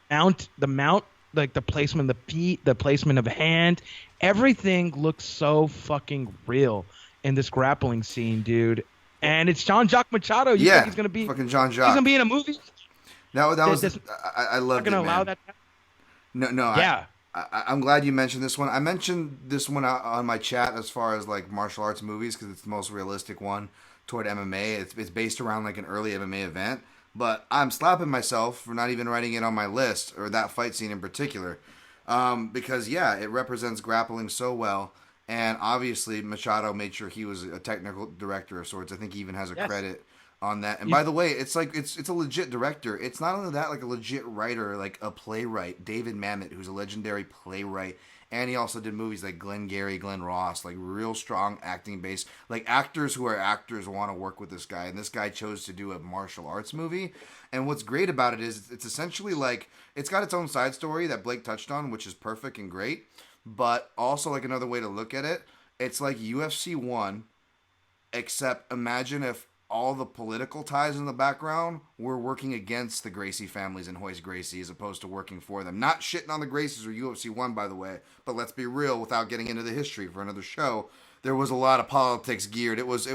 mount, like the placement of the feet, the placement of the hand, everything looks so fucking real in this grappling scene, dude. And it's Jean-Jacques Machado. You think he's gonna be fucking Jean-Jacques. He's gonna be in a movie. That was I loved it, Gonna man. allow that. No. Yeah. I'm glad you mentioned this one. I mentioned this one on my chat as far as like martial arts movies because it's the most realistic one toward MMA. It's based around like an early MMA event. But I'm slapping myself for not even writing it on my list, or that fight scene in particular. Because, it represents grappling so well. And obviously, Machado made sure he was a technical director of sorts. I think he even has a credit on that. And by the way, it's like it's a legit director. It's not only that, like a legit writer, like a playwright, David Mamet, who's a legendary playwright. And he also did movies like Glengarry, Glen Ross, like real strong acting base. Like actors who are actors want to work with this guy. And this guy chose to do a martial arts movie. And what's great about it is it's essentially like, it's got its own side story that Blake touched on, which is perfect and great. But also like another way to look at it, it's like UFC 1, except imagine if all the political ties in the background were working against the Gracie families and Hoist Gracie as opposed to working for them. Not shitting on the Gracies or UFC 1, by the way, but let's be real without getting into the history for another show. there was a lot of politics geared. It was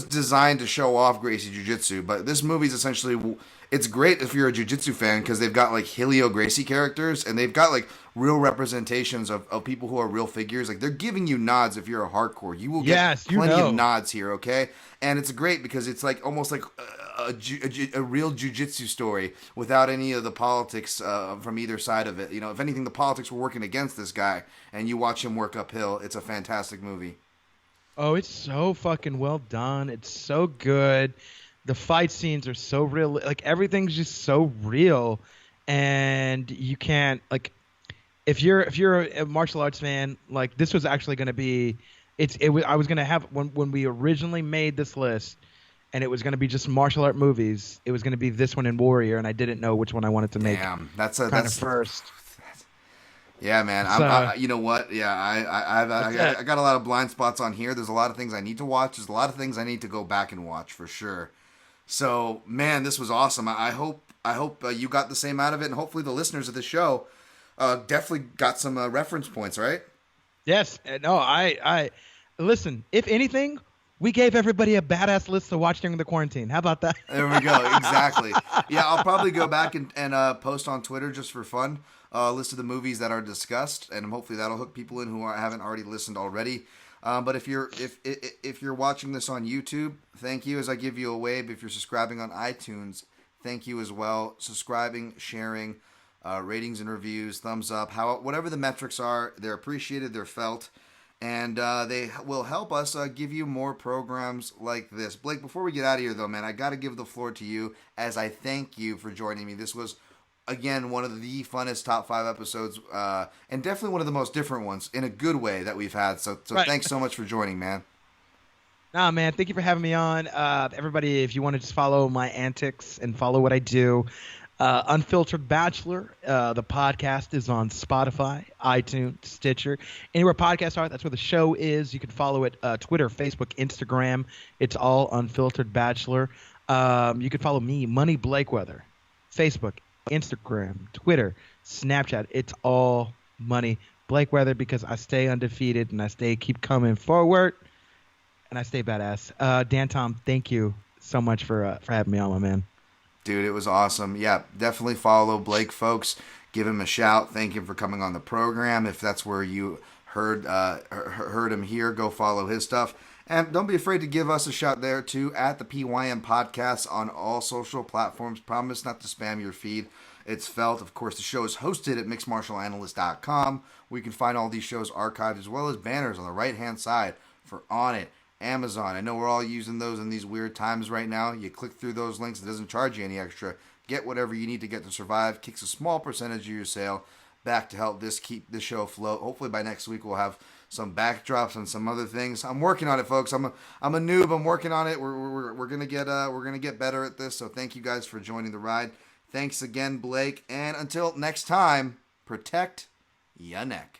designed to show off Gracie Jiu-Jitsu, but this movie's essentially, it's great if you're a Jiu-Jitsu fan because they've got like Helio Gracie characters and they've got like real representations of people who are real figures. Like they're giving you nods if you're a hardcore. You will get plenty of nods here, okay? And it's great because it's like almost like a real jiu-jitsu story without any of the politics from either side of it. You know, if anything, the politics were working against this guy, and you watch him work uphill. It's a fantastic movie. Oh, it's so fucking well done. It's so good. The fight scenes are so real. Like everything's just so real, and you can't like if you're a martial arts fan, like this was actually going to be. I was going to have when we originally made this list. And it was going to be just martial art movies. It was going to be this one and Warrior, and I didn't know which one I wanted to make. Damn, that's first. Yeah, man. You know what? Yeah, I got a lot of blind spots on here. There's a lot of things I need to watch. There's a lot of things I need to go back and watch for sure. So, man, this was awesome. I hope you got the same out of it, and hopefully the listeners of the show definitely got some reference points, right? Yes. No, I listen. If anything, we gave everybody a badass list to watch during the quarantine. How about that? There we go. Exactly. Yeah, I'll probably go back and post on Twitter just for fun a list of the movies that are discussed, and hopefully that'll hook people in who haven't already listened already. But if you're watching this on YouTube, thank you as I give you a wave. If you're subscribing on iTunes, thank you as well. Subscribing, sharing, ratings and reviews, thumbs up, whatever the metrics are, they're appreciated, they're felt. And they will help us give you more programs like this. Blake, before we get out of here, though, man, I got to give the floor to you as I thank you for joining me. This was, again, one of the funnest top 5 episodes and definitely one of the most different ones in a good way that we've had. So right. Thanks so much for joining, man. Nah, man, thank you for having me on. Everybody, if you want to just follow my antics and follow what I do, Unfiltered Bachelor, the podcast is on Spotify, iTunes, Stitcher, anywhere podcasts are. That's where the show is. You can follow it Twitter, Facebook, Instagram. It's all Unfiltered Bachelor. You can follow me, Money Blakeweather, Facebook, Instagram, Twitter, Snapchat. It's all Money Blakeweather because I stay undefeated and I keep coming forward and I stay badass. Dan Tom, thank you so much for having me on, my man. Dude, it was awesome. Yeah, definitely follow Blake, folks. Give him a shout. Thank him for coming on the program. If that's where you heard him here, go follow his stuff. And don't be afraid to give us a shout there, too, at the PYM Podcast on all social platforms. Promise not to spam your feed. It's felt. Of course, the show is hosted at mixedmartialanalyst.com, where you can find all these shows archived, as well as banners on the right-hand side for On It, Amazon. I know we're all using those in these weird times right now. You click through those links. It doesn't charge you any extra. Get whatever you need to get to survive. Kicks a small percentage of your sale back to help keep this show afloat. Hopefully by next week we'll have some backdrops and some other things. I'm working on it, folks. I'm a noob. I'm working on it. We're gonna get better at this. So thank you guys for joining the ride. Thanks again, Blake. And until next time, protect your neck.